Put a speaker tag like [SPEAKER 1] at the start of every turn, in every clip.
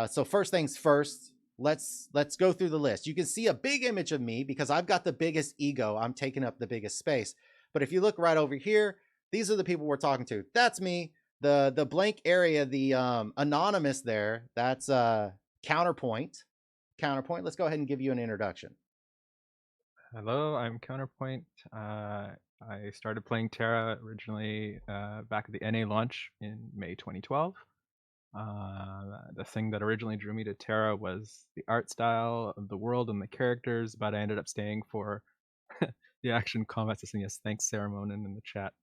[SPEAKER 1] So first things first, let's go through the list. You can see a big image of me because I've got the biggest ego. I'm taking up the biggest space. But if you look right over here, these are the people we're talking to. That's me. The blank area, the anonymous there, that's Counterpoint. Counterpoint, let's go ahead and give you an introduction.
[SPEAKER 2] Hello, I'm Counterpoint. I started playing TERA originally back at the NA launch in May 2012. The thing that originally drew me to TERA was the art style of the world and the characters, but I ended up staying for the action combat system. Yes, thanks, Sarah Monin in the chat.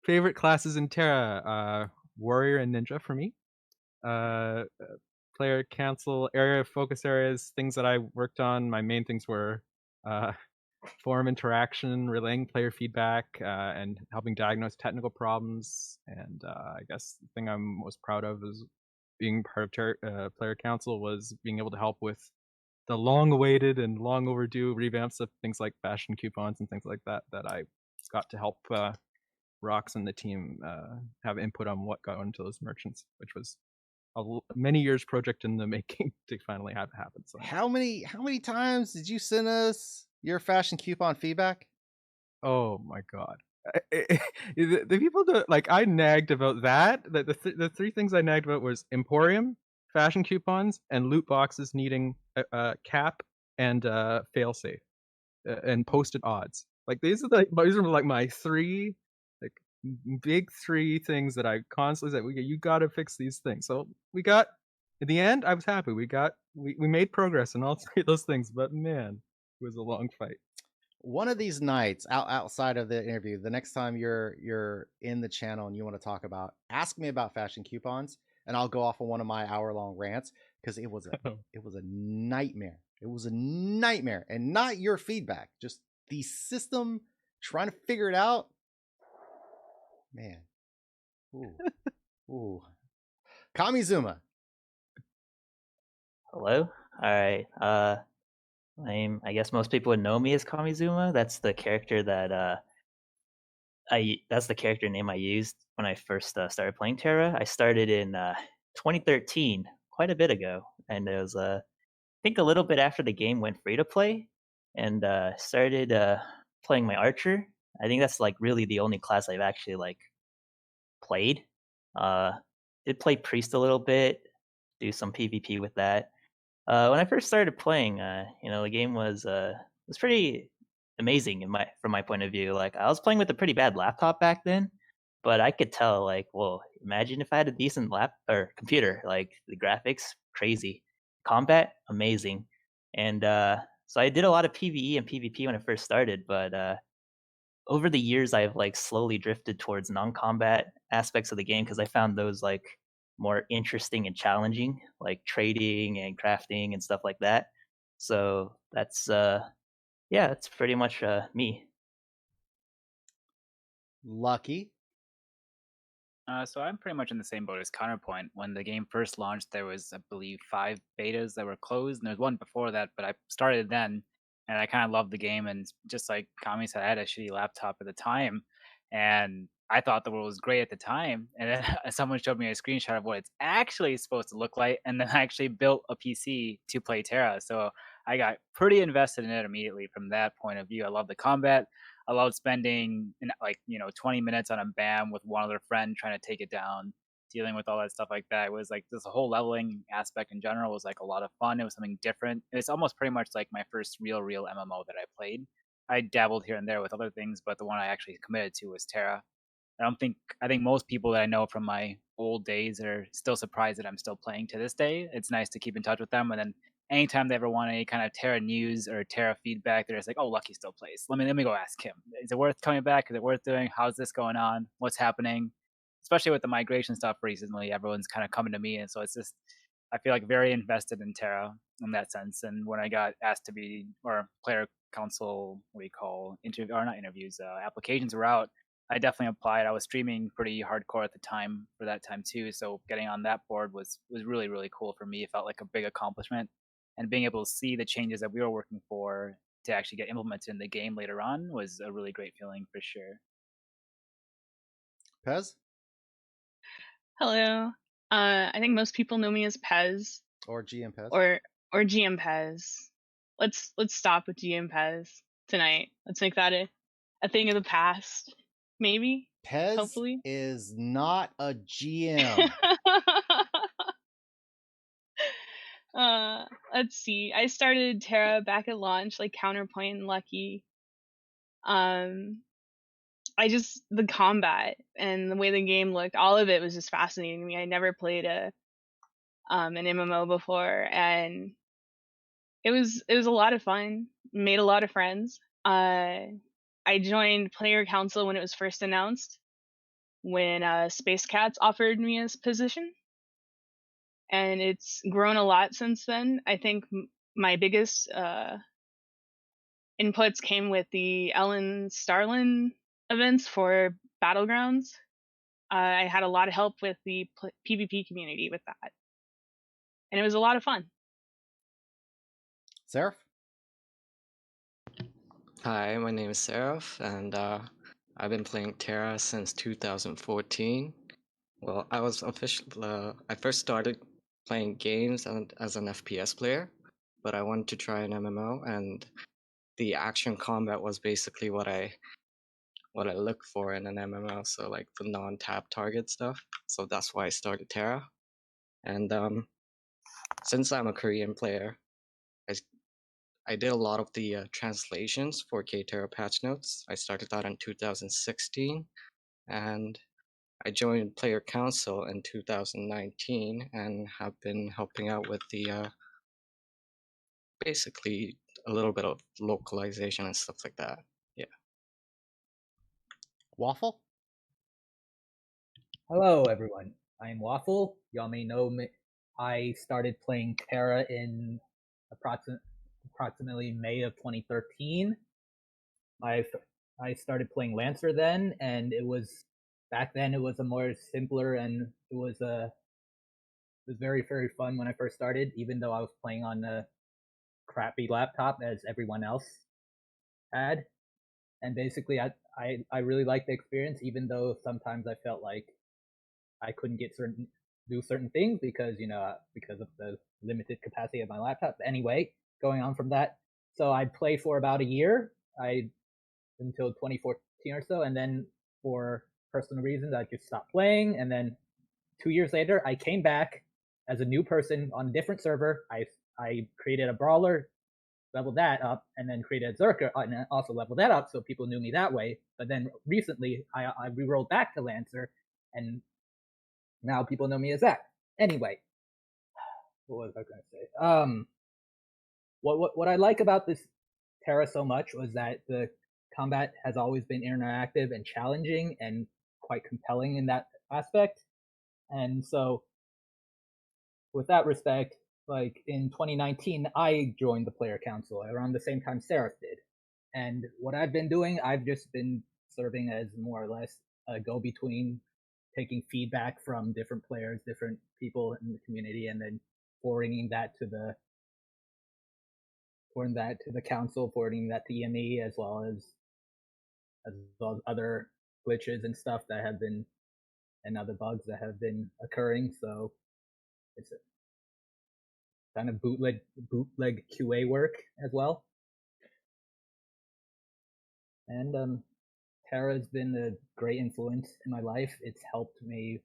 [SPEAKER 2] Favorite classes in TERA: Warrior and Ninja for me. Uh, Player Council area focus areas, things that I worked on. My main things were uh, forum interaction, relaying player feedback, and helping diagnose technical problems. And I guess the thing I'm most proud of is being part of Player Council was being able to help with the long-awaited and long overdue revamps of things like fashion coupons and things like that I got to help Rox and the team have input on what got into those merchants, which was a many years project in the making to finally have it happen. So
[SPEAKER 1] How many times did you send us your fashion coupon feedback?
[SPEAKER 2] oh my god. The people that like I nagged about that. The three things I nagged about was Emporium, fashion coupons, and loot boxes needing a cap and failsafe and posted odds. Like these are like my three like big three things that I constantly said, you got to fix these things. So we got in the end, I was happy. We made progress in all three of those things, but man, it was a long fight.
[SPEAKER 1] One of these nights outside of the interview, the next time you're in the channel and you want to talk about, ask me about fashion coupons and I'll go off on one of my hour-long rants because it was a nightmare. It was a nightmare, and not your feedback, just the system trying to figure it out. Man. Ooh. Ooh. Kamizuma.
[SPEAKER 3] Hello. All right. I guess most people would know me as Kamizuma. That's the character that that's the character name I used when I first started playing Terra. I started in 2013, quite a bit ago, and it was I think a little bit after the game went free to play, and started playing my archer. I think that's like really the only class I've actually like played. Uh, did play priest a little bit, do some PvP with that. When I first started playing, the game was pretty amazing in my from my point of view. Like I was playing with a pretty bad laptop back then, but I could tell like, well, imagine if I had a decent lap or computer. Like the graphics, crazy, combat, amazing, and so I did a lot of PVE and PvP when I first started. But over the years, I've like slowly drifted towards non-combat aspects of the game because I found those like more interesting and challenging, like trading and crafting and stuff like that. So that's yeah, that's pretty much me.
[SPEAKER 1] Lucky.
[SPEAKER 4] So I'm pretty much in the same boat as Counterpoint. When the game first launched, there was, I believe, 5 betas that were closed, and there's one before that. But I started then, and I kind of loved the game. And just like Kami said, I had a shitty laptop at the time, and I thought the world was great at the time. And then someone showed me a screenshot of what it's actually supposed to look like, and then I actually built a PC to play Terra. So I got pretty invested in it immediately from that point of view. I love the combat. I loved spending 20 minutes on a BAM with one other friend trying to take it down, dealing with all that stuff like that. It was like this whole leveling aspect in general was like a lot of fun. It was something different. It's almost pretty much like my first real MMO that I played. I dabbled here and there with other things, but the one I actually committed to was Terra. I think most people that I know from my old days are still surprised that I'm still playing to this day. It's nice to keep in touch with them, and then anytime they ever want any kind of Terra news or Terra feedback, they're just like, "Oh, Lucky still plays. Let me go ask him. Is it worth coming back? Is it worth doing? How's this going on? What's happening?" Especially with the migration stuff recently, everyone's kind of coming to me, and so it's just I feel like very invested in Terra in that sense. And when I got asked to be or player council, what do you call interview or not interviews, applications were out. I definitely applied. I was streaming pretty hardcore at the time for that time too, so getting on that board was really cool for me. It felt like a big accomplishment, and being able to see the changes that we were working for to actually get implemented in the game later on was a really great feeling for sure.
[SPEAKER 1] Pez?
[SPEAKER 5] Hello. I think most people know me as Pez
[SPEAKER 1] Or GM Pez.
[SPEAKER 5] or GM Pez. Let's stop with GM Pez tonight. Let's make that a thing of the past. Maybe.
[SPEAKER 1] Pez
[SPEAKER 5] Hopefully.
[SPEAKER 1] is not a GM.
[SPEAKER 5] Let's see. I started TERA back at launch, like Counterpoint and Lucky. The combat and the way the game looked, all of it was just fascinating to me. I never played an MMO before, and it was a lot of fun. Made a lot of friends. I joined Player Council when it was first announced, when Space Cats offered me a position, and it's grown a lot since then. I think my biggest inputs came with the Ellen Starlin events for Battlegrounds. I had a lot of help with the PvP community with that, and it was a lot of fun.
[SPEAKER 1] Seraph?
[SPEAKER 6] Hi, my name is Seraph, and I've been playing TERA since 2014. Well, I first started playing games as an FPS player, but I wanted to try an MMO, and the action combat was basically what I look for in an MMO, so like the non-tap target stuff. So that's why I started TERA. And since I'm a Korean player, I did a lot of the translations for KTERA patch notes. I started that in 2016, and I joined Player Council in 2019 and have been helping out with the basically a little bit of localization and stuff like that. Yeah.
[SPEAKER 1] Waffle?
[SPEAKER 7] Hello, everyone. I'm Waffle. Y'all may know me. I started playing TERA in approximately May of 2013. I started playing Lancer then, and back then it was a more simpler, and it was very, very fun when I first started, even though I was playing on a crappy laptop as everyone else had. And basically I really liked the experience, even though sometimes I felt like I couldn't do certain things because of the limited capacity of my laptop. But anyway, going on from that, so I played for about a year, until 2014 or so, and then for personal reasons I just stopped playing. And then 2 years later, I came back as a new person on a different server. I created a brawler, leveled that up, and then created a Zerker and also leveled that up, so people knew me that way. But then recently, I re-rolled back to Lancer, and now people know me as that. Anyway, what was I going to say? What I like about this TERA so much was that the combat has always been interactive and challenging and quite compelling in that aspect. And so, with that respect, like in 2019, I joined the Player Council around the same time Seraph did. And what I've been doing, I've just been serving as more or less a go-between, taking feedback from different players, different people in the community, and then forwarding that to the council, forwarding that to EME, as well as other glitches and stuff that have been, and other bugs that have been occurring. So it's a kind of bootleg QA work as well. And TERA has been a great influence in my life. It's helped me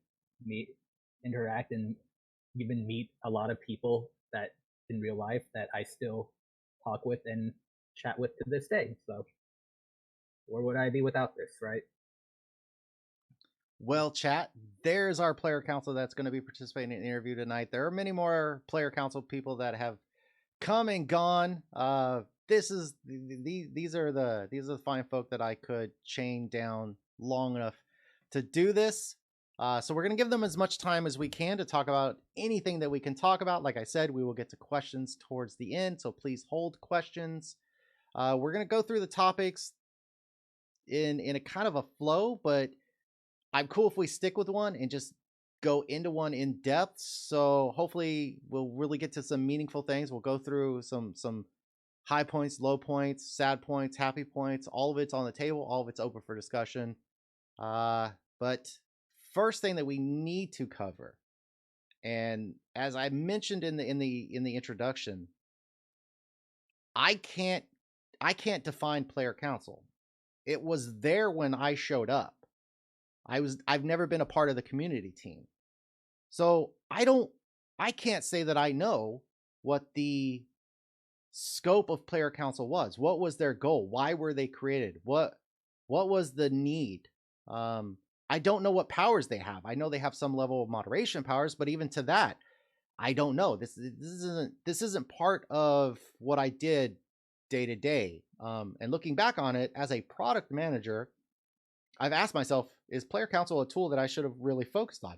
[SPEAKER 7] interact and even meet a lot of people that in real life that I still talk with and chat with to this day. So where would I be without this, right?
[SPEAKER 1] Well, chat, there's our Player Council that's going to be participating in an interview tonight. There are many more Player Council people that have come and gone. These are the fine folk that I could chain down long enough to do this. So we're going to give them as much time as we can to talk about anything that we can talk about. Like I said, we will get to questions towards the end, so please hold questions. We're going to go through the topics in a kind of a flow, but I'm cool if we stick with one and just go into one in depth. So hopefully we'll really get to some meaningful things. We'll go through some high points, low points, sad points, happy points. All of it's on the table. All of it's open for discussion. But first thing that we need to cover, and as I mentioned in the introduction, I can't define player council. It was there when I showed up. I've never been a part of the community team. So I can't say that I know what the scope of player council was. What was their goal? Why were they created? What was the need? I don't know what powers they have. I know they have some level of moderation powers, but even to that, I don't know. This isn't part of what I did day to day. And looking back on it as a product manager, I've asked myself, is player council a tool that I should have really focused on?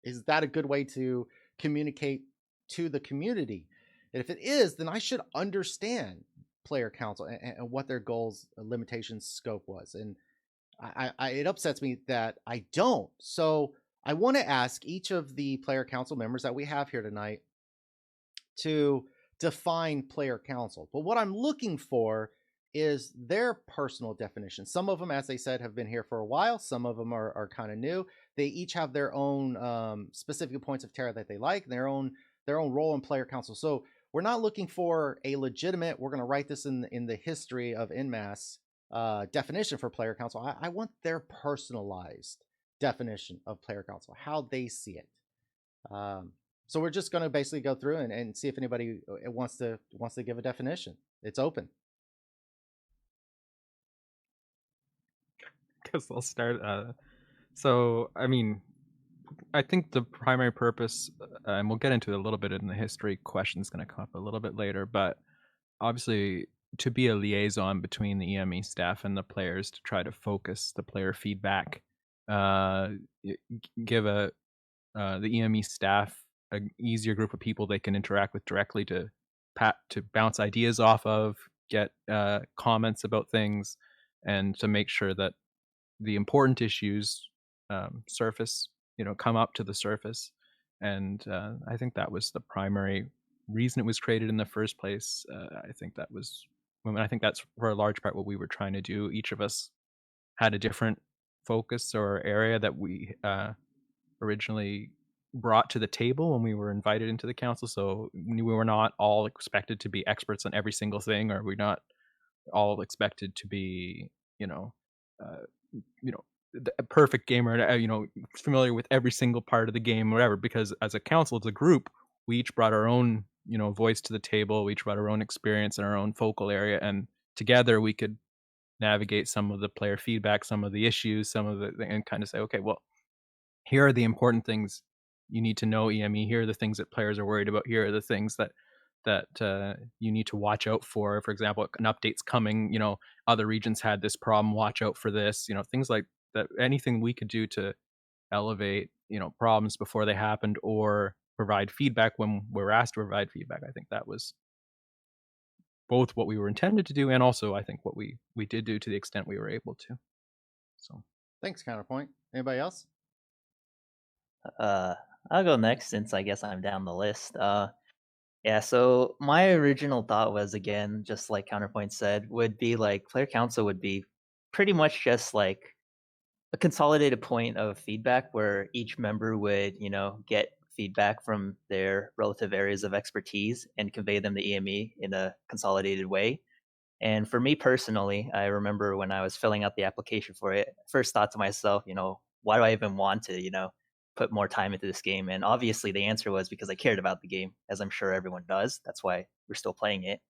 [SPEAKER 1] Is that a good way to communicate to the community? And if it is, then I should understand player council and what their goals, limitations, scope was. And it upsets me that I don't. So I want to ask each of the player council members that we have here tonight to define player council. But what I'm looking for is their personal definition. Some of them, as they said, have been here for a while. Some of them are kind of new. They each have their own specific points of TERA that they like, their own role in player council. So we're not looking for a legitimate, we're going to write this in the history of NMAS definition for player council. I want their personalized definition of player council, how they see it. So we're just going to basically go through and see if anybody wants to give a definition. It's open.
[SPEAKER 2] Guess I'll start. So, I mean, I think the primary purpose, and we'll get into it a little bit in the history question, is going to come up a little bit later, but obviously to be a liaison between the EME staff and the players to try to focus the player feedback, give the EME staff an easier group of people they can interact with directly to bounce ideas off of, get comments about things, and to make sure that the important issues surface, come up to the surface. And I think that was the primary reason it was created in the first place. I think that's for a large part what we were trying to do. Each of us had a different focus or area that we originally brought to the table when we were invited into the council. So we were not all expected to be experts on every single thing, or we're not all expected to be, uh, a perfect gamer, familiar with every single part of the game, whatever. Because as a council, as a group, we each brought our own, voice to the table. We each brought our own experience and our own focal area, and together we could navigate some of the player feedback, some of the issues, and kind of say, okay, well, here are the important things you need to know, EME. Here are the things that players are worried about. Here are the things that you need to watch out for. For example, an update's coming, other regions had this problem, watch out for this, things like that. Anything we could do to elevate, problems before they happened, or provide feedback when we're asked to provide feedback. I think that was both what we were intended to do, and also I think what we did do to the extent we were able to. So
[SPEAKER 1] thanks, Counterpoint. Anybody else?
[SPEAKER 3] I'll go next since I guess I'm down the list. Yeah, so my original thought was, again, just like Counterpoint said, would be like player council would be pretty much just like a consolidated point of feedback where each member would, get feedback from their relative areas of expertise and convey them to EME in a consolidated way. And for me personally, I remember when I was filling out the application for it, first thought to myself, why do I even want to, put more time into this game? And obviously the answer was because I cared about the game, as I'm sure everyone does. That's why we're still playing it.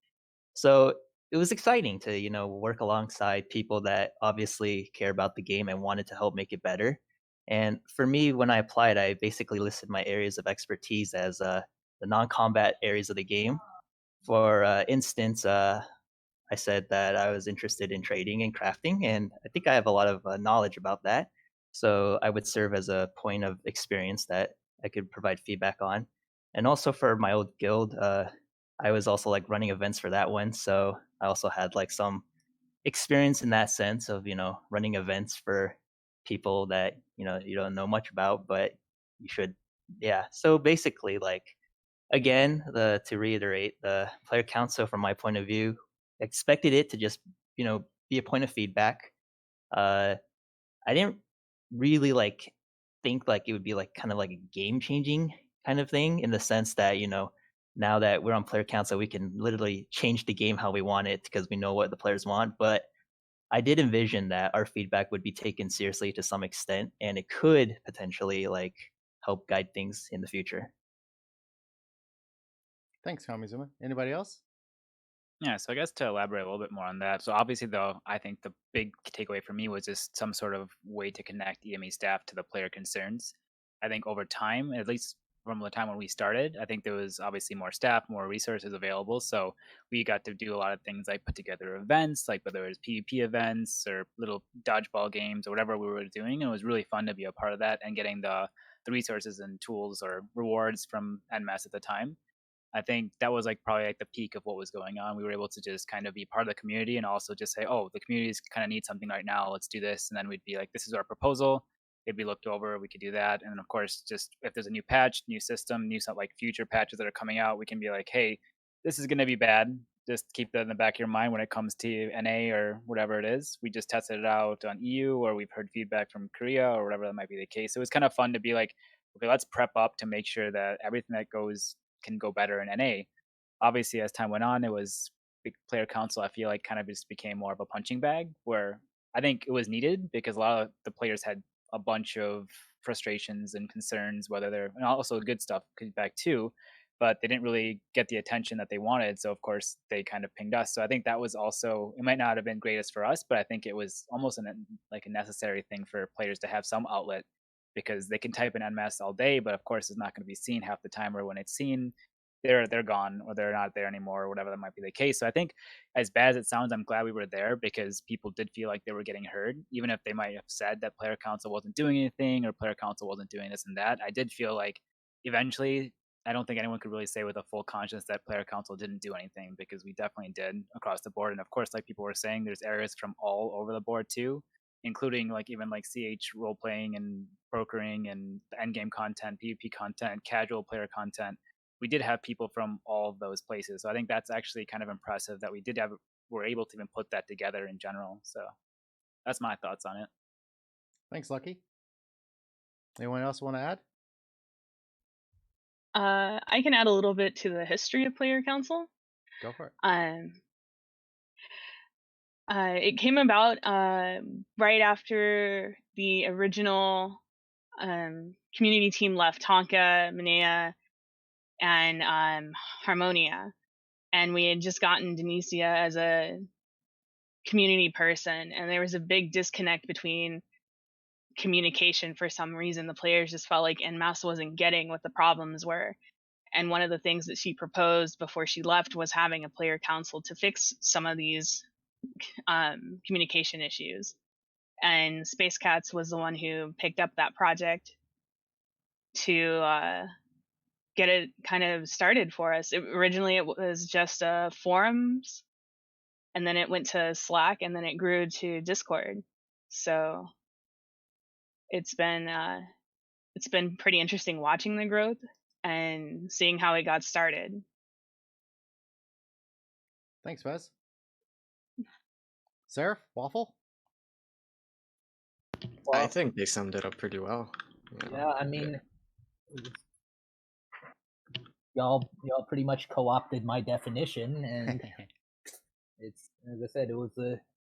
[SPEAKER 3] So it was exciting to, work alongside people that obviously care about the game and wanted to help make it better. And for me, when I applied, I basically listed my areas of expertise as the non-combat areas of the game. For instance, I said that I was interested in trading and crafting, and I think I have a lot of knowledge about that. So I would serve as a point of experience that I could provide feedback on. And also for my old guild, I was also like running events for that one. So I also had like some experience in that sense of, running events for people that, you don't know much about, but you should. Yeah. So basically, like, again, to reiterate, the player council, from my point of view, expected it to just, be a point of feedback. I didn't really like think like it would be like kind of like a game changing kind of thing in the sense that, now that we're on player council, we can literally change the game how we want it because we know what the players want. But I did envision that our feedback would be taken seriously to some extent, and it could potentially like help guide things in the future.
[SPEAKER 1] Thanks, Kamizuma. Anybody else?
[SPEAKER 4] Yeah, so I guess to elaborate a little bit more on that. So obviously, though, I think the big takeaway for me was just some sort of way to connect EME staff to the player concerns. I think over time, at least from the time when we started, I think there was obviously more staff, more resources available. So we got to do a lot of things like put together events, like whether it was PvP events or little dodgeball games or whatever we were doing. And it was really fun to be a part of that and getting the resources and tools or rewards from NMS at the time. I think that was like probably like the peak of what was going on. We were able to just kind of be part of the community and also just say, oh, the communities kind of need something right now. Let's do this. And then we'd be like, this is our proposal. It'd be looked over. We could do that. And then, of course, just if there's a new patch, new system, new like future patches that are coming out, we can be like, hey, this is going to be bad. Just keep that in the back of your mind when it comes to NA or whatever it is. We just tested it out on EU or we've heard feedback from Korea or whatever that might be the case. So it was kind of fun to be like, okay, let's prep up to make sure that everything that goes can go better in NA. Obviously, as time went on, it was big player council. I feel like kind of just became more of a punching bag where I think it was needed because a lot of the players had a bunch of frustrations and concerns, whether they're and also good stuff back too, but they didn't really get the attention that they wanted. So of course they kind of pinged us. So I think that was also it might not have been greatest for us, but I think it was almost like a necessary thing for players to have some outlet because they can type in NMS all day, but of course it's not going to be seen half the time, or when it's seen, they're gone or they're not there anymore or whatever that might be the case. So I think as bad as it sounds, I'm glad we were there because people did feel like they were getting heard, even if they might have said that player council wasn't doing anything or player council wasn't doing this and that. I did feel like eventually I don't think anyone could really say with a full conscience that player council didn't do anything because we definitely did across the board. And of course, like people were saying, there's areas from all over the board too, including like even like CH role playing and brokering and end game content, PvP content, casual player content. We did have people from all of those places. So I think that's actually kind of impressive that we're able to even put that together in general. So that's my thoughts on it.
[SPEAKER 1] Thanks, Lucky. Anyone else want to add?
[SPEAKER 5] I can add a little bit to the history of player council.
[SPEAKER 1] Go for it.
[SPEAKER 5] It came about right after the original community team left, Tonka, Minea, and Harmonia, and we had just gotten Denicia as a community person, and there was a big disconnect between communication for some reason. The players just felt like NMAS wasn't getting what the problems were. And one of the things that she proposed before she left was having a player council to fix some of these communication issues. And Space Cats was the one who picked up that project to get it kind of started for us. Originally, it was just forums, and then it went to Slack, and then it grew to Discord. So it's been pretty interesting watching the growth and seeing how it got started.
[SPEAKER 1] Thanks, Fez. Seraph, Waffle?
[SPEAKER 6] I think they summed it up pretty well.
[SPEAKER 7] Yeah, I mean, y'all pretty much co-opted my definition, and it's, as I said,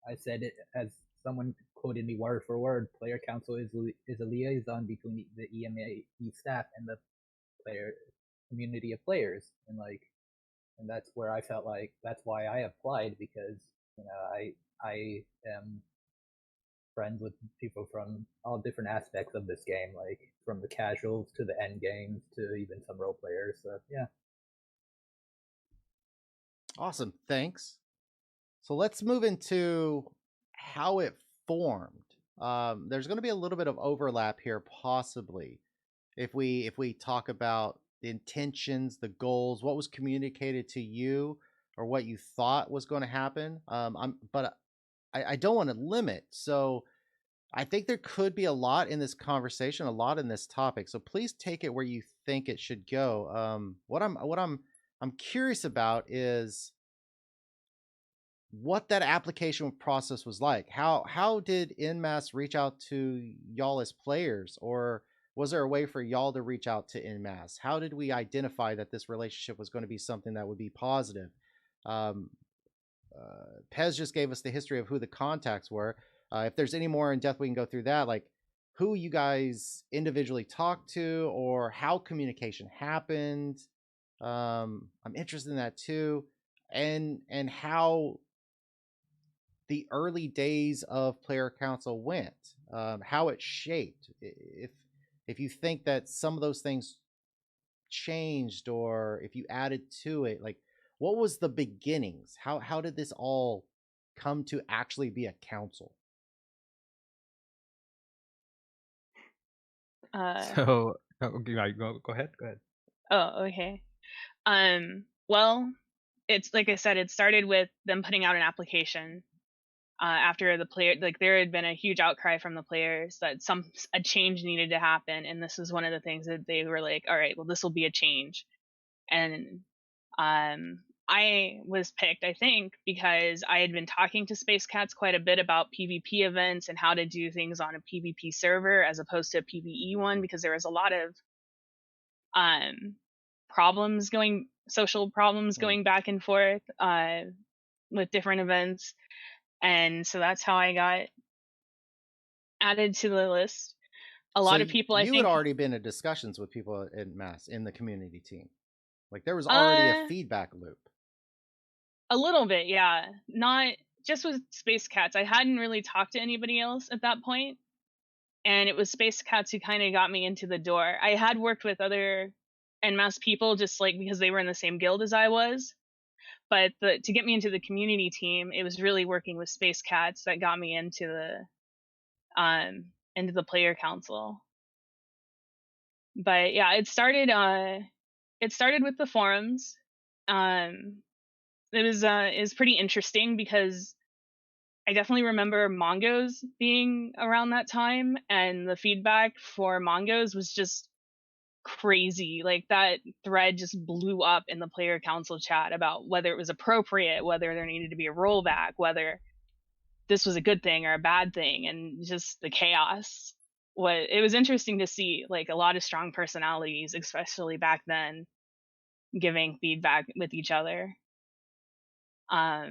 [SPEAKER 7] I said it as someone quoted me word for word. Player council is a liaison between the EMA staff and the player community of players, and that's where I felt like that's why I applied, because I am friends with people from all different aspects of this game, like from the casuals to the end games to even some role players. So yeah.
[SPEAKER 1] Awesome, thanks. So let's move into how it formed. There's going to be a little bit of overlap here, possibly, if we talk about the intentions, the goals, what was communicated to you, or what you thought was going to happen. But I don't want to limit. So I think there could be a lot in this conversation, a lot in this topic. So please take it where you think it should go. What I'm curious about is what that application process was like. How did NMAS reach out to y'all as players, or Was there a way for y'all to reach out to En Masse? How did we identify that this relationship was going to be something that would be positive? Um, Pez just gave us the history of who the contacts were. If there's any more in depth, we can go through that. Like who you guys individually talked to, or how communication happened. I'm interested in that too, and how the early days of Player Council went, how it shaped. If you think that some of those things changed, or if you added to it, like what was the beginnings? How did this all come to actually be a council?
[SPEAKER 2] So go ahead. Go ahead.
[SPEAKER 5] Oh, okay. Well, it's like I said, it started with them putting out an application after the player, like there had been a huge outcry from the players that a change needed to happen, and this was one of the things that they were like, all right, well, this will be a change. And I was picked, I think, because I had been talking to Space Cats quite a bit about PvP events and how to do things on a PvP server as opposed to a PvE one, because there was a lot of social problems going back and forth with different events. And so that's how I got added to the list. A lot of people, I
[SPEAKER 1] you
[SPEAKER 5] think,
[SPEAKER 1] had already been in discussions with people in Mass in the community team. Like there was already a feedback loop.
[SPEAKER 5] A little bit, yeah. Not just with Space Cats. I hadn't really talked to anybody else at that point, and it was Space Cats who kind of got me into the door. I had worked with other NMAS people just like because they were in the same guild as I was, but to get me into the community team, it was really working with Space Cats that got me into the player council. But yeah, it started with the forums. It was pretty interesting because I definitely remember Mongos being around that time, and the feedback for Mongos was just crazy. Like that thread just blew up in the player council chat about whether it was appropriate, whether there needed to be a rollback, whether this was a good thing or a bad thing, and just the chaos. It was interesting to see like a lot of strong personalities, especially back then, giving feedback with each other.
[SPEAKER 1] So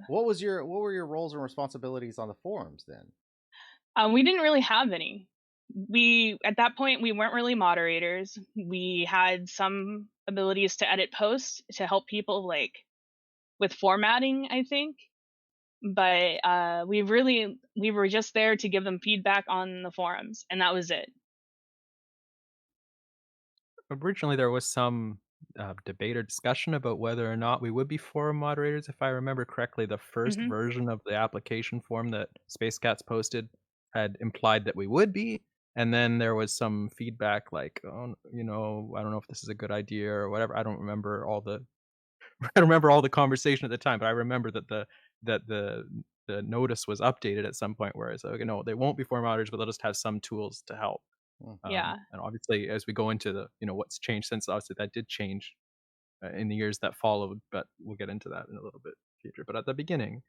[SPEAKER 1] what were your roles and responsibilities on the forums then?
[SPEAKER 5] We didn't really have any. At that point we weren't really moderators. We had some abilities to edit posts to help people like with formatting, I think. But we were just there to give them feedback on the forums, and that was it.
[SPEAKER 2] Originally, there was some debate or discussion about whether or not we would be forum moderators. If I remember correctly, the first version of the application form that Space Cats posted had implied that we would be, and then there was some feedback like, oh, I don't know if this is a good idea or whatever. I don't remember all the I don't remember all the conversation at the time, but I remember that the notice was updated at some point where it's like, no, they won't be forum moderators, but they'll just have some tools to help.
[SPEAKER 5] Yeah.
[SPEAKER 2] And obviously, as we go into the what's changed since, obviously that did change in the years that followed, but we'll get into that in a little bit future. But at the beginning,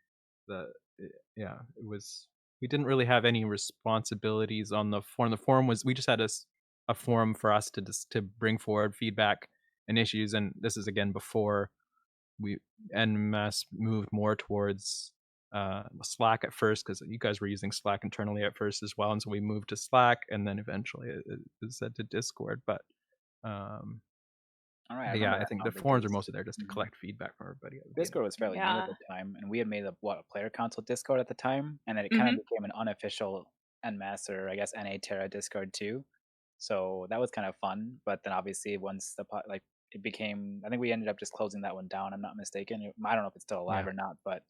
[SPEAKER 2] it was, we didn't really have any responsibilities on the forum. The forum was, we just had a forum for us to bring forward feedback and issues, and this is again before we NMS moved more towards Slack at first, because you guys were using Slack internally at first as well, and so we moved to Slack, and then eventually it said to Discord. But
[SPEAKER 4] All right,
[SPEAKER 2] I think the forums are mostly there just to collect feedback from everybody.
[SPEAKER 4] Discord was fairly new at the time, and we had made a player council Discord at the time, and then it kind of became an unofficial NMAS, or I guess NA TERA Discord too. So that was kind of fun. But then obviously once it became, I think we ended up just closing that one down. I'm not mistaken. I don't know if it's still alive or not, but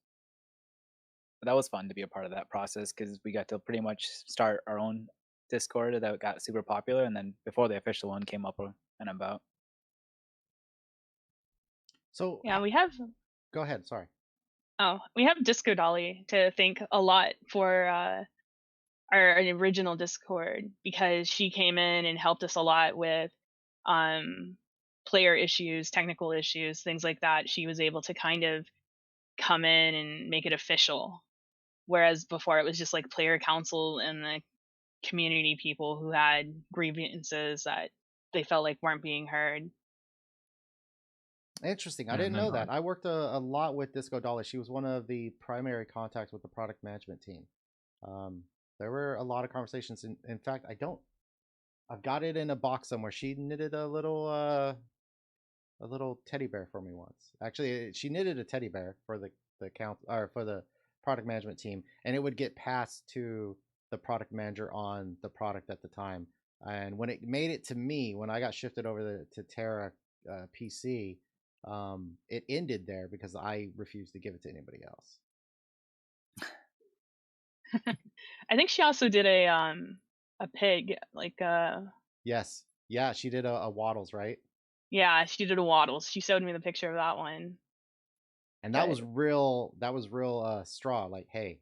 [SPEAKER 4] that was fun to be a part of that process because we got to pretty much start our own Discord that got super popular, and then before the official one came up and about.
[SPEAKER 1] So
[SPEAKER 5] yeah, we have.
[SPEAKER 1] Go ahead. Sorry.
[SPEAKER 5] Oh, we have Disco Dolly to thank a lot for our original Discord, because she came in and helped us a lot with player issues, technical issues, things like that. She was able to kind of come in and make it official, whereas before it was just like player council and the community people who had grievances that they felt like weren't being heard.
[SPEAKER 1] Interesting. I
[SPEAKER 2] And
[SPEAKER 1] didn't
[SPEAKER 2] then
[SPEAKER 1] know that. I worked a lot with Disco Dolly. She was one of the primary contacts with the product management team. There were a lot of conversations. In fact, I've got it in a box somewhere. She knitted a little teddy bear for me once. Actually, she knitted a teddy bear for the count or for the product management team, and it would get passed to the product manager on the product at the time. And when it made it to me, when I got shifted over to TERA PC, it ended there because I refused to give it to anybody else.
[SPEAKER 5] I think she also did a pig, like
[SPEAKER 1] Yes, yeah, she did a Waddles, right?
[SPEAKER 5] yeah, she did a Waddles. She showed me the picture of that one.
[SPEAKER 1] And that
[SPEAKER 5] But
[SPEAKER 1] was real. That was real straw. Like, hey.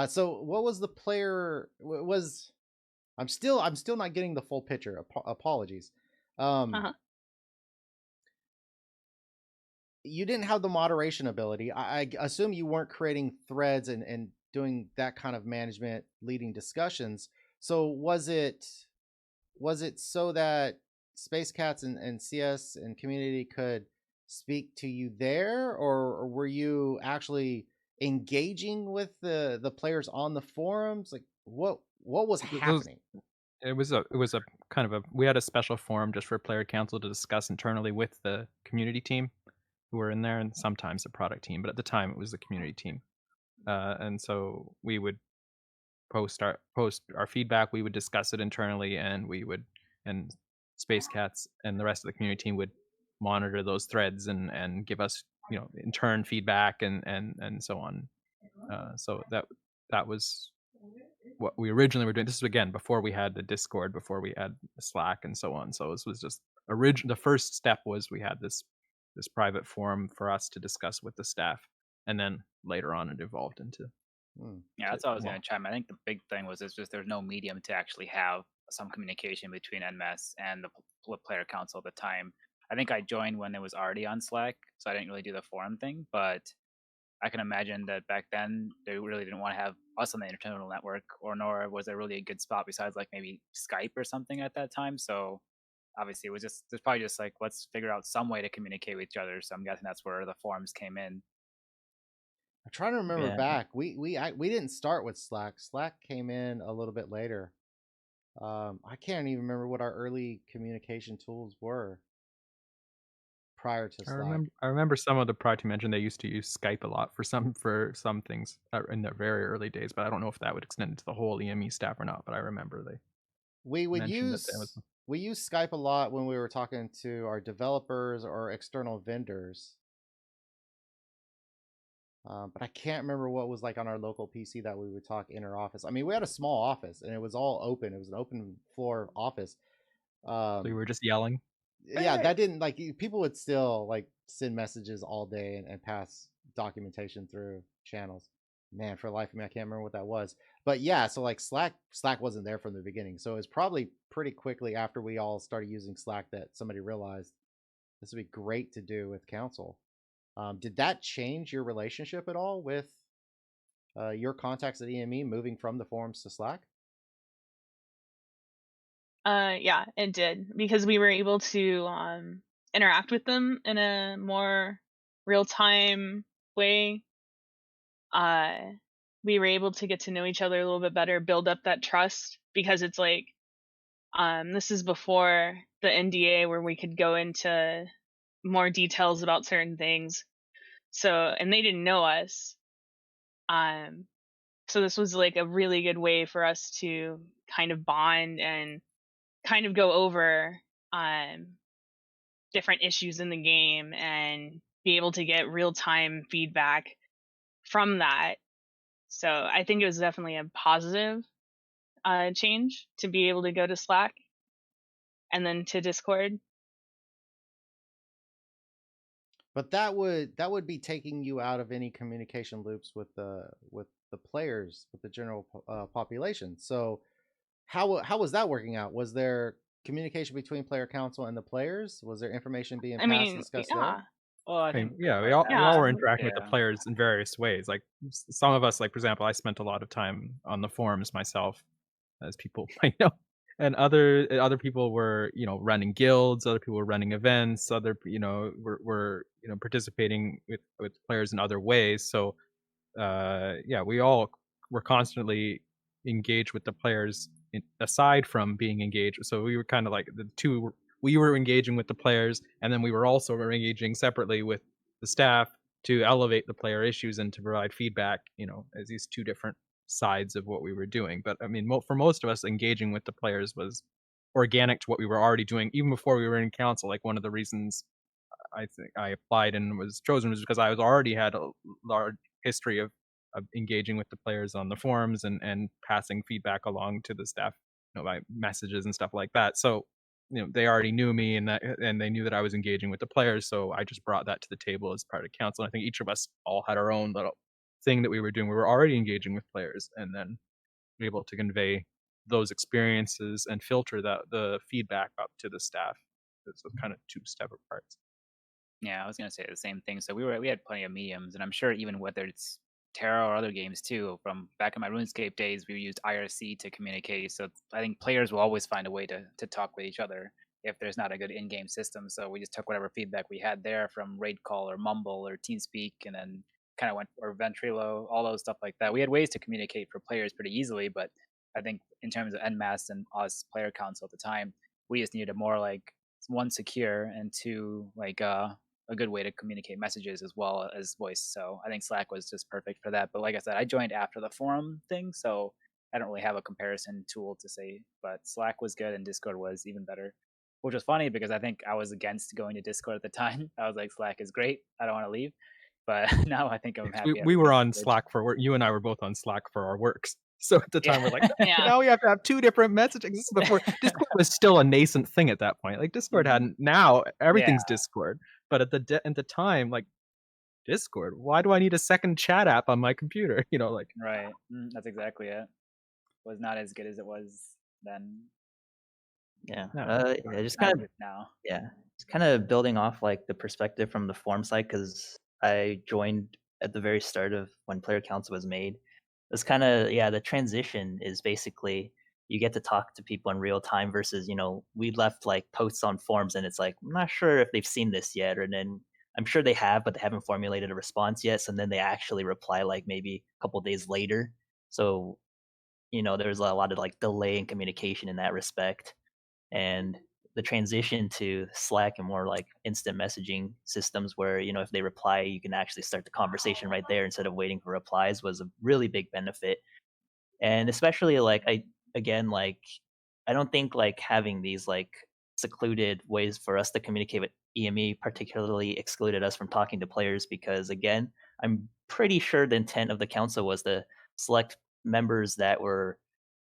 [SPEAKER 1] So what was the player? Was I'm still not getting the full picture. Apologies.
[SPEAKER 5] uh-huh.
[SPEAKER 1] You didn't have the moderation ability. I assume you weren't creating threads and doing that kind of management, leading discussions. So was it so that Space Cats and CS and community could speak to you there, or were you actually engaging with the players on the forums? Like what was
[SPEAKER 2] Those
[SPEAKER 1] happening?
[SPEAKER 2] it was a kind of a we had a special forum just for player council to discuss internally with the community team who were in there, and sometimes the product team, but at the time it was the community team. And so we would post our feedback, we would discuss it internally, and and Space Cats and the rest of the community team would monitor those threads and give us, in turn feedback and so on. So that was what we originally were doing. This is again before we had the Discord, before we had Slack and so on. So this was just the first step was we had this private forum for us to discuss with the staff, and then later on it evolved into.
[SPEAKER 4] Yeah, that's all I was going to chime. I think the big thing was it's just there's no medium to actually have some communication between NMS and the player council at the time. I think I joined when it was already on Slack, so I didn't really do the forum thing. But I can imagine that back then they really didn't want to have us on the internal network, or nor was there really a good spot besides like maybe Skype or something at that time. So obviously it was just there's probably just like let's figure out some way to communicate with each other. So I'm guessing that's where the forums came in.
[SPEAKER 1] I'm trying to remember
[SPEAKER 3] Yeah.
[SPEAKER 1] back. We didn't start with Slack. Slack came in a little bit later. I can't even remember what our early communication tools were prior to Slack.
[SPEAKER 2] I remember some of the product you mentioned. They used to use Skype a lot for some things in their very early days, but I don't know if that would extend to the whole EME staff or not. But I remember they
[SPEAKER 1] we would
[SPEAKER 2] mentioned that there was.
[SPEAKER 1] We use Skype a lot when we were talking to our developers or external vendors. But I can't remember what was like on our local PC that we would talk in our office. I mean, we had a small office and it was all open. It was an open floor office.
[SPEAKER 2] So you were just yelling.
[SPEAKER 1] Yeah, that didn't like people would still like send messages all day and pass documentation through channels. Man, for the life of me, I can't remember what that was. But yeah, so like Slack wasn't there from the beginning. So it was probably pretty quickly after we all started using Slack that somebody realized this would be great to do with Council. Did that change your relationship at all with your contacts at EME moving from the forums to Slack?
[SPEAKER 5] Yeah, it did, because we were able to interact with them in a more real-time way. We were able to get to know each other a little bit better, build up that trust, because it's like this is before the NDA where we could go into more details about certain things. So, and they didn't know us. So this was like a really good way for us to kind of bond and kind of go over different issues in the game and be able to get real-time feedback from that. So I think it was definitely a positive change to be able to go to Slack and then to Discord.
[SPEAKER 1] But that would be taking you out of any communication loops with the players, with the general population. So how was that working out? Was there communication between player council and the players? Was there information being
[SPEAKER 5] I
[SPEAKER 1] passed,
[SPEAKER 5] mean,
[SPEAKER 1] discussed
[SPEAKER 5] yeah.
[SPEAKER 1] there?
[SPEAKER 4] Well, I
[SPEAKER 2] I mean,
[SPEAKER 4] think
[SPEAKER 2] yeah, we
[SPEAKER 4] part of
[SPEAKER 2] all
[SPEAKER 4] that
[SPEAKER 2] we all
[SPEAKER 5] Yeah.
[SPEAKER 2] were
[SPEAKER 4] was
[SPEAKER 2] interacting with the players in various ways. Like some of us, like for example, I spent a lot of time on the forums myself, as people might know, and other people were running guilds, other people were running events, other were participating with players in other ways. So yeah, we all were constantly engaged with the players aside from being engaged. So we were kind of like the two. We were engaging with the players, and then we were also engaging separately with the staff to elevate the player issues and to provide feedback. As these two different sides of what we were doing. But I mean, for most of us, engaging with the players was organic to what we were already doing, even before we were in council. Like one of the reasons I think I applied and was chosen was because I was already had a large history of engaging with the players on the forums and passing feedback along to the staff, by messages and stuff like that. So, they already knew me and they knew that I was engaging with the players. So I just brought that to the table as part of council. I think each of us all had our own little thing that we were doing. We were already engaging with players and then able to convey those experiences and filter the feedback up to the staff. So kind of two separate parts.
[SPEAKER 4] Yeah, I was gonna say the same thing. So we had plenty of mediums, and I'm sure even whether it's Terra or other games too, from back in my RuneScape days, we used IRC to communicate. So I think players will always find a way to talk with each other if there's not a good in-game system. So we just took whatever feedback we had there from Raid Call or Mumble or TeamSpeak, and then kind of went or Ventrilo, all those stuff like that. We had ways to communicate for players pretty easily, but I think in terms of NMAS and us player council at the time, we just needed a more like one secure and two like a good way to communicate messages as well as voice. So I think Slack was just perfect for that. But like I said, I joined after the forum thing, so I don't really have a comparison tool to say. But Slack was good and Discord was even better, which was funny because I think I was against going to Discord at the time. I was like, Slack is great. I don't want to leave. But now I think I'm
[SPEAKER 2] We,
[SPEAKER 4] happy.
[SPEAKER 2] we were on Slack for work. You and I were both on Slack for our works. So at the time, we're like,
[SPEAKER 5] Yeah.
[SPEAKER 2] now we have to have two different messaging. This is before Discord was still a nascent thing at that point. Like Discord hadn't. Now everything's Discord, but at the time, like Discord, why do I need a second chat app on my computer?
[SPEAKER 4] Right. That's exactly it. Was not as good as it was then.
[SPEAKER 3] Yeah.
[SPEAKER 2] No.
[SPEAKER 3] Yeah, just
[SPEAKER 4] Not
[SPEAKER 3] kind of
[SPEAKER 4] good now.
[SPEAKER 3] Yeah, it's kind of building off like the perspective from the forum side because I joined at the very start of when Player Council was made. It's kind of the transition is basically you get to talk to people in real time versus we left like posts on forums and it's like I'm not sure if they've seen this yet, or then I'm sure they have but they haven't formulated a response yet. So then they actually reply like maybe a couple days later. So there's a lot of like delay in communication in that respect, and the transition to Slack and more like instant messaging systems where if they reply you can actually start the conversation right there instead of waiting for replies was a really big benefit. And especially like I don't think like having these like secluded ways for us to communicate with EME particularly excluded us from talking to players because again I'm pretty sure the intent of the council was to select members that were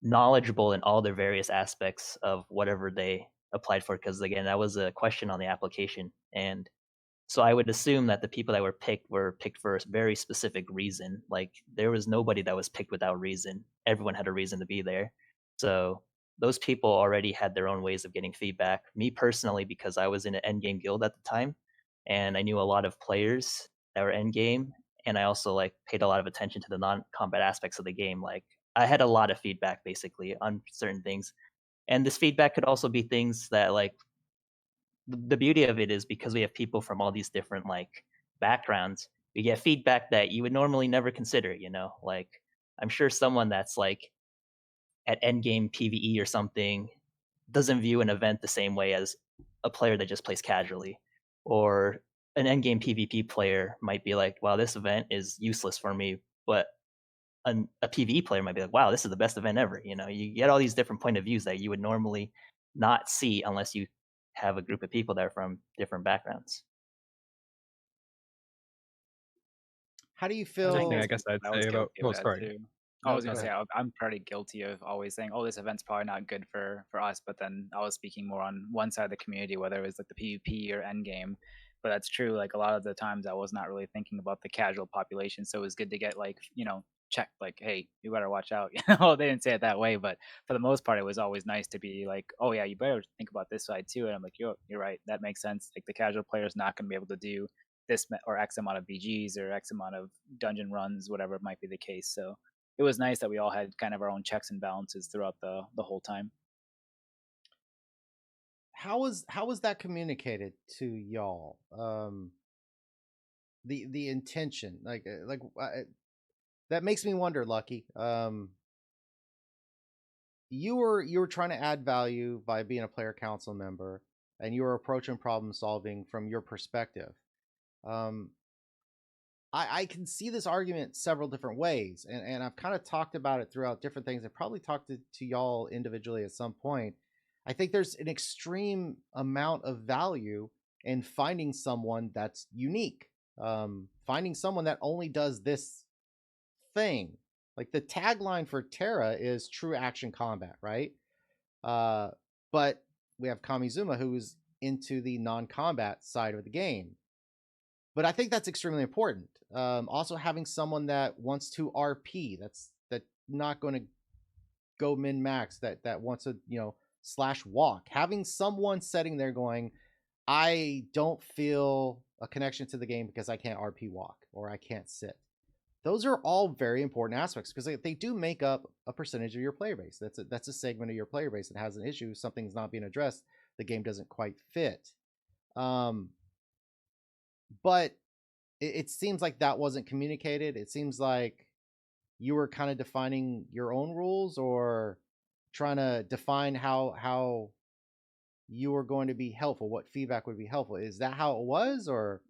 [SPEAKER 3] knowledgeable in all their various aspects of whatever they applied for, because again that was a question on the application. And so I would assume that the people that were picked for a very specific reason. Like there was nobody that was picked without reason. Everyone had a reason to be there. So those people already had their own ways of getting feedback. Me personally, because I was in an endgame guild at the time and I knew a lot of players that were endgame, and I also like paid a lot of attention to the non-combat aspects of the game. Like I had a lot of feedback basically on certain things. And this feedback could also be things that like the beauty of it is because we have people from all these different like backgrounds, we get feedback that you would normally never consider, like I'm sure someone that's like at endgame PvE or something doesn't view an event the same way as a player that just plays casually, or an endgame PvP player might be like, wow, this event is useless for me, but a PvE player might be like, wow, this is the best event ever. You get all these different point of views that you would normally not see unless you have a group of people that are from different backgrounds.
[SPEAKER 1] How do you
[SPEAKER 2] Another
[SPEAKER 1] feel?
[SPEAKER 2] thing I guess I'd
[SPEAKER 4] I was
[SPEAKER 2] say about.
[SPEAKER 4] guilty of
[SPEAKER 2] Oh,
[SPEAKER 4] that
[SPEAKER 2] sorry.
[SPEAKER 4] too. I
[SPEAKER 1] No,
[SPEAKER 4] was
[SPEAKER 1] go
[SPEAKER 4] gonna say
[SPEAKER 1] ahead.
[SPEAKER 4] I'm pretty guilty of always saying, "Oh, this event's probably not good for us," but then I was speaking more on one side of the community, whether it was like the PvP or endgame. But that's true. Like a lot of the times, I was not really thinking about the casual population, so it was good to get like checked, like, "Hey, you better watch out." They didn't say it that way, but for the most part, it was always nice to be like, "Oh yeah, you better think about this side too." And I'm like, "You're right. That makes sense. Like the casual player is not going to be able to do or X amount of BGs or X amount of dungeon runs, whatever might be the case. So it was nice that we all had kind of our own checks and balances throughout the whole time.
[SPEAKER 1] How was that communicated to y'all? The intention, that makes me wonder, Lucky. You were trying to add value by being a player council member, and you were approaching problem solving from your perspective. Um, I can see this argument several different ways, and I've kind of talked about it throughout different things. I probably talked to y'all individually at some point. I think there's an extreme amount of value in finding someone that's unique, finding someone that only does this thing. Like the tagline for TERA is true action combat, right? But we have Kamizuma who's into the non-combat side of the game. But I think that's extremely important. Also having someone that wants to RP, that's not going to go min max, that wants to slash walk. Having someone sitting there going, I don't feel a connection to the game because I can't RP walk or I can't sit. Those are all very important aspects because they do make up a percentage of your player base. That's a segment of your player base that has an issue. Something's not being addressed. The game doesn't quite fit. But it seems like that wasn't communicated. It seems like you were kind of defining your own rules or trying to define how you were going to be helpful, what feedback would be helpful. Is that how it was, or?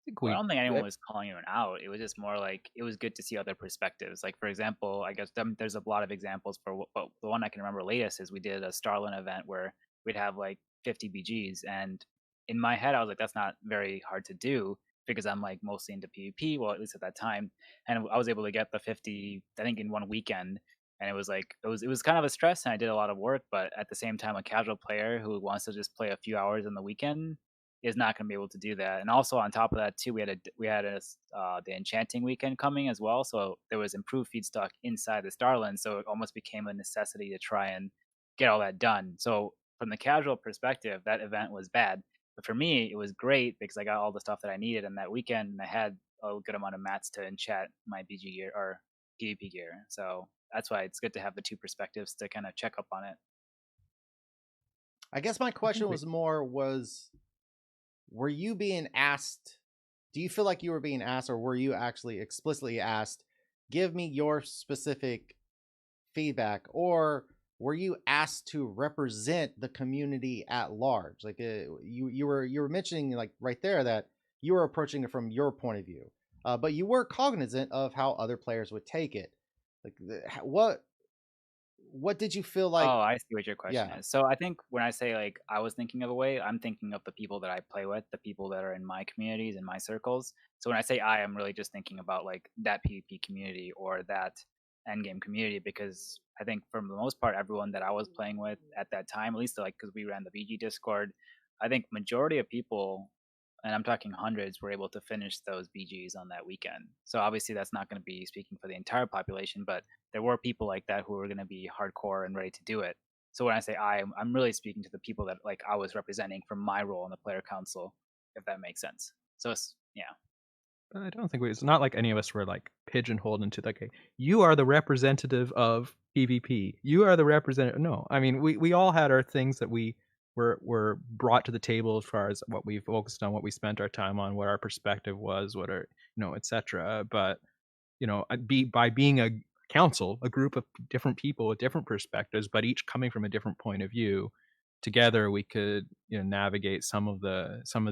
[SPEAKER 4] I don't think anyone was calling anyone out. It was just more like it was good to see other perspectives. Like, for example, I guess there's a lot of examples but the one I can remember latest is we did a Starlin event where we'd have like 50 BGs. And in my head, I was like, that's not very hard to do because I'm like mostly into PvP, well, at least at that time. And I was able to get the 50, I think, in one weekend. And it was like, it was kind of a stress and I did a lot of work. But at the same time, a casual player who wants to just play a few hours on the weekend is not going to be able to do that. And also on top of that too, we had the enchanting weekend coming as well, so there was improved feedstock inside the Starland, so it almost became a necessity to try and get all that done. So from the casual perspective, that event was bad, but for me it was great because I got all the stuff that I needed in that weekend and I had a good amount of mats to enchant my BG gear or PvP gear. So that's why it's good to have the two perspectives to kind of check up on it.
[SPEAKER 1] I guess my question was were you being asked, do you feel like you were being asked, or were you actually explicitly asked, give me your specific feedback, or were you asked to represent the community at large? Like you were mentioning like right there that you were approaching it from your point of view, but you were cognizant of how other players would take it. Like what did you feel like?
[SPEAKER 4] Oh, I see what your question is. So I think when I say like I was thinking of a way, I'm thinking of the people that I play with, the people that are in my communities and my circles. So when I say I'm really just thinking about like that PvP community or that endgame community, because I think for the most part, everyone that I was playing with at that time, at least like because we ran the VG Discord, I think majority of people, and I'm talking hundreds, were able to finish those BGs on that weekend. So obviously that's not going to be speaking for the entire population, but there were people like that who were going to be hardcore and ready to do it. So when I say I'm really speaking to the people that like I was representing from my role in the player council, if that makes sense. So it's, yeah.
[SPEAKER 2] I don't think it's not like any of us were like pigeonholed into like, okay, you are the representative of PvP. You are the representative. No, I mean we all had our things that we were brought to the table as far as what we focused on, what we spent our time on, what our perspective was, what our etc. But by being a council, a group of different people with different perspectives, but each coming from a different point of view, together we could navigate some of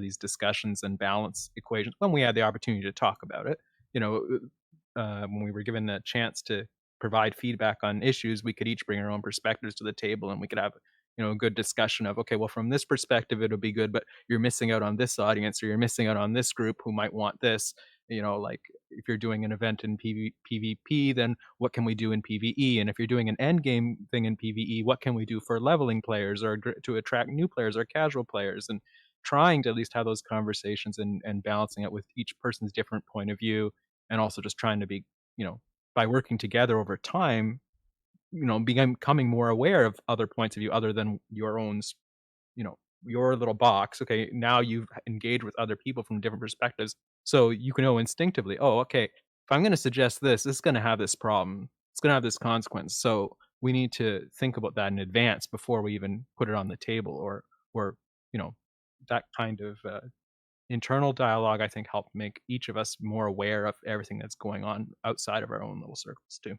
[SPEAKER 2] these discussions and balance equations when we had the opportunity to talk about it. When we were given the chance to provide feedback on issues, we could each bring our own perspectives to the table, and we could have a good discussion of, okay, well, from this perspective it'll be good, but you're missing out on this audience, or you're missing out on this group who might want this. Like if you're doing an event in PvP, then what can we do in PvE? And if you're doing an end game thing in PvE, what can we do for leveling players or to attract new players or casual players? And trying to at least have those conversations and balancing it with each person's different point of view, and also just trying to be, by working together over time, becoming more aware of other points of view other than your own, your little box. Okay, now you've engaged with other people from different perspectives, so you can know instinctively, oh, okay, if I'm going to suggest this, it's going to have this problem, it's going to have this consequence. So we need to think about that in advance before we even put it on the table, or you know, that kind of internal dialogue, I think, helped make each of us more aware of everything that's going on outside of our own little circles too.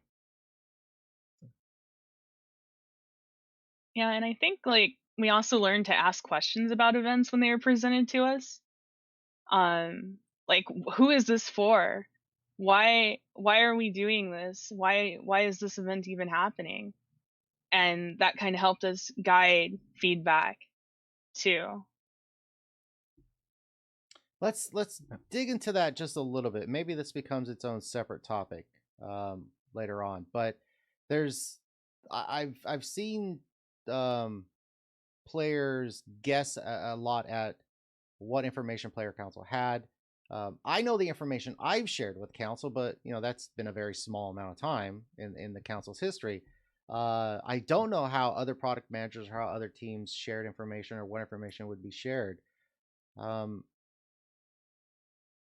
[SPEAKER 5] Yeah, and I think like we also learned to ask questions about events when they were presented to us. Like who is this for? Why are we doing this? Why is this event even happening? And that kind of helped us guide feedback too.
[SPEAKER 1] Let's dig into that just a little bit. Maybe this becomes its own separate topic later on. But there's I've seen um, players guess a lot at what information player council had. I know the information I've shared with council, but that's been a very small amount of time in the council's history. I don't know how other product managers or how other teams shared information or what information would be shared. Um,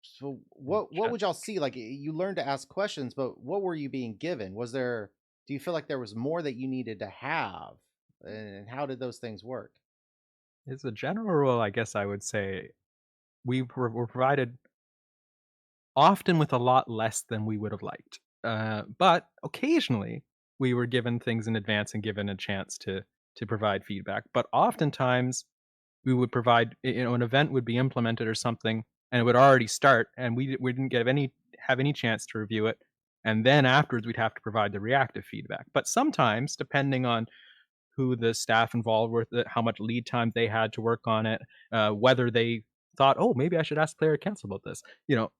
[SPEAKER 1] so what
[SPEAKER 2] Chat.
[SPEAKER 1] would y'all see? Like you learned to ask questions, but what were you being given? Was there? Do you feel like there was more that you needed to have? And how did those things work?
[SPEAKER 2] As a general rule, I guess I would say were provided often with a lot less than we would have liked. But occasionally we were given things in advance and given a chance to provide feedback. But oftentimes we would provide, an event would be implemented or something, and it would already start, and we didn't have any chance to review it, and then afterwards we'd have to provide the reactive feedback. But sometimes, depending on who the staff involved with it, how much lead time they had to work on it, whether they thought, "Oh, maybe I should ask player council about this."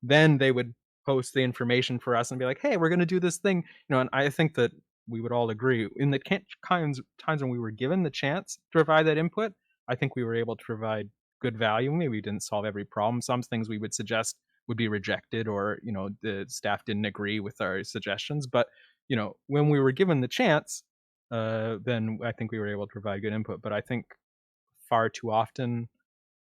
[SPEAKER 2] Then they would post the information for us and be like, "Hey, we're going to do this thing." And I think that we would all agree in the times when we were given the chance to provide that input. I think we were able to provide good value. Maybe we didn't solve every problem. Some things we would suggest would be rejected, or the staff didn't agree with our suggestions. But when we were given the chance, then I think we were able to provide good input. But I think far too often,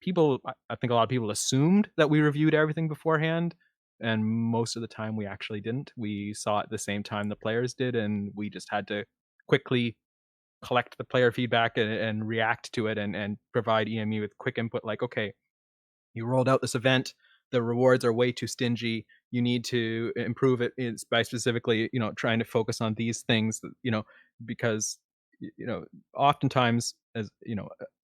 [SPEAKER 2] I think a lot of people assumed that we reviewed everything beforehand, and most of the time we actually didn't. We saw it the same time the players did, and we just had to quickly collect the player feedback and react to it, and provide EME with quick input like, okay, you rolled out this event, the rewards are way too stingy, you need to improve it by specifically trying to focus on these things, because you know oftentimes, as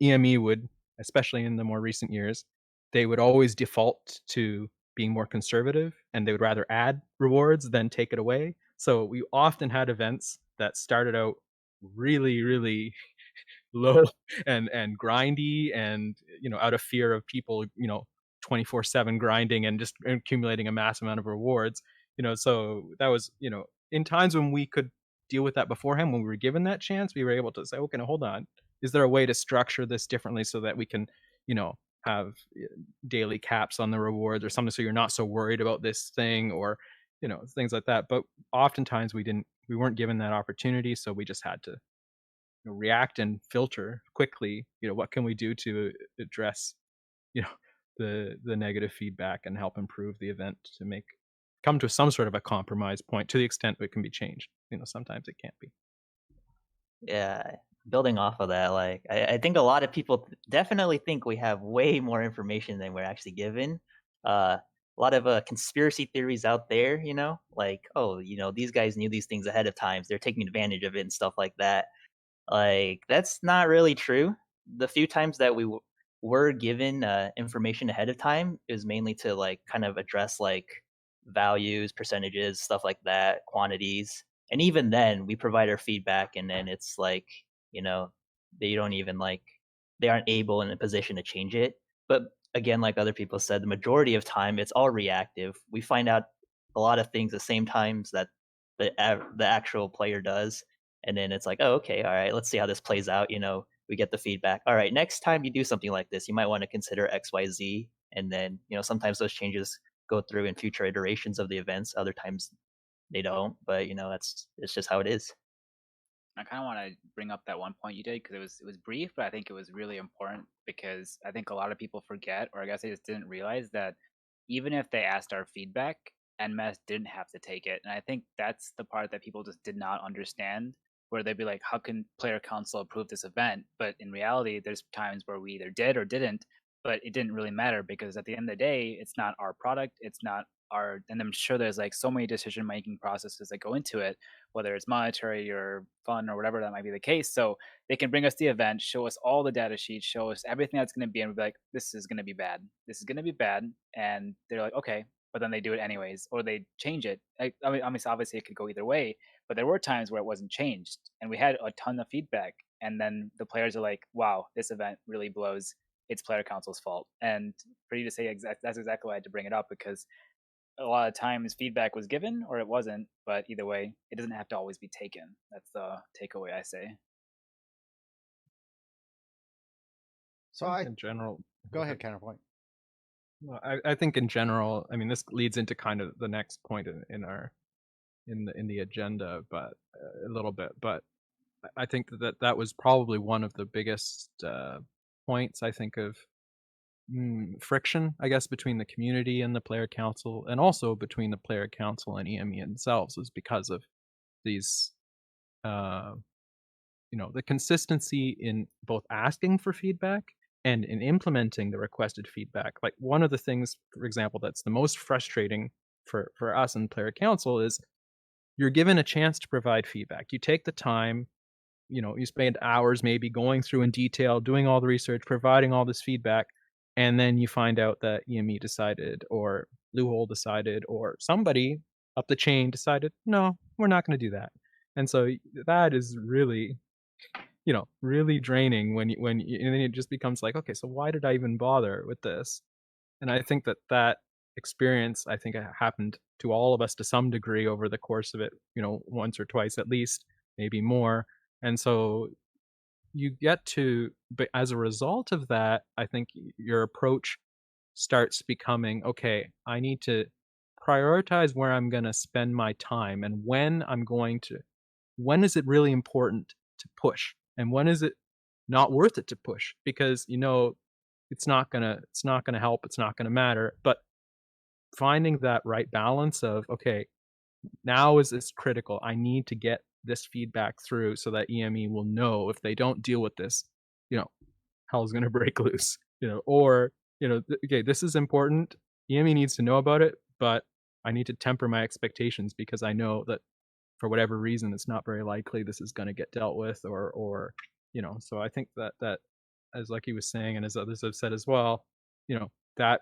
[SPEAKER 2] EME would, especially in the more recent years, they would always default to being more conservative, and they would rather add rewards than take it away. So we often had events that started out really, really low and grindy, and out of fear of people 24/7 grinding and just accumulating a mass amount of rewards. So that was, in times when we could deal with that beforehand, when we were given that chance, we were able to say, okay, now hold on, is there a way to structure this differently so that we can have daily caps on the rewards or something, so you're not so worried about this thing, or things like that. But oftentimes we weren't given that opportunity, so we just had to react and filter quickly. What can we do to address you know the negative feedback and help improve the event to come to some sort of a compromise point, to the extent it can be changed. Sometimes it can't be.
[SPEAKER 3] Yeah, building off of that, like I think a lot of people definitely think we have way more information than we're actually given. A lot of conspiracy theories out there, like, oh, these guys knew these things ahead of time, so they're taking advantage of it and stuff like that. Like, that's not really true. The few times that we were given information ahead of time is mainly to like kind of address like values, percentages, stuff like that, quantities. And even then, we provide our feedback, and then it's like, you know, they don't even like, they aren't able in a position to change it. But again, like other people said, the majority of time it's all reactive. We find out a lot of things the same times that the actual player does, and then it's like, oh, okay, all right, let's see how this plays out. We get the feedback. All right, next time you do something like this, you might want to consider XYZ. And then sometimes those changes go through in future iterations of the events. Other times they don't, but that's it's just how it is.
[SPEAKER 4] I kind of want to bring up that one point you did because it was brief, but I think it was really important because I think a lot of people forget, or I guess they just didn't realize that even if they asked our feedback, NMS didn't have to take it, and I think that's the part that people just did not understand. Where they'd be like, "How can player council approve this event?" But in reality, there's times where we either did or didn't, but it didn't really matter because at the end of the day, it's not our product, it's not our, and I'm sure there's like so many decision making processes that go into it, whether it's monetary or fun or whatever that might be the case. So they can bring us the event, show us all the data sheets, show us everything that's going to be, and we'll be like, this is going to be bad. This is going to be bad. And they're like, okay. But then they do it anyways, or they change it. I mean, obviously it could go either way, but there were times where it wasn't changed, and we had a ton of feedback. And then the players are like, wow, this event really blows. It's player council's fault. And for you to say that's exactly why I had to bring it up because a lot of times feedback was given or it wasn't, but either way, it doesn't have to always be taken. That's the takeaway I say.
[SPEAKER 1] So
[SPEAKER 2] In general,
[SPEAKER 1] go ahead, Counterpoint.
[SPEAKER 2] well, I think in general, I mean, this leads into kind of the next point in our in the agenda, but a little bit. But I think that was probably one of the biggest points I think of friction, I guess, between the community and the player council, and also between the player council and EME themselves, is because of these, uh, the consistency in both asking for feedback and in implementing the requested feedback. Like one of the things, for example, that's the most frustrating for us in player council is you're given a chance to provide feedback. You take the time, you spend hours maybe going through in detail, doing all the research, providing all this feedback, and then you find out that EME decided, or Bluehole decided, or somebody up the chain decided, no, we're not going to do that. And so that is really, really draining and then it just becomes like, okay, so why did I even bother with this? And I think that experience, I think, happened to all of us to some degree over the course of it, once or twice at least, maybe more. And so you get to, but as a result of that, I think your approach starts becoming, okay, I need to prioritize where I'm going to spend my time and when is it really important to push and when is it not worth it to push, because it's not gonna help, it's not gonna matter. But finding that right balance of, okay, now is this critical, I need to get this feedback through so that EME will know if they don't deal with this, you know hell's gonna break loose, or okay, this is important, EME needs to know about it, but I need to temper my expectations because I know that for whatever reason it's not very likely this is going to get dealt with, or so I think that as Lucky was saying, and as others have said as well, that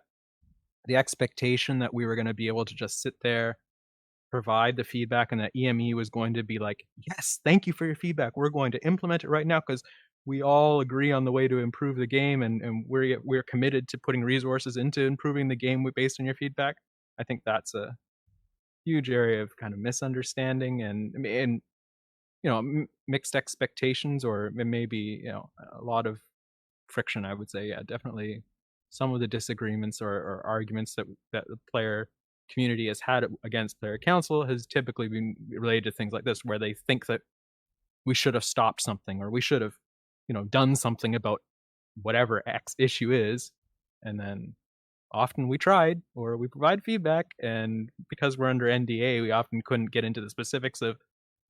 [SPEAKER 2] the expectation that we were going to be able to just sit there, provide the feedback, and that EME was going to be like, yes, thank you for your feedback, we're going to implement it right now because we all agree on the way to improve the game, and we're committed to putting resources into improving the game based on your feedback. I think that's a huge area of kind of misunderstanding and mixed expectations, or maybe a lot of friction, I would say. Yeah, definitely some of the disagreements or arguments that the player community has had against player council has typically been related to things like this, where they think that we should have stopped something, or we should have done something about whatever X issue is. And then often we tried, or we provide feedback, and because we're under NDA, we often couldn't get into the specifics of,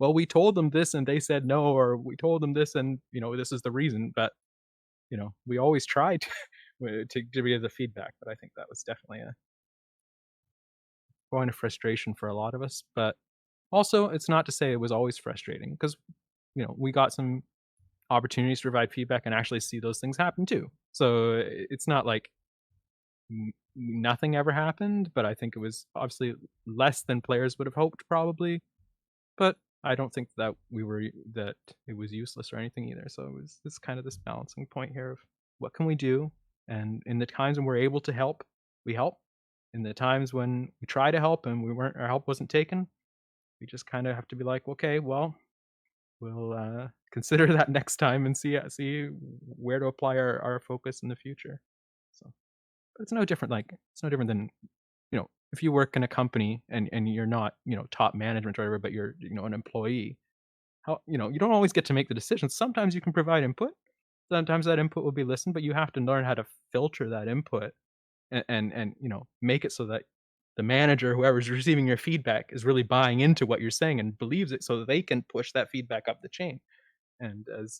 [SPEAKER 2] well, we told them this and they said no, or we told them this and this is the reason. But we always tried to give the feedback. But I think that was definitely a point of frustration for a lot of us. But also, it's not to say it was always frustrating, because we got some opportunities to provide feedback and actually see those things happen too. So it's not like nothing ever happened, but I think it was obviously less than players would have hoped, probably. But I don't think that that it was useless or anything either. So it was this kind of this balancing point here of what can we do, and in the times when we're able to help, we help. In the times when we try to help and our help wasn't taken, we just kind of have to be like, okay, well, we'll consider that next time and see where to apply our focus in the future. So it's no different. Like, it's no different than, if you work in a company and you're not, top management or whatever, but you're, an employee. how, you don't always get to make the decisions. Sometimes you can provide input. Sometimes that input will be listened, but you have to learn how to filter that input and make it so that the manager, whoever's receiving your feedback, is really buying into what you're saying and believes it, so that they can push that feedback up the chain. And as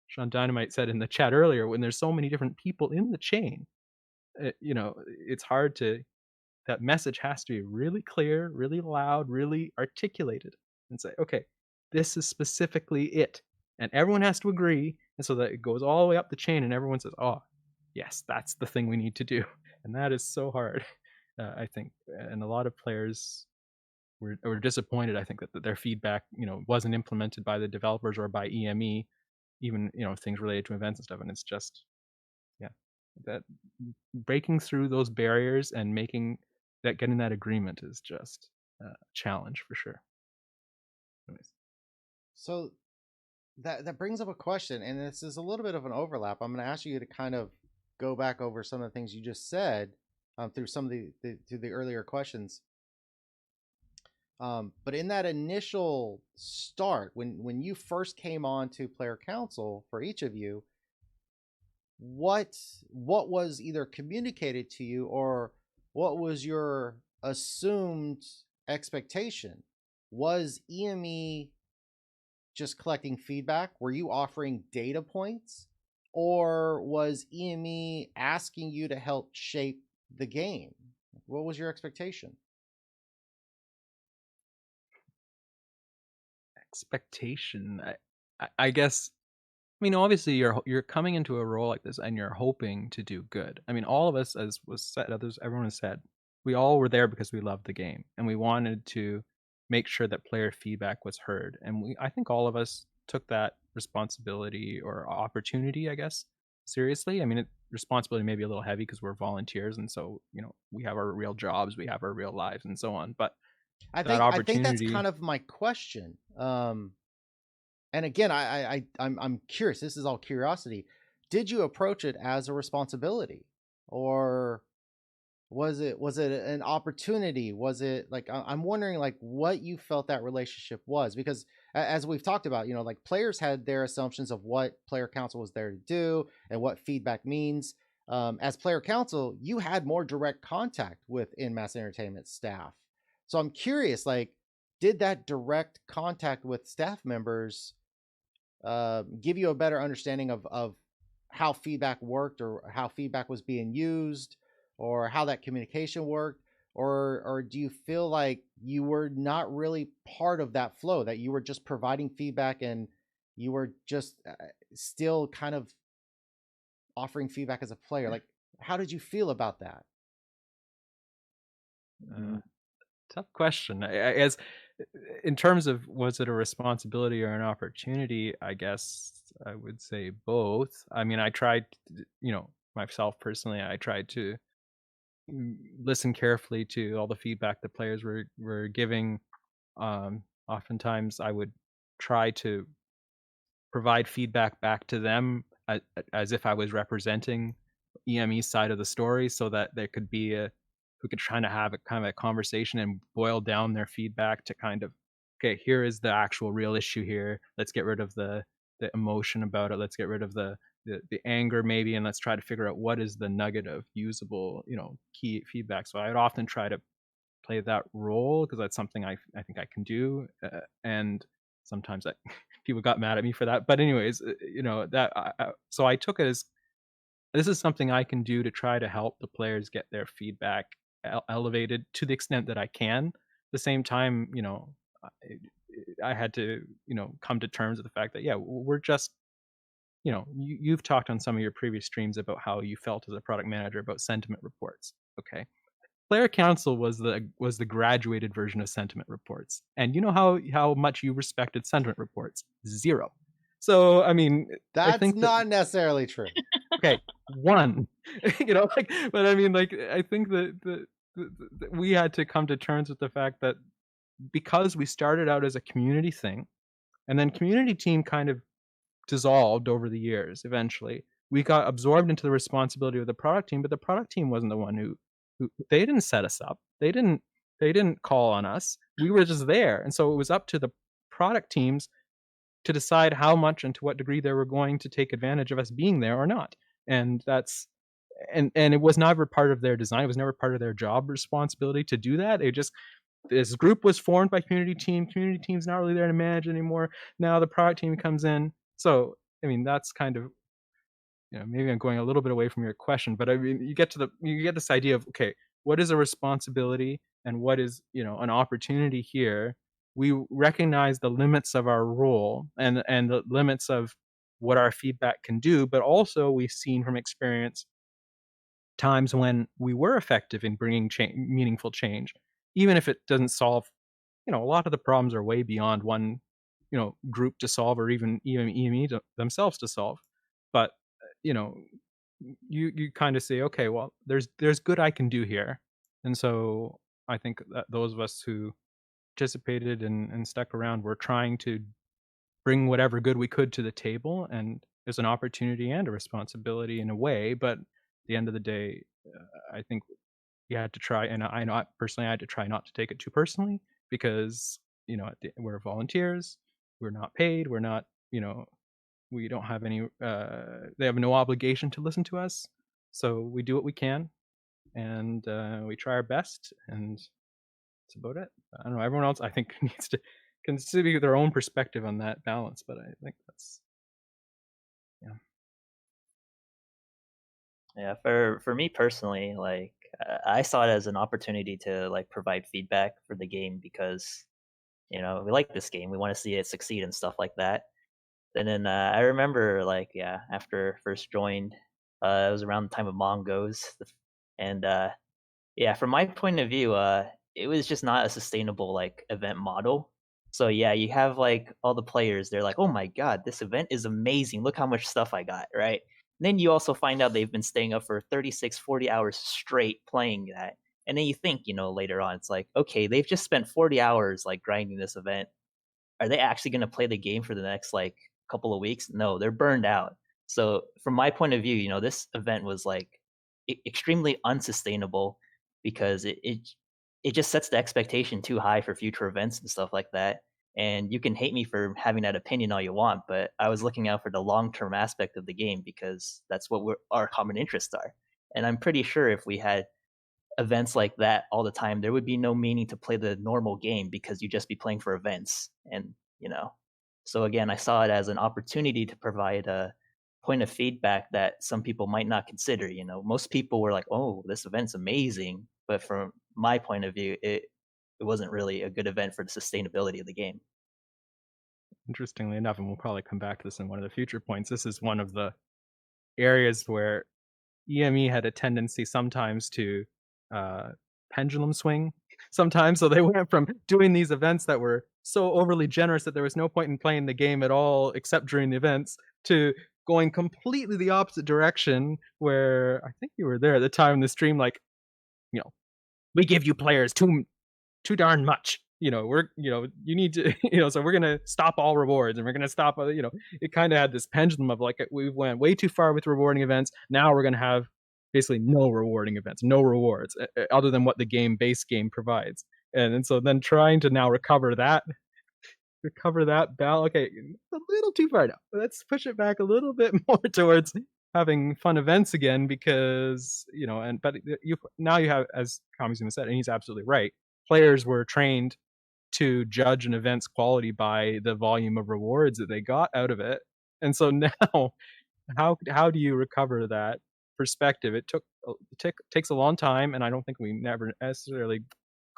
[SPEAKER 2] Sean Dynamite said in the chat earlier, when there's so many different people in the chain, it's hard to. That message has to be really clear, really loud, really articulated, and say, okay, this is specifically it, and everyone has to agree, and so that it goes all the way up the chain, and everyone says, oh, yes, that's the thing we need to do, and that is so hard. I think, and a lot of players were disappointed. I think that their feedback, wasn't implemented by the developers or by EME, even things related to events and stuff. And it's just, yeah, that breaking through those barriers and getting that agreement is just a challenge for sure. Anyways.
[SPEAKER 1] So that brings up a question, and this is a little bit of an overlap. I'm going to ask you to kind of go back over some of the things you just said through some of the earlier questions. But in that initial start, when you first came on to Player Council for each of you, what was either communicated to you, or what was your assumed expectation? Was EME just collecting feedback? Were you offering data points, or was EME asking you to help shape the game? What was your expectation?
[SPEAKER 2] Expectation, I guess. I mean, obviously, you're coming into a role like this, and you're hoping to do good. I mean, all of us, as was said, everyone has said, we all were there because we loved the game, and we wanted to make sure that player feedback was heard. And I think all of us took that responsibility or opportunity, I guess, seriously. I mean, responsibility may be a little heavy because we're volunteers, and so we have our real jobs, we have our real lives, and so on. But
[SPEAKER 1] I
[SPEAKER 2] that
[SPEAKER 1] think that's
[SPEAKER 2] opportunity.
[SPEAKER 1] kind of my question. And again, I'm curious. This is all curiosity. Did you approach it as a responsibility, or was it an opportunity? Was it like, I'm wondering like what you felt that relationship was, because as we've talked about, like players had their assumptions of what Player Council was there to do and what feedback means. As Player Council, you had more direct contact with In Mass Entertainment staff, so I'm curious, like, did that direct contact with staff members give you a better understanding of how feedback worked, or how feedback was being used, or how that communication worked, or do you feel like you were not really part of that flow, that you were just providing feedback and you were just still kind of offering feedback as a player? Like, how did you feel about that?
[SPEAKER 2] Tough question. I guess in terms of, was it a responsibility or an opportunity, I guess I would say both. I mean, I tried, myself personally, I tried to listen carefully to all the feedback the players were giving. Oftentimes I would try to provide feedback back to them as if I was representing EME's side of the story, so that there could be we could try to have a kind of a conversation and boil down their feedback to kind of, okay, here is the actual real issue here. Let's get rid of the emotion about it. Let's get rid of the anger maybe, and let's try to figure out what is the nugget of usable, key feedback. So I would often try to play that role because that's something I think I can do, and sometimes people got mad at me for that. But anyways, so I took it as, this is something I can do to try to help the players get their feedback elevated to the extent that I can. At the same time, I had to, come to terms with the fact that, yeah, we're just, you've talked on some of your previous streams about how you felt as a product manager about sentiment reports. Okay. Player Council was the graduated version of sentiment reports. And you know how much you respected sentiment reports? 0. So, I mean,
[SPEAKER 1] That's
[SPEAKER 2] I think
[SPEAKER 1] not necessarily true.
[SPEAKER 2] Okay, 1. But I mean, I think that we had to come to terms with the fact that because we started out as a community thing, and then community team kind of dissolved over the years eventually. We got absorbed into the responsibility of the product team, but the product team wasn't the one who they didn't set us up. They didn't call on us. We were just there. And so it was up to the product teams to decide how much and to what degree they were going to take advantage of us being there or not. And that's and it was never part of their design. It was never part of their job responsibility to do that. It just this group was formed by community team. Community team's not really there to manage anymore. Now the product team comes in. So I mean that's kind of, maybe I'm going a little bit away from your question, but I mean you get this idea of, okay, what is a responsibility and what is, an opportunity here. We recognize the limits of our role and the limits of what our feedback can do, but also we've seen from experience times when we were effective in bringing meaningful change, even if it doesn't solve, a lot of the problems are way beyond one, group to solve, or even EME themselves to solve. But you know, you kind of say, okay, well, there's good I can do here, and so I think that those of us who participated and stuck around were trying to bring whatever good we could to the table, and there's an opportunity and a responsibility in a way, but at the end of the day, I think you had to try, and I know personally I had to try not to take it too personally, because we're volunteers, we're not paid, we're not, we don't have any, they have no obligation to listen to us, so we do what we can, and we try our best, and that's about it. I don't know. Everyone else, I think, needs to consider their own perspective on that balance, but I think that's, yeah.
[SPEAKER 3] Yeah, for me personally, like I saw it as an opportunity to like provide feedback for the game because we like this game, we want to see it succeed and stuff like that. And then I remember like yeah, after first joined, it was around the time of Mongo's, and yeah, from my point of view, it was just not a sustainable like event model. So yeah, you have like all the players, they're like, "Oh my god, this event is amazing. Look how much stuff I got," right? And then you also find out they've been staying up for 36, 40 hours straight playing that. And then you think, later on, it's like, okay, they've just spent 40 hours like grinding this event. Are they actually going to play the game for the next like couple of weeks? No, they're burned out. So from my point of view, this event was like extremely unsustainable because it just sets the expectation too high for future events and stuff like that. And you can hate me for having that opinion all you want, but I was looking out for the long term aspect of the game because that's what our common interests are. And I'm pretty sure if we had events like that all the time, there would be no meaning to play the normal game because you'd just be playing for events. And, so again, I saw it as an opportunity to provide a point of feedback that some people might not consider. Most people were like, oh, this event's amazing. But from my point of view, it wasn't really a good event for the sustainability of the game.
[SPEAKER 2] Interestingly enough, and we'll probably come back to this in one of the future points, this is one of the areas where EME had a tendency sometimes to pendulum swing sometimes. So they went from doing these events that were so overly generous that there was no point in playing the game at all except during the events, to going completely the opposite direction, where I think you were there at the time in the stream, like, we give you players too darn much. We're, you need to, so we're gonna stop all rewards, and we're gonna stop. It kind of had this pendulum of like, we went way too far with rewarding events. Now we're gonna have basically no rewarding events, no rewards other than what the base game provides. And so then trying to now recover that balance. Okay, a little too far now. Let's push it back a little bit more towards having fun events again, because but you have, as Kami's said, and he's absolutely right, players were trained to judge an event's quality by the volume of rewards that they got out of it. And so now, how do you recover that perspective? It takes a long time, and I don't think we never necessarily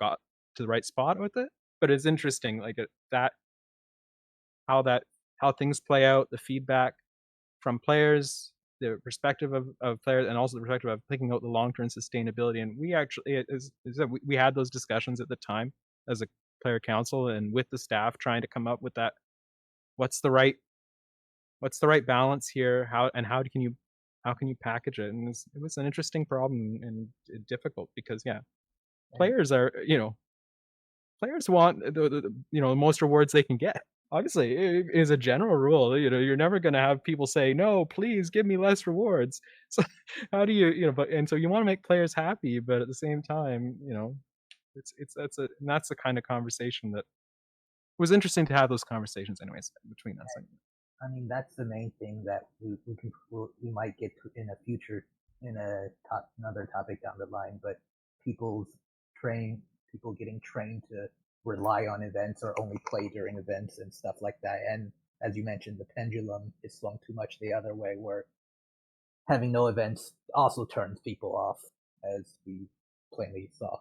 [SPEAKER 2] got to the right spot with it. But it's interesting, like how things play out, the feedback from players, the perspective of players, and also the perspective of thinking about the long-term sustainability. And we actually, we had those discussions at the time as a player council and with the staff, trying to come up with that, what's the right balance here, how can you package it. And it was an interesting problem and difficult, because players are, players want the most rewards they can get. Obviously, it is a general rule. You're never going to have people say, no, please give me less rewards. So how do but and so you want to make players happy, but at the same time, that's the kind of conversation that was interesting to have those conversations anyways between us.
[SPEAKER 7] I mean, that's the main thing that we might get to in a future, in another topic down the line. But people getting trained to rely on events or only play during events and stuff like that. And as you mentioned, the pendulum is swung too much the other way, where having no events also turns people off, as we plainly saw.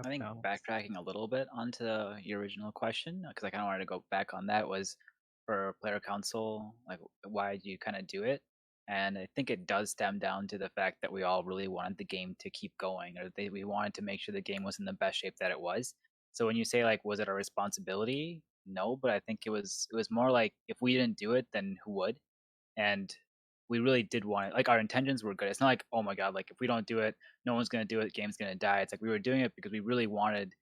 [SPEAKER 4] I think backtracking a little bit onto your original question, because I kind of wanted to go back on that, was for player council, like why do you kind of do it? And I think it does stem down to the fact that we all really wanted the game to keep going, or we wanted to make sure the game was in the best shape that it was. So when you say like, was it a responsibility? No, but I think it was more like if we didn't do it, then who would? And we really did want it. Like our intentions were good. It's not like, oh my god, like if we don't do it, no one's gonna do it, game's gonna die. It's like we were doing it because we really wanted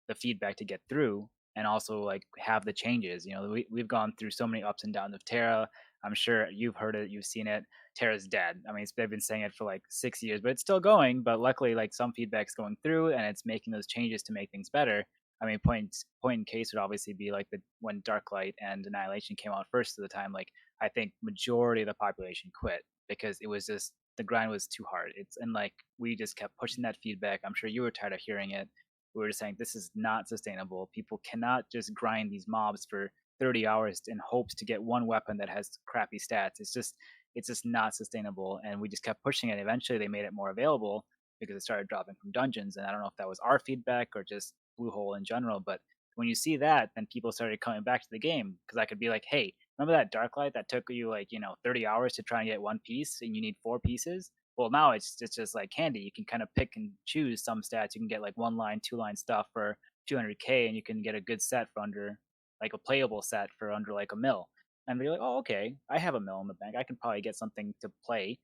[SPEAKER 4] the feedback to get through and also like have the changes. You know, we've gone through so many ups and downs of Terra. I'm sure you've heard it, you've seen it. Terra's dead. I mean, they've been saying it for like 6 years, but it's still going. But luckily, like some feedback's going through, and it's making those changes to make things better. I mean, point in case would obviously be like when Darklight and Annihilation came out first at the time. Like I think majority of the population quit because it was just the grind was too hard. And like we just kept pushing that feedback. I'm sure you were tired of hearing it. We were just saying this is not sustainable. People cannot just grind these mobs for 30 hours in hopes to get one weapon that has crappy stats. It's just not sustainable. And we just kept pushing it. Eventually they made it more available because it started dropping from dungeons. And I don't know if that was our feedback or just Bluehole in general, but when you see that, then people started coming back to the game because I could be like, hey, remember that Darklight that took you like 30 hours to try and get one piece and you need 4 pieces? Well, now it's just like candy. You can kind of pick and choose some stats. You can get like 1 line, 2 line stuff for 200K, and you can get a good set for under like a playable set for under like a mil. And they're like, oh, okay, I have a mil in the bank. I can probably get something to play,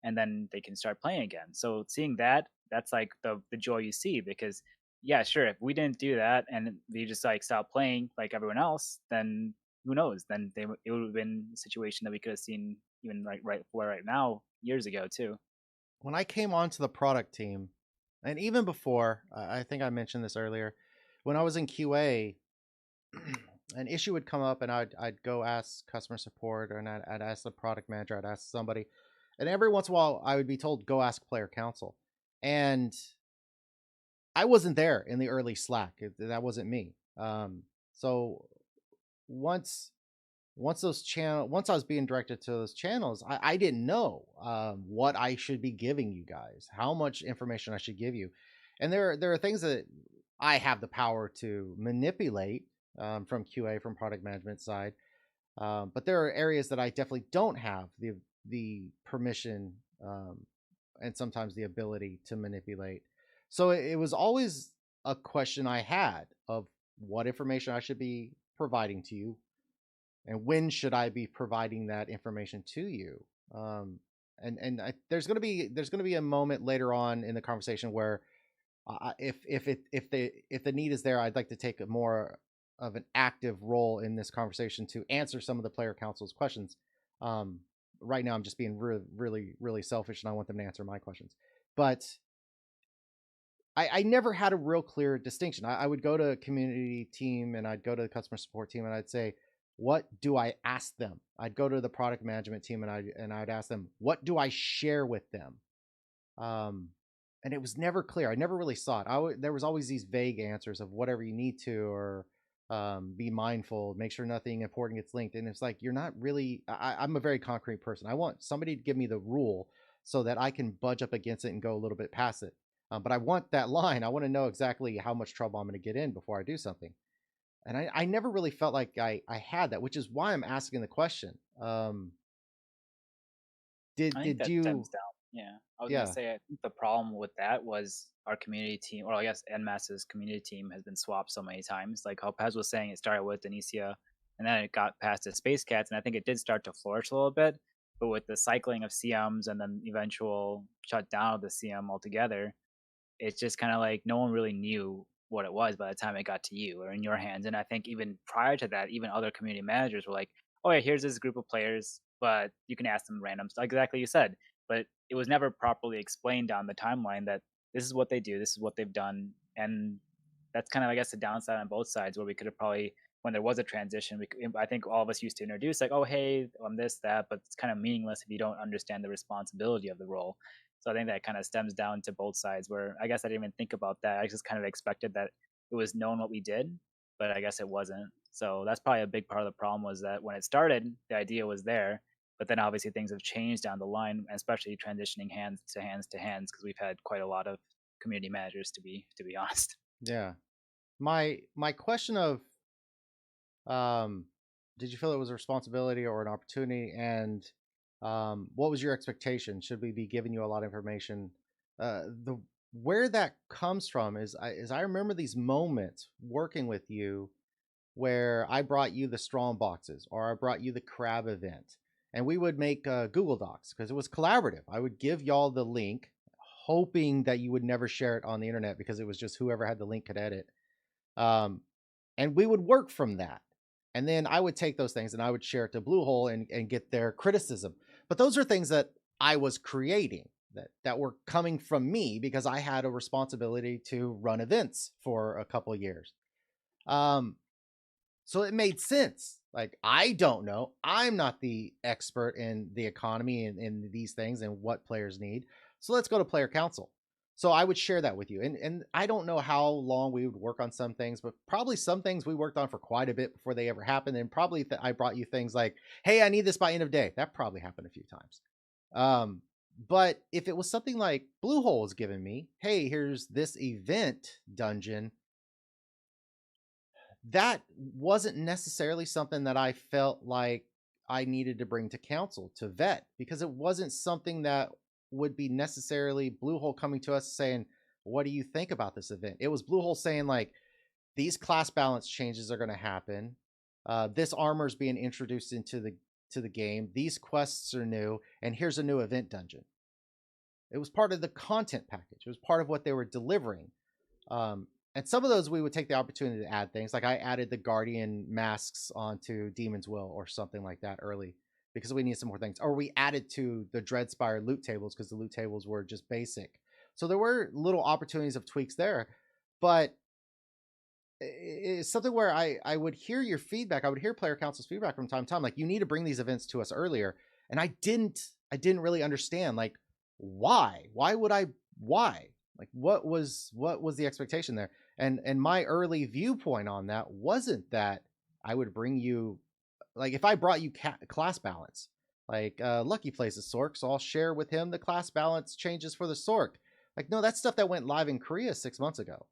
[SPEAKER 4] and then they can start playing again. So seeing that, that's like the joy you see because yeah, sure. If we didn't do that and they just like stopped playing like everyone else, then who knows? Then it would have been a situation that we could have seen even like right now years ago too.
[SPEAKER 1] When I came onto the product team, and even before, I think I mentioned this earlier, when I was in QA, an issue would come up, and I'd go ask customer support, or I'd ask the product manager, I'd ask somebody, and every once in a while, I would be told, "Go ask player council," and I wasn't there in the early Slack. That wasn't me. So once once I was being directed to those channels, I didn't know what I should be giving you guys, how much information I should give you, and there are things that I have the power to manipulate from QA, from product management side, but there are areas that I definitely don't have the permission and sometimes the ability to manipulate. So it was always a question I had of what information I should be providing to you, and when should I be providing that information to you. There's gonna be a moment later on in the conversation where if the need is there, I'd like to take a more of an active role in this conversation to answer some of the player council's questions. Um, right now, I'm just being really selfish, and I want them to answer my questions. But I never had a real clear distinction. I would go to a community team and I'd go to the customer support team and I'd say, what do I ask them? I'd go to the product management team and I'd ask them, what do I share with them? Um, and it was never clear. I never really saw it. There was always these vague answers of whatever you need to, or be mindful, make sure nothing important gets linked. And it's like, you're not really, I'm a very concrete person. I want somebody to give me the rule so that I can budge up against it and go a little bit past it. But I want that line. I want to know exactly how much trouble I'm going to get in before I do something. And I never really felt like I had that, which is why I'm asking the question.
[SPEAKER 4] I think
[SPEAKER 1] Did
[SPEAKER 4] that
[SPEAKER 1] you?
[SPEAKER 4] stems down. Yeah, I was
[SPEAKER 1] Yeah.
[SPEAKER 4] gonna say I think the problem with that was our community team, or I guess NMAS's community team has been swapped so many times. Like how Pez was saying, it started with Denicia, and then it got past the Space Cats, and I think it did start to flourish a little bit. But with the cycling of CMs and then eventual shutdown of the CM altogether, it's just kind of like no one really knew what it was by the time it got to you or in your hands. And I think even prior to that, even other community managers were like, "Oh yeah, here's this group of players, but you can ask them random stuff." Exactly you said, but it was never properly explained on the timeline that this is what they do, this is what they've done, and that's kind of, I guess, the downside on both sides, where we could have probably, when there was a transition, I think all of us used to introduce like, oh, hey, I'm this, that, but it's kind of meaningless if you don't understand the responsibility of the role. So I think that kind of stems down to both sides, where I guess I didn't even think about that. I just kind of expected that it was known what we did, but I guess it wasn't. So that's probably a big part of the problem, was that when it started, the idea was there, but then obviously things have changed down the line, especially transitioning hands to hands to hands, because we've had quite a lot of community managers, to be honest.
[SPEAKER 1] Yeah. My question of did you feel it was a responsibility or an opportunity, and what was your expectation? Should we be giving you a lot of information? The Where that comes from is I remember these moments working with you where I brought you the strong boxes or I brought you the crab event, and we would make Google Docs because it was collaborative. I would give y'all the link, hoping that you would never share it on the internet because it was just whoever had the link could edit. Um, and we would work from that. And then I would take those things and I would share it to Bluehole and get their criticism. But those are things that I was creating that were coming from me because I had a responsibility to run events for a couple of years. So it made sense. Like, I don't know. I'm not the expert in the economy and in these things and what players need. So let's go to player council. So I would share that with you. And I don't know how long we would work on some things, but probably some things we worked on for quite a bit before they ever happened. And probably I brought you things like, hey, I need this by end of day. That probably happened a few times. But if it was something like Bluehole was giving me, hey, here's this event dungeon, that wasn't necessarily something that I felt like I needed to bring to council to vet, because it wasn't something that would be necessarily Bluehole coming to us saying, what do you think about this event? It was Bluehole saying like, these class balance changes are going to happen. This armor is being introduced into the game. These quests are new, and here's a new event dungeon. It was part of the content package. It was part of what they were delivering. And some of those we would take the opportunity to add things. Like I added the Guardian masks onto Demon's Will or something like that early because we needed some more things. Or we added to the Dreadspire loot tables because the loot tables were just basic. So there were little opportunities of tweaks there. But it's something where I would hear your feedback. I would hear player council's feedback from time to time. Like, you need to bring these events to us earlier. And I didn't really understand, like, why? Why? Like, what was the expectation there? And my early viewpoint on that wasn't that I would bring you, like, if I brought you class balance, like Lucky plays the Sork, so I'll share with him the class balance changes for the Sork. Like, no, that's stuff that went live in Korea 6 months ago.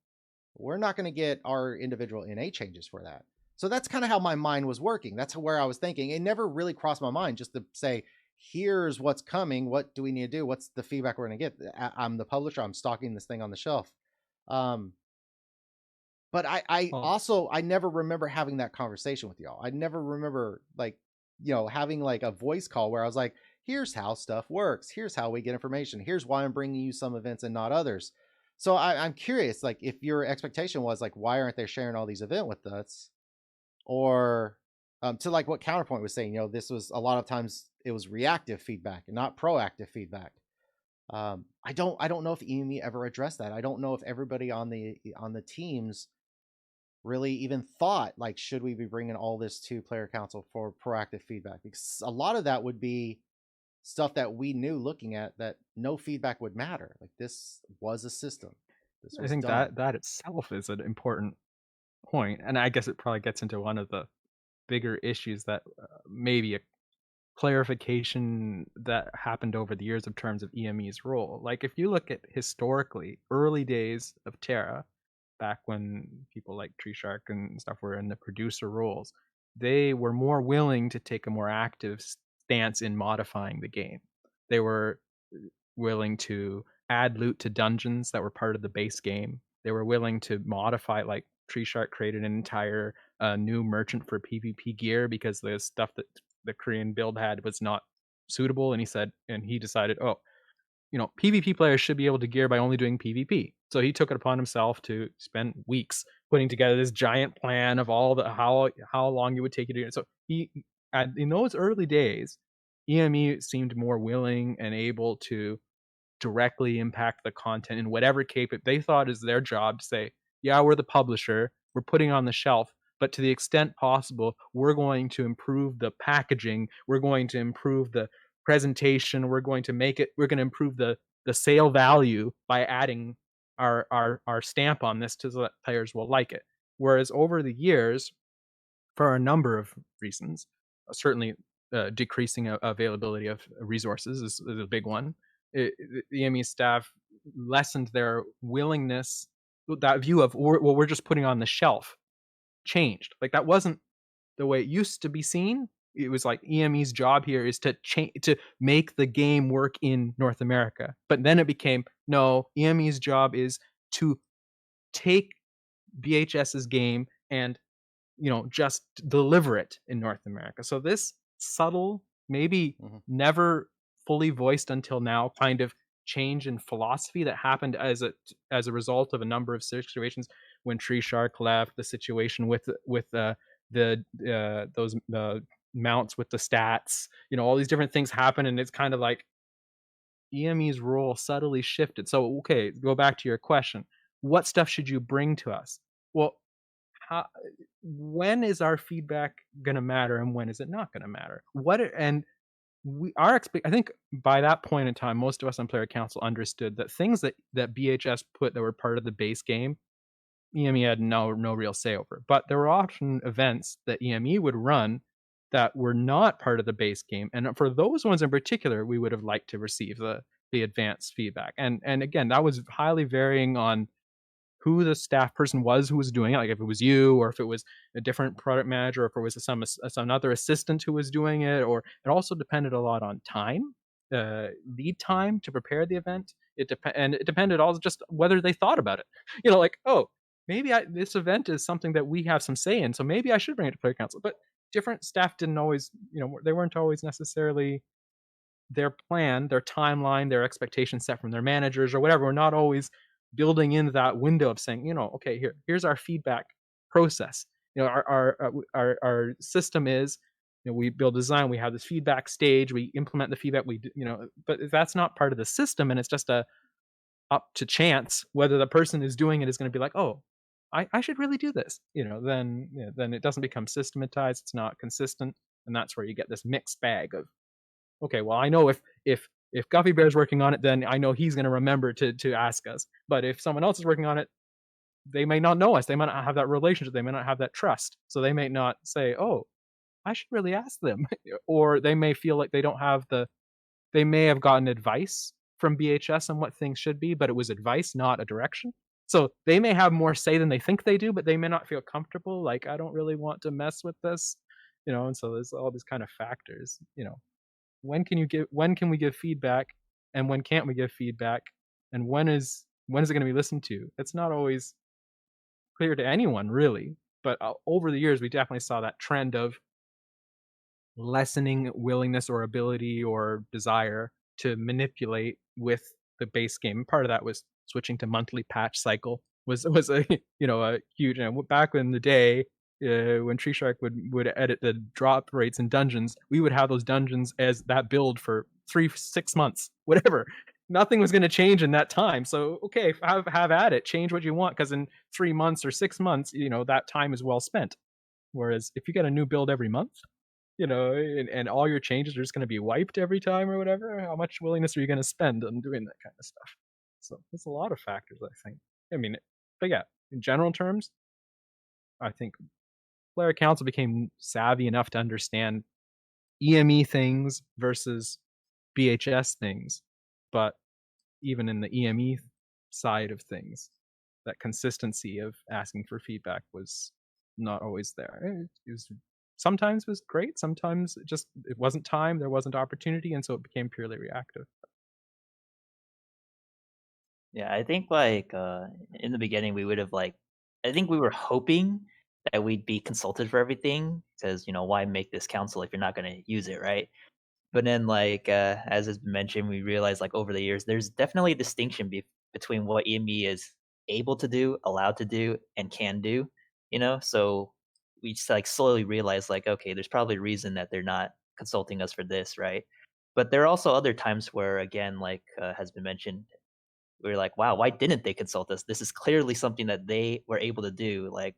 [SPEAKER 1] We're not going to get our individual NA changes for that. So that's kind of how my mind was working. That's where I was thinking. It never really crossed my mind just to say, here's what's coming. What do we need to do? What's the feedback we're going to get? I'm the publisher. I'm stocking this thing on the shelf. But I also, I never remember having that conversation with y'all. I never remember, like, having like a voice call where I was like, here's how stuff works. Here's how we get information. Here's why I'm bringing you some events and not others. So I'm curious, like, if your expectation was like, why aren't they sharing all these events with us? Or to like what Counterpoint was saying, this was a lot of times it was reactive feedback and not proactive feedback. I don't know if EME ever addressed that. I don't know if everybody on the teams really even thought, like, should we be bringing all this to player council for proactive feedback? Because a lot of that would be stuff that we knew looking at that no feedback would matter. Like, this was a system.
[SPEAKER 2] I think that itself is an important point, and I guess it probably gets into one of the bigger issues that maybe a clarification that happened over the years of terms of EME's role. Like, if you look at historically early days of TERA, back when people like Tree Shark and stuff were in the producer roles, they were more willing to take a more active stance in modifying the game. They were willing to add loot to dungeons that were part of the base game. They were willing to modify, like Tree Shark created an entire new merchant for PvP gear because the stuff that the Korean build had was not suitable, and he decided, PvP players should be able to gear by only doing PvP. So he took it upon himself to spend weeks putting together this giant plan of all the how long it would take you to do it. So in those early days, EME seemed more willing and able to directly impact the content in whatever they thought is their job to say, yeah, we're the publisher, we're putting it on the shelf, but to the extent possible, we're going to improve the packaging, we're going to improve the presentation, we're going to improve the sale value by adding our stamp on this so that players will like it. Whereas over the years, for a number of reasons, certainly decreasing availability of resources is a big one. The EME staff lessened their willingness, that view of, well, we're just putting on the shelf, changed. Like, that wasn't the way it used to be seen. It was like EME's job here is to make the game work in North America. But then it became, no, EME's job is to take BHS's game and just deliver it in North America. So this subtle, maybe never fully voiced until now, kind of change in philosophy that happened as a result of a number of situations. When Tree Shark left, the situation with those mounts with the stats, all these different things happen, and it's kind of like EME's role subtly shifted. So, okay, go back to your question. What stuff should you bring to us? Well, when is our feedback going to matter, and when is it not going to matter? I think by that point in time, most of us on Player Council understood that things that BHS put that were part of the base game, EME had no real say over. But there were often events that EME would run that were not part of the base game, and for those ones in particular, we would have liked to receive the advanced feedback. And again, that was highly varying on who the staff person was who was doing it, like if it was you, or if it was a different product manager, or if it was some other assistant who was doing it, or it also depended a lot on time, lead time to prepare the event. It depended also just whether they thought about it. Like, oh, maybe this event is something that we have some say in, so maybe I should bring it to Player Council. But different staff didn't always, they weren't always necessarily, their plan, their timeline, their expectations set from their managers or whatever, were not always building in that window of saying, okay, here's our feedback process. Our system is, we build design, we have this feedback stage, we implement the feedback, but if that's not part of the system and it's just up to chance whether the person who's doing it is going to be like, oh, I should really do this, then it doesn't become systematized, it's not consistent, and that's where you get this mixed bag of, okay, well, I know if GuffyBear's working on it, then I know he's going to remember to ask us. But if someone else is working on it, they may not know us. They might not have that relationship. They may not have that trust. So they may not say, oh, I should really ask them. Or they may feel like they may have gotten advice from BHS on what things should be, but it was advice, not a direction. So they may have more say than they think they do, but they may not feel comfortable. Like, I don't really want to mess with this, and so there's all these kind of factors, when can we give feedback, and when can't we give feedback, and when is it going to be listened to? It's not always clear to anyone, really. But over the years, we definitely saw that trend of lessening willingness or ability or desire to manipulate with the base game. And part of that was switching to monthly patch cycle was a a huge, back in the day, when Tree Shark would edit the drop rates in dungeons, we would have those dungeons as that build for 3-6 months, whatever. Nothing was going to change in that time. So, okay, have at it. Change what you want, because in 3 months or 6 months, that time is well spent. Whereas if you get a new build every month, and all your changes are just going to be wiped every time or whatever, how much willingness are you going to spend on doing that kind of stuff? So there's a lot of factors, I think. But yeah, in general terms, I think Player Council became savvy enough to understand EME things versus BHS things. But even in the EME side of things, that consistency of asking for feedback was not always there. Sometimes was great, sometimes it wasn't time, there wasn't opportunity, and so it became purely reactive.
[SPEAKER 3] Yeah, I think in the beginning we would have I think we were hoping that we'd be consulted for everything, because why make this council if you're not going to use it, right? But then as has been mentioned, we realized over the years there's definitely a distinction between what EME is able to do, allowed to do, and can do. So we just slowly realized okay, there's probably a reason that they're not consulting us for this, right? But there are also other times where, again, has been mentioned, we were like, wow, why didn't they consult us? This is clearly something that they were able to do. Like,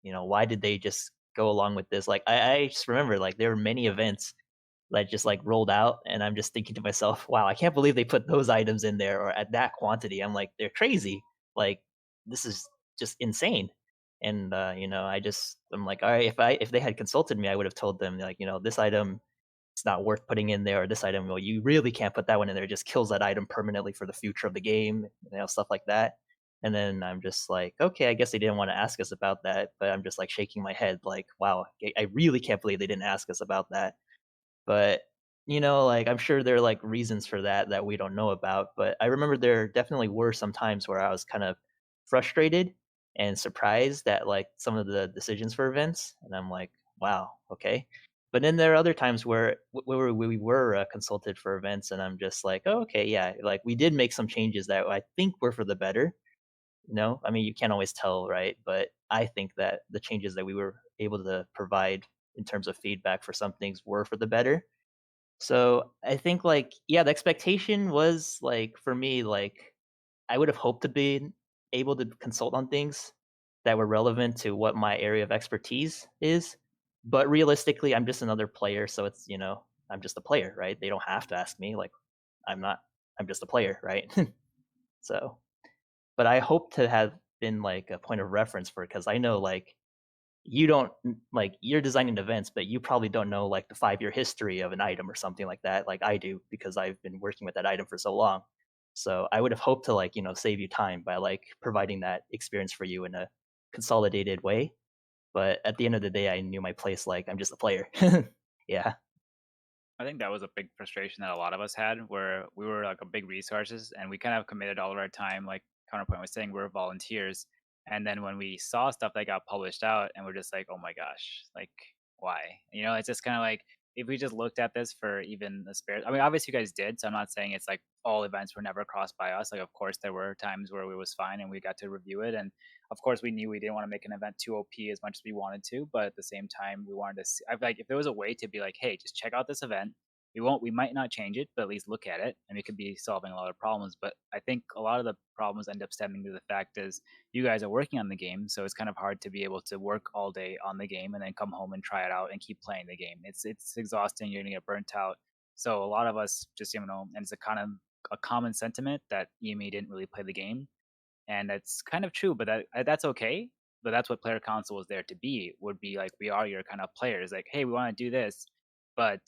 [SPEAKER 3] why did they just go along with this? Like, I just remember like there were many events that just like rolled out, and I'm just thinking to myself, wow, I can't believe they put those items in there or at that quantity. I'm like, they're crazy. Like, this is just insane. And I'm like, all right, if they had consulted me, I would have told them like, this item it's not worth putting in there, or this item, well, you really can't put that one in there. It just kills that item permanently for the future of the game, stuff like that. And then I'm just like, okay, I guess they didn't want to ask us about that, but I'm just like shaking my head, like, wow, I really can't believe they didn't ask us about that. But, like, I'm sure there are, like, reasons for that we don't know about, but I remember there definitely were some times where I was kind of frustrated and surprised at, like, some of the decisions for events, and I'm like, "Wow, okay." But then there are other times where we were, consulted for events, and I'm just like, "Oh, okay, yeah," like, we did make some changes that I think were for the better, I mean, you can't always tell, right? But I think that the changes that we were able to provide in terms of feedback for some things were for the better. So I think like, yeah, the expectation was like for me, like I would have hoped to be able to consult on things that were relevant to what my area of expertise is. But realistically, I'm just another player, so it's I'm just a player, right? They don't have to ask me. Like I'm not. I'm just a player, right? So, but I hope to have been like a point of reference for it because I know like you don't like you're designing events, but you probably don't know like the 5-year history of an item or something like that, like I do, because I've been working with that item for so long. So I would have hoped to like, save you time by like providing that experience for you in a consolidated way. But at the end of the day, I knew my place like I'm just a player. Yeah.
[SPEAKER 4] I think that was a big frustration that a lot of us had, where we were like a big resources and we kind of committed all of our time, like Counterpoint was saying, we're volunteers. And then when we saw stuff that got published out, and we're just like, oh my gosh, like why? It's just kind of like if we just looked at this for even a spare. I mean, obviously you guys did, so I'm not saying it's like all events were never crossed by us. Like, of course, there were times where it was fine and we got to review it, and of course we knew we didn't want to make an event too OP as much as we wanted to, but at the same time we wanted to see, I like if there was a way to be like, hey, just check out this event. We might not change it, but at least look at it, and we could be solving a lot of problems. But I think a lot of the problems end up stemming to the fact is you guys are working on the game, so it's kind of hard to be able to work all day on the game and then come home and try it out and keep playing the game. It's exhausting. You're gonna get burnt out. So a lot of us just and it's a kind of a common sentiment that EME didn't really play the game, and it's kind of true. But that's okay. But that's what player council was there to be. Would be like, we are your kind of players. Like, hey, we want to do this, but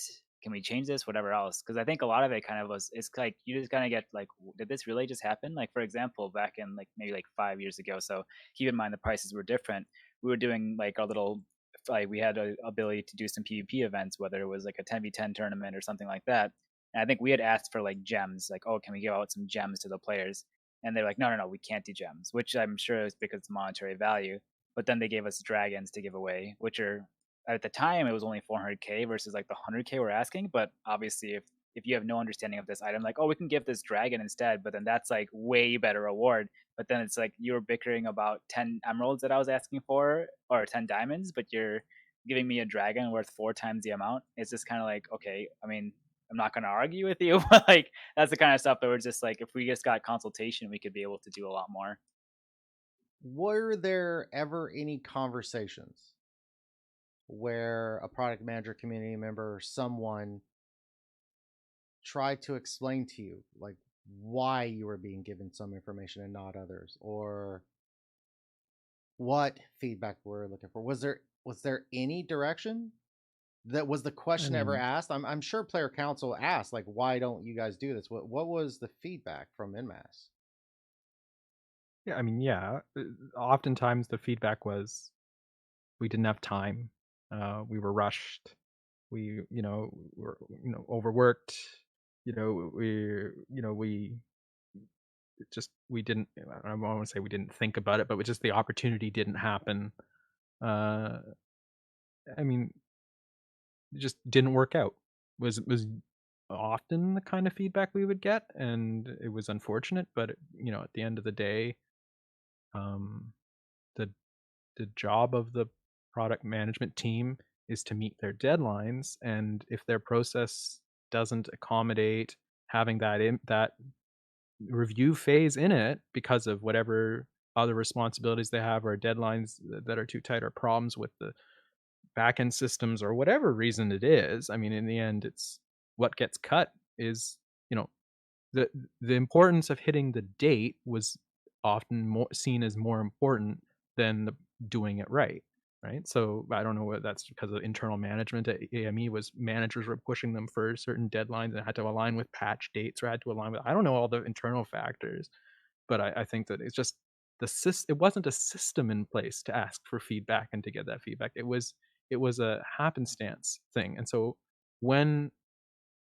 [SPEAKER 4] can we change this? Whatever else. Because I think a lot of it kind of was. It's like you just kind of get like, did this really just happen? Like for example, back in like maybe like 5 years ago. So keep in mind the prices were different. We were doing like our little. Like we had a ability to do some PvP events, whether it was like a 10v10 tournament or something like that. And I think we had asked for like gems, like, oh, can we give out some gems to the players? And they're like, no, no, no, we can't do gems, which I'm sure is because it's monetary value. But then they gave us dragons to give away, which are at the time it was only 400k versus like the 100k we're asking. But obviously, if you have no understanding of this item, like, oh, we can give this dragon instead, but then that's like way better reward. But then it's like you were bickering about 10 emeralds that I was asking for, or 10 diamonds, but you're giving me a dragon worth 4 times the amount. It's just kind of like, okay, I mean, I'm not going to argue with you, but like that's the kind of stuff that we're just like, if we just got consultation, we could be able to do a lot more.
[SPEAKER 1] Were there ever any conversations where a product manager, community member, or someone tried to explain to you like why you were being given some information and not others, or what feedback we're looking for? Was there any direction? That was the
[SPEAKER 2] I
[SPEAKER 1] question ever
[SPEAKER 2] mean,
[SPEAKER 1] asked? I'm sure player council asked like, why don't you guys do this? What was the feedback from NMAS?
[SPEAKER 2] yeah, I mean, yeah. Oftentimes the feedback was we didn't have time. We were rushed. We, were, overworked. We just we didn't. I don't want to say we didn't think about it, but just the opportunity didn't happen. Uh, I mean, it just didn't work out. Was often the kind of feedback we would get, and it was unfortunate. But at the end of the day, um, the the job of the product management team is to meet their deadlines, and if their process doesn't accommodate having that review phase in it because of whatever other responsibilities they have or deadlines that are too tight or problems with the backend systems or whatever reason it is. I mean, in the end, it's what gets cut is, you know, the the importance of hitting the date was often more seen as more important than doing it right. Right. So I don't know whether that's because of internal management at AME was managers were pushing them for certain deadlines and had to align with patch dates or had to align with, I don't know all the internal factors, but I think that it's just it wasn't a system in place to ask for feedback and to get that feedback. It was a happenstance thing. And so when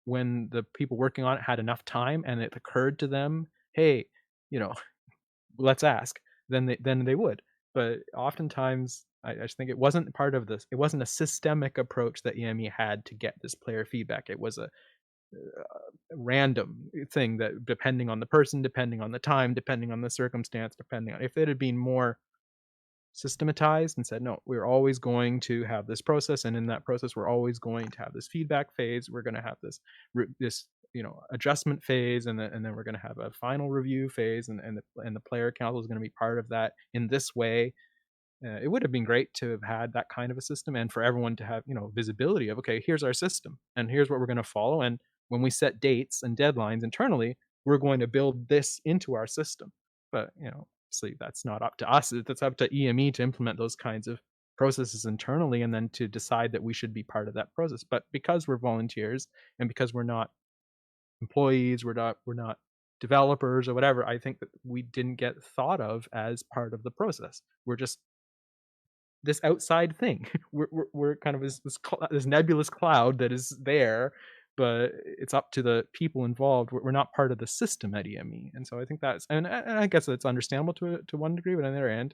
[SPEAKER 2] the people working on it had enough time and it occurred to them, hey, you know, let's ask, then they would. But oftentimes I just think it wasn't part of this. It wasn't a systemic approach that EME had to get this player feedback. It was a random thing that depending on the person, depending on the time, depending on the circumstance, depending on if it had been more systematized and said, no, we're always going to have this process, and in that process, we're always going to have this feedback phase. We're going to have this adjustment phase, and then we're going to have a final review phase, and the player council is going to be part of that in this way. It would have been great to have had that kind of a system, and for everyone to have visibility of, okay, here's our system and here's what we're going to follow, and when we set dates and deadlines internally, we're going to build this into our system. But obviously that's not up to us. That's up to EME to implement those kinds of processes internally and then to decide that we should be part of that process. But because we're volunteers and because we're not employees, we're not developers or whatever, I think that we didn't get thought of as part of the process. We're just this outside thing. We're kind of this nebulous cloud that is there, but it's up to the people involved. We're not part of the system at EME, and so I think that's, and I guess it's understandable to one degree. But on the other end,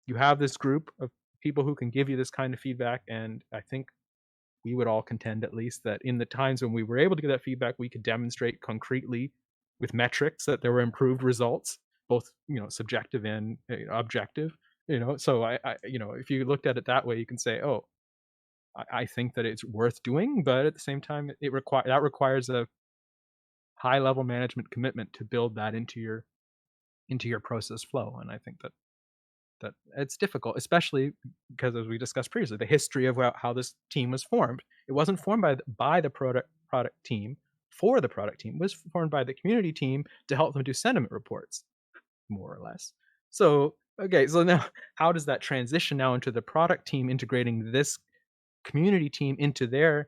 [SPEAKER 2] you have this group of people who can give you this kind of feedback, and I think we would all contend, at least, that in the times when we were able to get that feedback, we could demonstrate concretely with metrics that there were improved results, both subjective and objective. So I if you looked at it that way, you can say, oh, I think that it's worth doing, but at the same time, that requires a high level management commitment to build that into your process flow. And I think that it's difficult, especially because, as we discussed previously, the history of how this team was formed. It wasn't formed by the product team for the product team. It was formed by the community team to help them do sentiment reports, more or less. So, okay, so now how does that transition now into the product team integrating this community team into their,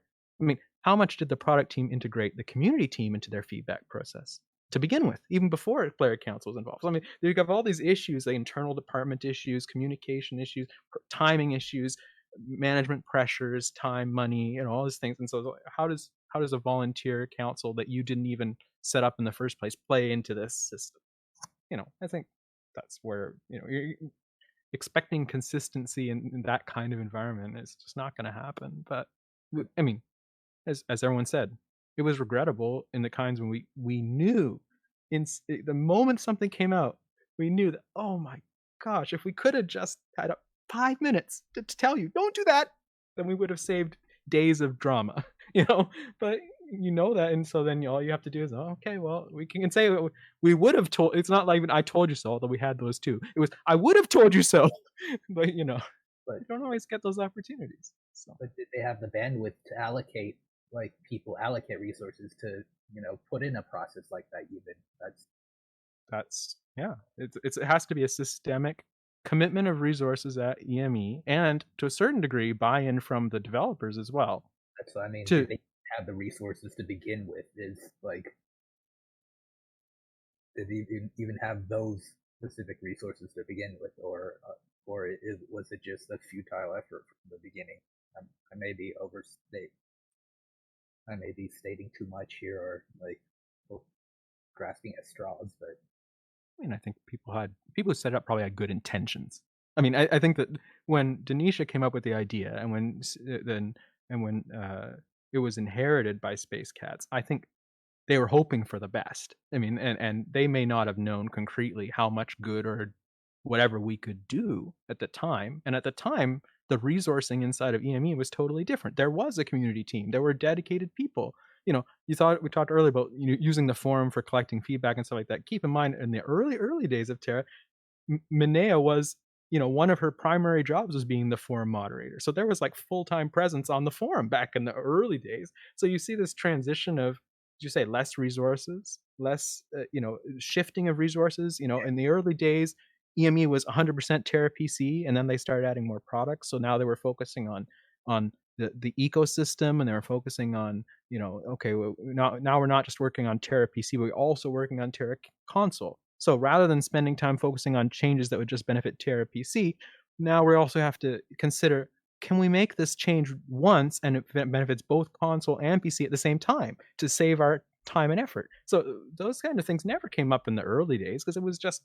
[SPEAKER 2] how much did the product team integrate the community team into their feedback process to begin with, even before player council was involved? So, you have all these issues, the internal department issues, communication issues, timing issues, management pressures, time, money, and all these things. And so how does a volunteer council that you didn't even set up in the first place play into this system? I think that's where you're expecting consistency in that kind of environment is just not going to happen. But as everyone said, it was regrettable in the kinds when we knew the moment something came out, we knew that, oh my gosh, if we could have just had 5 minutes to tell you don't do that, then we would have saved days of drama. But that, and so then all you have to do is, oh, okay, well, we can say we would have told. It's not like even I told you so, although we had those too. It was I would have told you so. But you don't always get those opportunities. So.
[SPEAKER 7] But did they have the bandwidth to allocate, like people allocate resources to put in a process like that? Even
[SPEAKER 2] that's yeah. It has to be a systemic commitment of resources at EME, and to a certain degree, buy-in from the developers as well.
[SPEAKER 7] That's what I mean. Did they have the resources to begin with? Is like, did they even have those specific resources to begin with, or was it just a futile effort from the beginning? I may be I may be stating too much here, or like grasping at straws, but
[SPEAKER 2] I think people who set it up probably had good intentions. I think that when Denisha came up with the idea, and when it was inherited by Space Cats, I think they were hoping for the best. And they may not have known concretely how much good or whatever we could do at the time. And at the time, the resourcing inside of EME was totally different. There was a community team. There were dedicated people we talked earlier about using the forum for collecting feedback and stuff like that. Keep in mind, in the early days of Terra, Minea was, one of her primary jobs was being the forum moderator. So there was like full-time presence on the forum back in the early days. So you see this transition of, did you say less resources, less, shifting of resources. In the early days, EME was 100% Terra PC, and then they started adding more products. So now they were focusing on the ecosystem, and they were focusing on, okay, well, now we're not just working on Terra PC, we're also working on Terra Console. So rather than spending time focusing on changes that would just benefit Terra PC, now we also have to consider, can we make this change once and it benefits both console and PC at the same time to save our time and effort? So those kind of things never came up in the early days because it was just,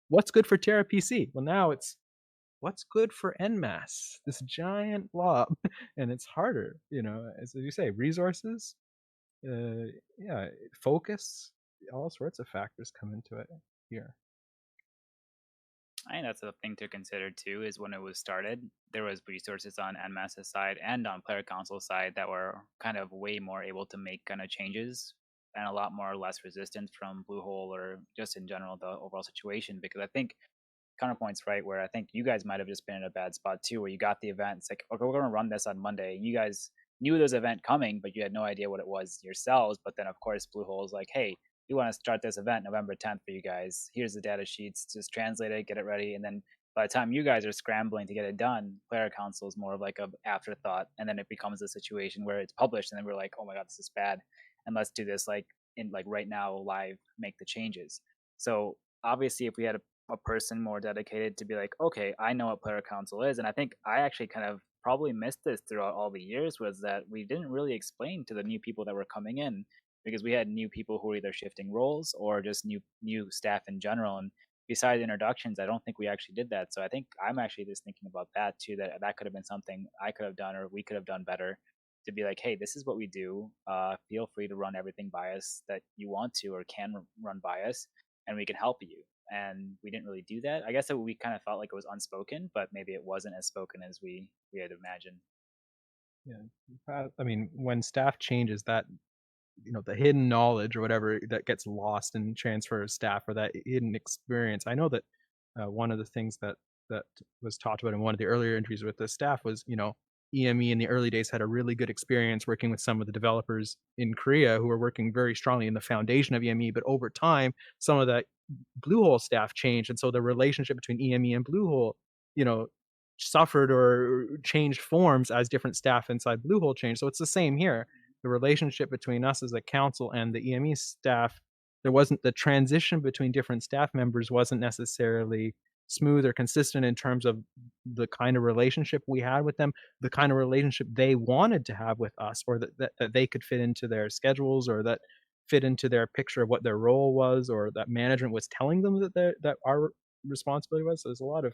[SPEAKER 2] what's good for Terra PC? Well, now it's, what's good for NMAS, this giant blob. And it's harder, as you say, resources, yeah, focus, all sorts of factors come into it here.
[SPEAKER 4] I think that's a thing to consider too. Is when it was started, there was resources on NMAS's side and on Player Console side that were kind of way more able to make kind of changes and a lot more or less resistant from Bluehole or just in general the overall situation. Because I think Counterpoint's right, where I think you guys might have just been in a bad spot too, where you got the event. It's like, okay, we're going to run this on Monday. You guys knew there was an event coming, but you had no idea what it was yourselves. But then, of course, Bluehole is like, hey, we want to start this event November 10th for you guys. Here's the data sheets. Just translate it, get it ready. And then by the time you guys are scrambling to get it done, Player Council is more of like an afterthought. And then it becomes a situation where it's published and then we're like, oh my God, this is bad. And let's do this like in like right now, live, make the changes. So obviously, if we had a person more dedicated to be like, okay, I know what Player Council is. And I think I actually kind of probably missed this throughout all the years was that we didn't really explain to the new people that were coming in because we had new people who were either shifting roles or just new staff in general. And besides introductions, I don't think we actually did that. So I think I'm actually just thinking about that too, that could have been something I could have done or we could have done better to be like, hey, this is what we do. Feel free to run everything by us that you want to or can run by us, and we can help you. And we didn't really do that. I guess we kind of felt like it was unspoken, but maybe it wasn't as spoken as we had imagined.
[SPEAKER 2] Yeah, I mean, when staff changes, that the hidden knowledge or whatever that gets lost in transfer of staff or that hidden experience. I know that one of the things that was talked about in one of the earlier interviews with the staff was, EME in the early days had a really good experience working with some of the developers in Korea who were working very strongly in the foundation of EME, but over time, some of that Bluehole staff changed, and so the relationship between EME and Bluehole, you know, suffered or changed forms as different staff inside Bluehole changed. So it's the same here. The relationship between us as a council and the EME staff, there wasn't the transition between different staff members wasn't necessarily smooth or consistent in terms of the kind of relationship we had with them, the kind of relationship they wanted to have with us, or that they could fit into their schedules, or that fit into their picture of what their role was, or that management was telling them that our responsibility was. So there's a lot of,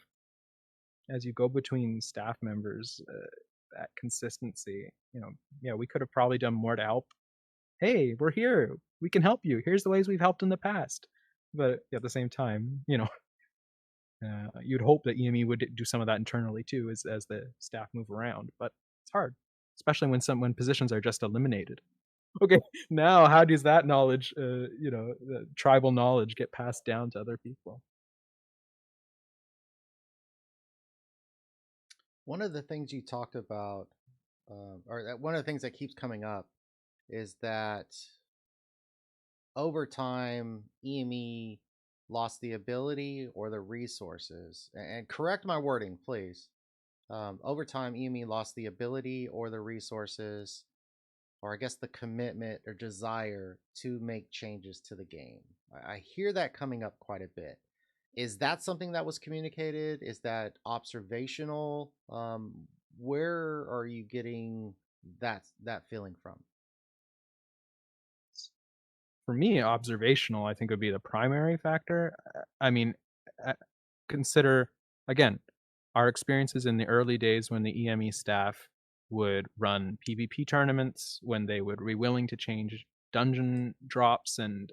[SPEAKER 2] as you go between staff members, that consistency, yeah, we could have probably done more to help. Hey, we're here, we can help you, here's the ways we've helped in the past. But at the same time, you'd hope that EME would do some of that internally too, as the staff move around, but it's hard, especially when positions are just eliminated. Okay, now how does that knowledge, the tribal knowledge, get passed down to other people?
[SPEAKER 1] One of the things you talked about, one of the things that keeps coming up, is that over time, EME lost the ability or the resources. And correct my wording, please. Over time, EME lost the ability or the resources, or I guess the commitment or desire to make changes to the game. I hear that coming up quite a bit. Is that something that was communicated? Is that observational? Where are you getting that feeling from?
[SPEAKER 2] For me, observational, I think, would be the primary factor. I mean, consider, again, our experiences in the early days when the EME staff would run PvP tournaments, when they would be willing to change dungeon drops and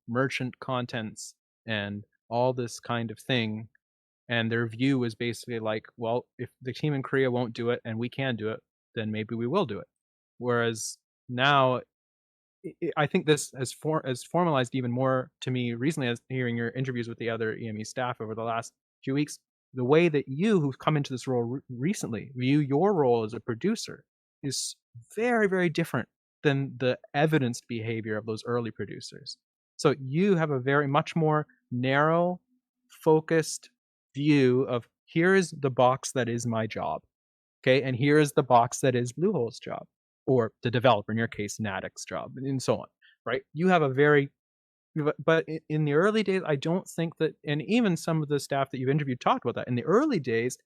[SPEAKER 2] merchant contents and all this kind of thing. And their view was basically like, well, if the team in Korea won't do it and we can do it, then maybe we will do it. Whereas now I think this has formalized even more to me recently as hearing your interviews with the other EME staff over the last few weeks. The way that you, who've come into this role recently, view your role as a producer is very, very different than the evidenced behavior of those early producers. So you have a very much more narrow, focused view of here is the box that is my job. Okay, and here is the box that is Bluehole's job, or the developer, in your case, Natix's job, and so on, right? You have a very, but in the early days, I don't think that, and even some of the staff that you've interviewed talked about that. In the early days,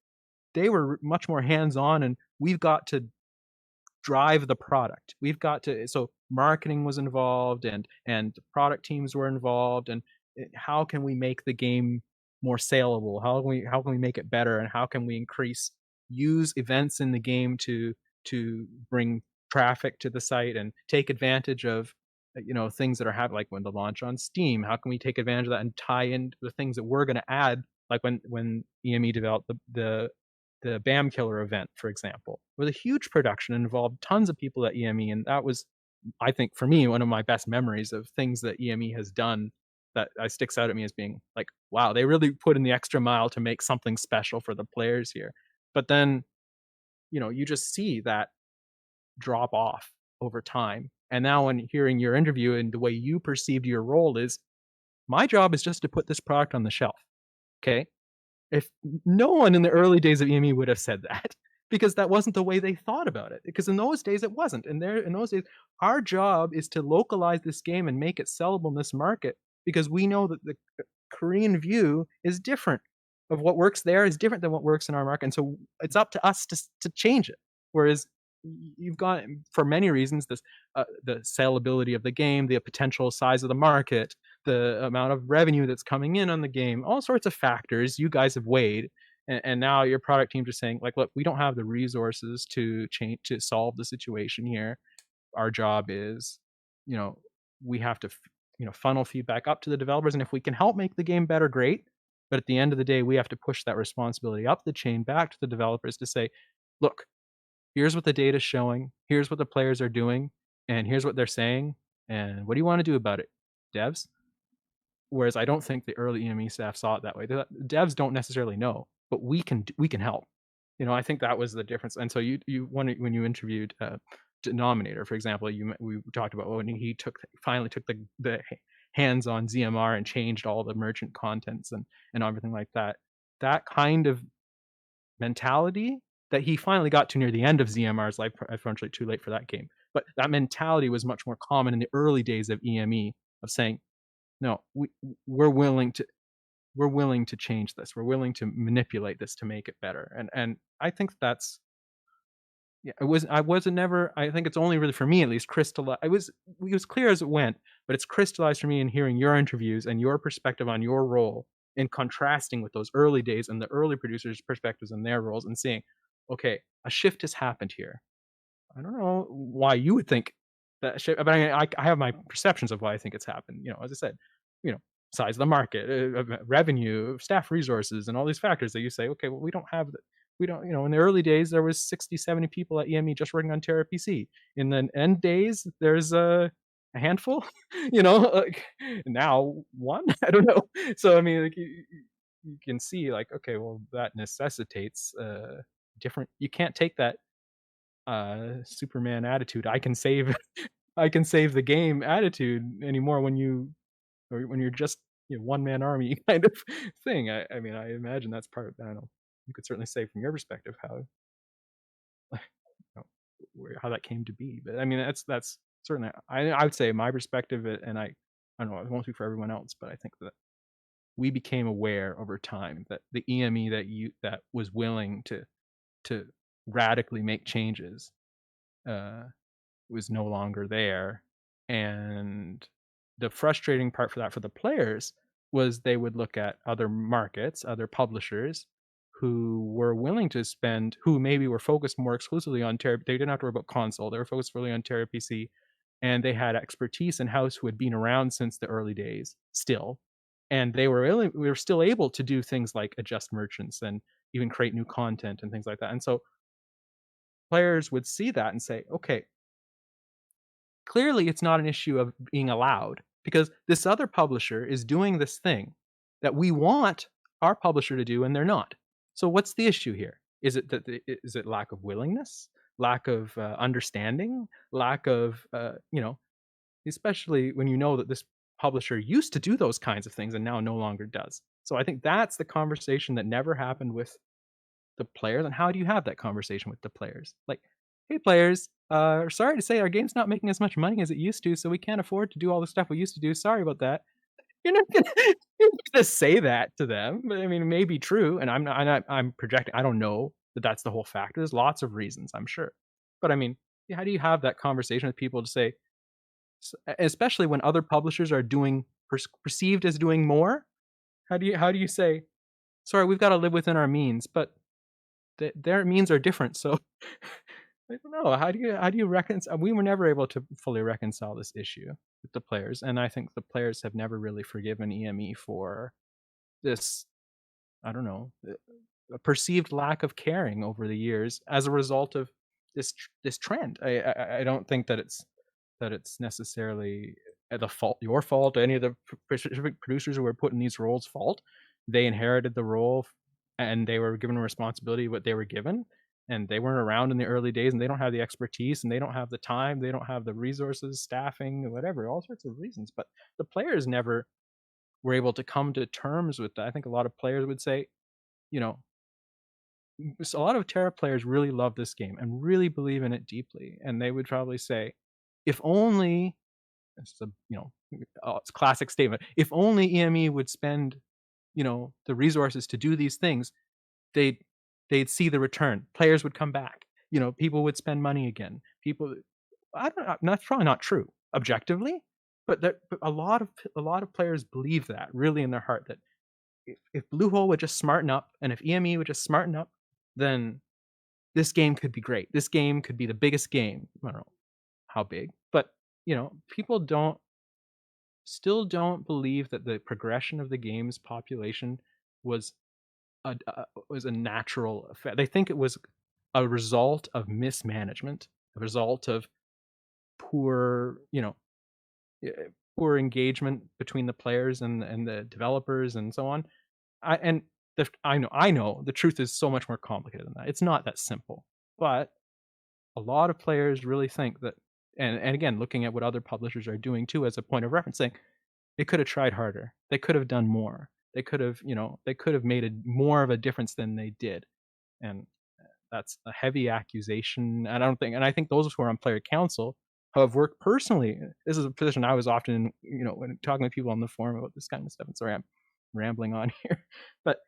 [SPEAKER 2] they were much more hands-on, and we've got to drive the product. We've got to, so marketing was involved, and product teams were involved, and how can we make the game more saleable? How can we make it better, and how can we use events in the game to bring traffic to the site and take advantage of things that are happening, like when the launch on Steam. How can we take advantage of that and tie in the things that we're going to add, like when EME developed the BAM Killer event, for example, was a huge production and involved tons of people at EME, and that was, I think, for me, one of my best memories of things that EME has done that sticks out at me as being like, wow, they really put in the extra mile to make something special for the players here. But then, you just see that drop off over time. And now when hearing your interview and the way you perceived your role is, my job is just to put this product on the shelf. Okay. If no one in the early days of EME would have said that, because that wasn't the way they thought about it. Because in those days it wasn't. And in those days, our job is to localize this game and make it sellable in this market, because we know that the Korean view is different. Of what works there is different than what works in our market. And so it's up to us to change it. Whereas you've got, for many reasons, this the saleability of the game, the potential size of the market, the amount of revenue that's coming in on the game, all sorts of factors you guys have weighed, and now your product team just saying, like, look, we don't have the resources to solve the situation here. Our job is, we have to funnel feedback up to the developers, and if we can help make the game better, great. But at the end of the day, we have to push that responsibility up the chain back to the developers to say, look, here's what the data's showing, here's what the players are doing, and here's what they're saying, and what do you want to do about it, devs? Whereas I don't think the early EME staff saw it that way. The devs don't necessarily know, but we can help. I think that was the difference. And so you when you interviewed Denominator, for example, we talked about when he finally took the hands-on ZMR and changed all the merchant contents and everything like that. That kind of mentality that he finally got to near the end of ZMR's life, unfortunately too late for that game. But that mentality was much more common in the early days of EME, of saying, no, we're willing to change this. We're willing to manipulate this to make it better. And I think that's, yeah, I think it's only really, for me at least, crystallized. It was clear as it went, but it's crystallized for me in hearing your interviews and your perspective on your role, in contrasting with those early days and the early producers' perspectives and their roles, and seeing, okay, a shift has happened here. I don't know why you would think that shift, but I have my perceptions of why I think it's happened. As I said, size of the market, revenue, staff resources, and all these factors that you say, okay, well, we don't, in the early days, there was 60, 70 people at EME just working on TERA PC. In the end days, there's a handful, now one, I don't know. So, I mean, like, you can see, like, okay, well, that necessitates different, you can't take that Superman attitude, I can save the game attitude anymore when you're just one-man army kind of thing. I mean, I imagine that's part of, I don't know, you could certainly say from your perspective how how that came to be. But I mean, that's certainly, I would say my perspective, and I don't know, it won't be for everyone else, but I think that we became aware over time that the EME that was willing to radically make changes was no longer there. And the frustrating part for the players was they would look at other markets, other publishers who were willing to spend, who maybe were focused more exclusively on Terra. They didn't have to worry about console. They were focused really on Terra PC, and they had expertise in-house who had been around since the early days still. And we were still able to do things like adjust merchants and even create new content and things like that. And so players would see that and say, okay, clearly it's not an issue of being allowed, because this other publisher is doing this thing that we want our publisher to do, and they're not. So what's the issue here? Is it that is it lack of willingness, lack of understanding, lack of especially when you know that this publisher used to do those kinds of things and now no longer does. So I think that's the conversation that never happened with the players. And how do you have that conversation with the players? Like, hey, players, sorry to say our game's not making as much money as it used to, so we can't afford to do all the stuff we used to do. Sorry about that. You're not gonna, you're not gonna say that to them. I mean, it may be true, and I'm projecting. I don't know that that's the whole factor. There's lots of reasons, I'm sure, but I mean, how do you have that conversation with people to say, especially when other publishers are doing perceived as doing more? How do you say, sorry, we've got to live within our means, but their means are different. So I don't know. How do you reconcile? We were never able to fully reconcile this issue with the players, and I think the players have never really forgiven EME for this. I don't know, a perceived lack of caring over the years as a result of this trend. I don't think that it's necessarily your fault, any of the specific producers who were put in these roles' fault. They inherited the role, and they were given a responsibility what they were given, and they weren't around in the early days, and they don't have the expertise, and they don't have the time, they don't have the resources, staffing, whatever, all sorts of reasons. But the players never were able to come to terms with that. I think a lot of players would say, you know, a lot of TERA players really love this game and really believe in it deeply, and they would probably say, if only, it's a it's a classic statement, if only EME would spend the resources to do these things, they'd see the return. Players would come back. People would spend money again. I don't know, that's probably not true objectively, but a lot of players believe that really in their heart, that if Bluehole would just smarten up, and if EME would just smarten up, then this game could be great. This game could be the biggest game. I don't know how big, but people still don't believe that the progression of the game's population was a natural effect. They think it was a result of mismanagement, a result of poor, eh, poor engagement between the players and the developers and so on. I know the truth is so much more complicated than that. It's not that simple, but a lot of players really think that, and again, looking at what other publishers are doing too as a point of reference, saying they could have tried harder, they could have done more, they could have made more of a difference than they did. And that's a heavy accusation. And I think those who are on player council who have worked personally. This is a position I was often in, when talking to people on the forum about this kind of stuff. And sorry, I'm rambling on here, but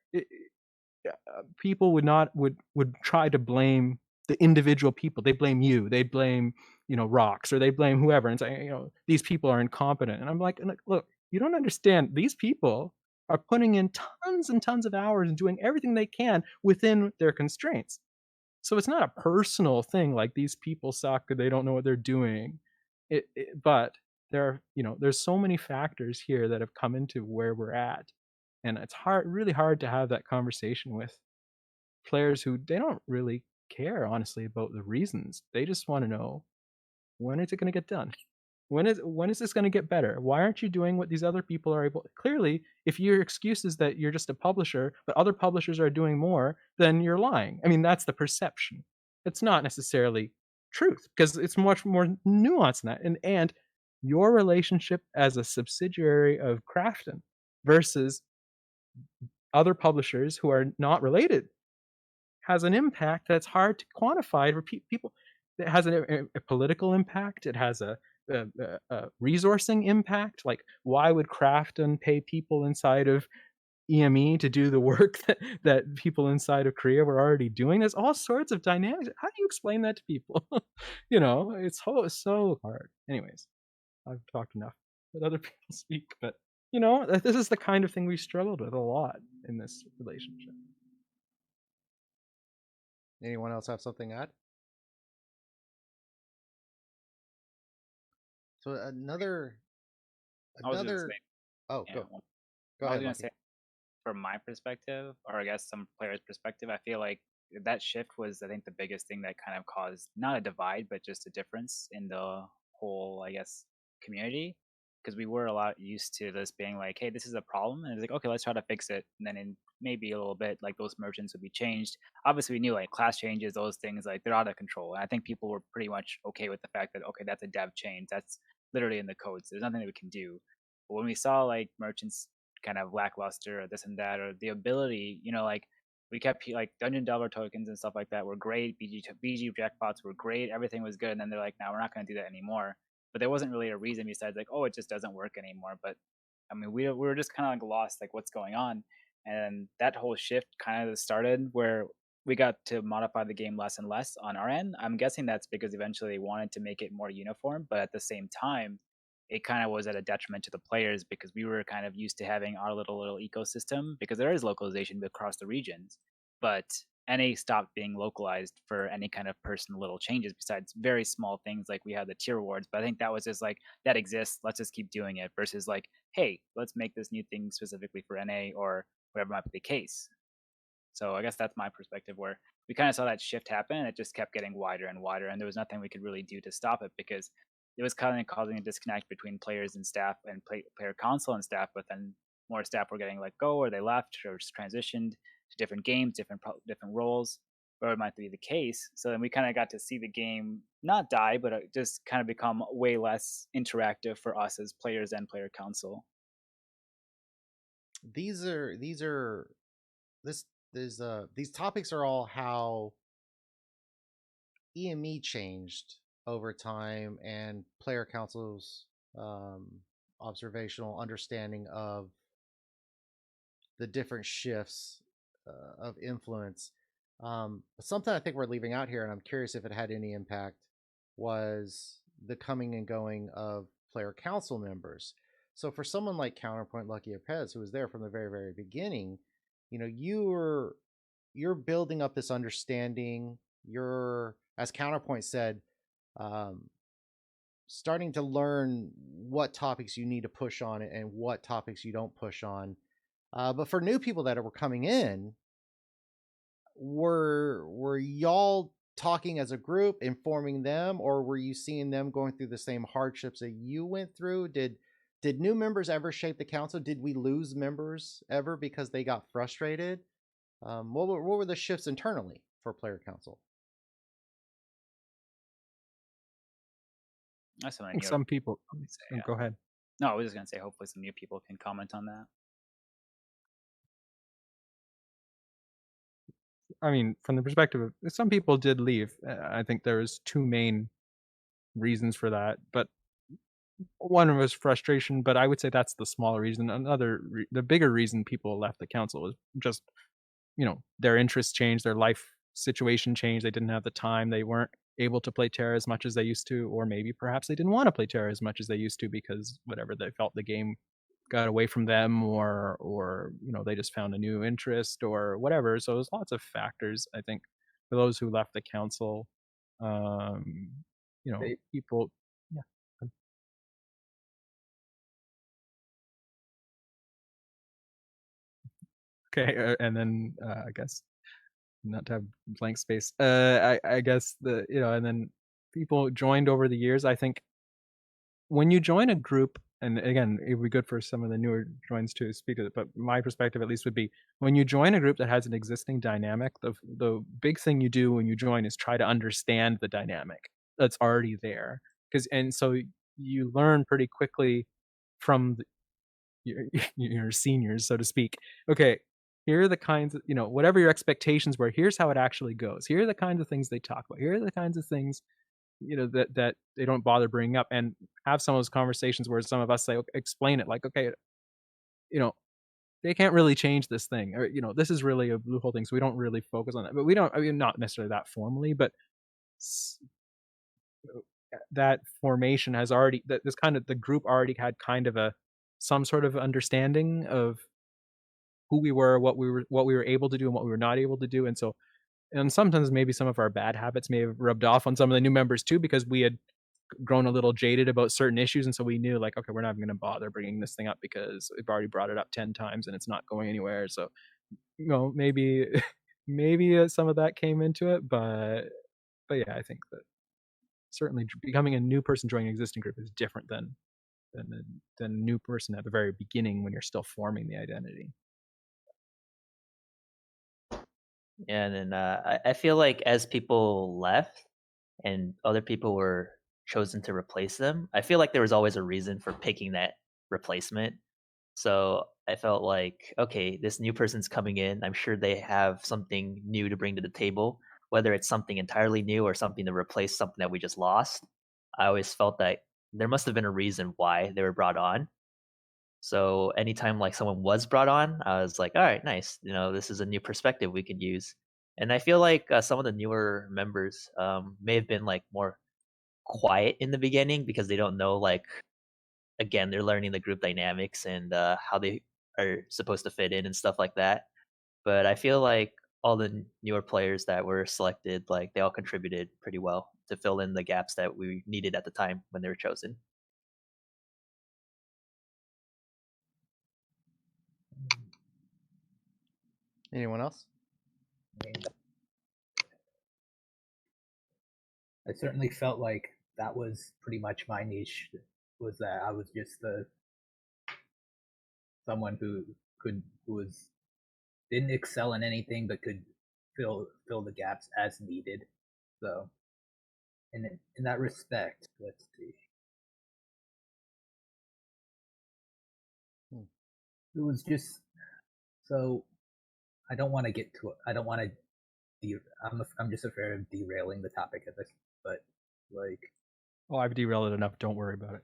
[SPEAKER 2] people would try to blame the individual people. They blame you. They blame Rocks, or they blame whoever, and say these people are incompetent. And I'm like, look, you don't understand. These people are putting in tons and tons of hours and doing everything they can within their constraints. So it's not a personal thing like these people suck or they don't know what they're doing. But there's so many factors here that have come into where we're at, and it's really hard to have that conversation with players who they don't really care honestly about the reasons. They just want to know, when is it going to get done? When is this going to get better? Why aren't you doing what these other people are able? Clearly, if your excuse is that you're just a publisher, but other publishers are doing more, then you're lying. I mean, that's the perception. It's not necessarily truth, because it's much more nuanced than that. And your relationship as a subsidiary of Krafton versus other publishers who are not related has an impact that's hard to quantify for people. It has a political impact. It has a resourcing impact. Like, why would Krafton pay people inside of EME to do the work that people inside of Korea were already doing? There's all sorts of dynamics. How do you explain that to people? It's so hard. Anyways, I've talked enough. Let other people speak. But this is the kind of thing we struggled with a lot in this relationship.
[SPEAKER 1] Anyone else have something to add? So another.
[SPEAKER 4] I was gonna say,
[SPEAKER 1] Oh,
[SPEAKER 4] yeah,
[SPEAKER 1] go
[SPEAKER 4] I was
[SPEAKER 1] ahead,
[SPEAKER 4] gonna
[SPEAKER 1] Lucky.
[SPEAKER 4] say, from my perspective, or I guess some players' perspective, I feel like that shift was, I think, the biggest thing that kind of caused not a divide, but just a difference in the whole, I guess, community, because we were a lot used to this being like, hey, this is a problem, and it's like, okay, let's try to fix it, and then in maybe a little bit, like those merchants would be changed. Obviously, we knew like class changes, those things, like they're out of control, and I think people were pretty much okay with the fact that okay, that's a dev change, that's literally in the code, so there's nothing that we can do. But when we saw like merchants kind of lackluster or this and that, or the ability, like we kept like Dungeon Delver tokens and stuff like that were great. BG jackpots were great. Everything was good. And then they're like, now we're not going to do that anymore. But there wasn't really a reason besides like, oh, it just doesn't work anymore. But I mean, we were just kind of like lost, like what's going on. And that whole shift kind of started where we got to modify the game less and less on our end. I'm guessing that's because eventually they wanted to make it more uniform, but at the same time, it kind of was at a detriment to the players because we were kind of used to having our little ecosystem because there is localization across the regions, but NA stopped being localized for any kind of personal little changes besides very small things like we had the tier rewards. But I think that was just like that exists, let's just keep doing it versus like, hey, let's make this new thing specifically for NA or whatever might be the case. So I guess that's my perspective where we kind of saw that shift happen and it just kept getting wider and wider and there was nothing we could really do to stop it because it was kind of causing a disconnect between players and staff and player console and staff, but then more staff were getting let go or they left or just transitioned to different games, different roles, or it might be the case. So then we kind of got to see the game not die, but just kind of become way less interactive for us as players and player console.
[SPEAKER 1] These topics are all how EME changed over time and player council's observational understanding of the different shifts of influence. But something I think we're leaving out here, and I'm curious if it had any impact, was the coming and going of player council members. So for someone like Counterpoint Lucky Pez, who was there from the very, very beginning, you're building up this understanding. You're, as Counterpoint said, starting to learn what topics you need to push on and what topics you don't push on. But for new people that were coming in, were y'all talking as a group, informing them, or were you seeing them going through the same hardships that you went through? Did new members ever shape the council? Did we lose members ever because they got frustrated? What were the shifts internally for player council?
[SPEAKER 4] That's something
[SPEAKER 2] I think some people. Go ahead.
[SPEAKER 4] No, I was just gonna say hopefully some new people can comment on that.
[SPEAKER 2] I mean, from the perspective of some people did leave. I think there's two main reasons for that, but one was frustration. But I would say that's the smaller reason. The bigger reason people left the council was just, their interests changed, their life situation changed. They didn't have the time. They weren't able to play TERA as much as they used to, or maybe perhaps they didn't want to play TERA as much as they used to because whatever, they felt the game got away from them, or they just found a new interest or whatever. So there's lots of factors, I think, for those who left the council. People, yeah. Okay, and then I guess not to have blank space. I guess and then people joined over the years. I think when you join a group, and again, it would be good for some of the newer joins to speak to it, but my perspective at least would be when you join a group that has an existing dynamic, the big thing you do when you join is try to understand the dynamic that's already there. And so you learn pretty quickly from your seniors, so to speak. Okay, here are the kinds of, whatever your expectations were, here's how it actually goes. Here are the kinds of things they talk about. Here are the kinds of things that they don't bother bringing up, and have some of those conversations where some of us say, okay, explain it, like, okay, they can't really change this thing, or this is really a loophole thing, so we don't really focus on that. But we don't, I mean, not necessarily that formally, but that formation has already, this kind of, the group already had kind of some sort of understanding of who we were, what we were able to do and what we were not able to do. And sometimes maybe some of our bad habits may have rubbed off on some of the new members too, because we had grown a little jaded about certain issues, and so we knew, like, okay, we're not going to bother bringing this thing up because we've already brought it up 10 times and it's not going anywhere. So maybe maybe some of that came into it, but yeah, I think that certainly becoming a new person joining an existing group is different than a new person at the very beginning when you're still forming the identity.
[SPEAKER 3] Yeah, and then I feel like as people left and other people were chosen to replace them, I feel like there was always a reason for picking that replacement. So I felt like, okay, this new person's coming in. I'm sure they have something new to bring to the table, whether it's something entirely new or something to replace something that we just lost. I always felt that there must have been a reason why they were brought on. So anytime like someone was brought on, I was like, all right, nice. This is a new perspective we could use. And I feel like some of the newer members may have been like more quiet in the beginning because they don't know, like, again, they're learning the group dynamics and how they are supposed to fit in and stuff like that. But I feel like all the newer players that were selected, like they all contributed pretty well to fill in the gaps that we needed at the time when they were chosen.
[SPEAKER 1] Anyone else?
[SPEAKER 7] I mean, I certainly felt like that was pretty much my niche. Was that I was just someone who didn't excel in anything but could fill the gaps as needed. So, in that respect, let's see. It was just so. I don't want to get to. I don't want to. I'm just afraid of derailing the topic of this, but like.
[SPEAKER 2] Oh, I've derailed it enough. Don't worry about it.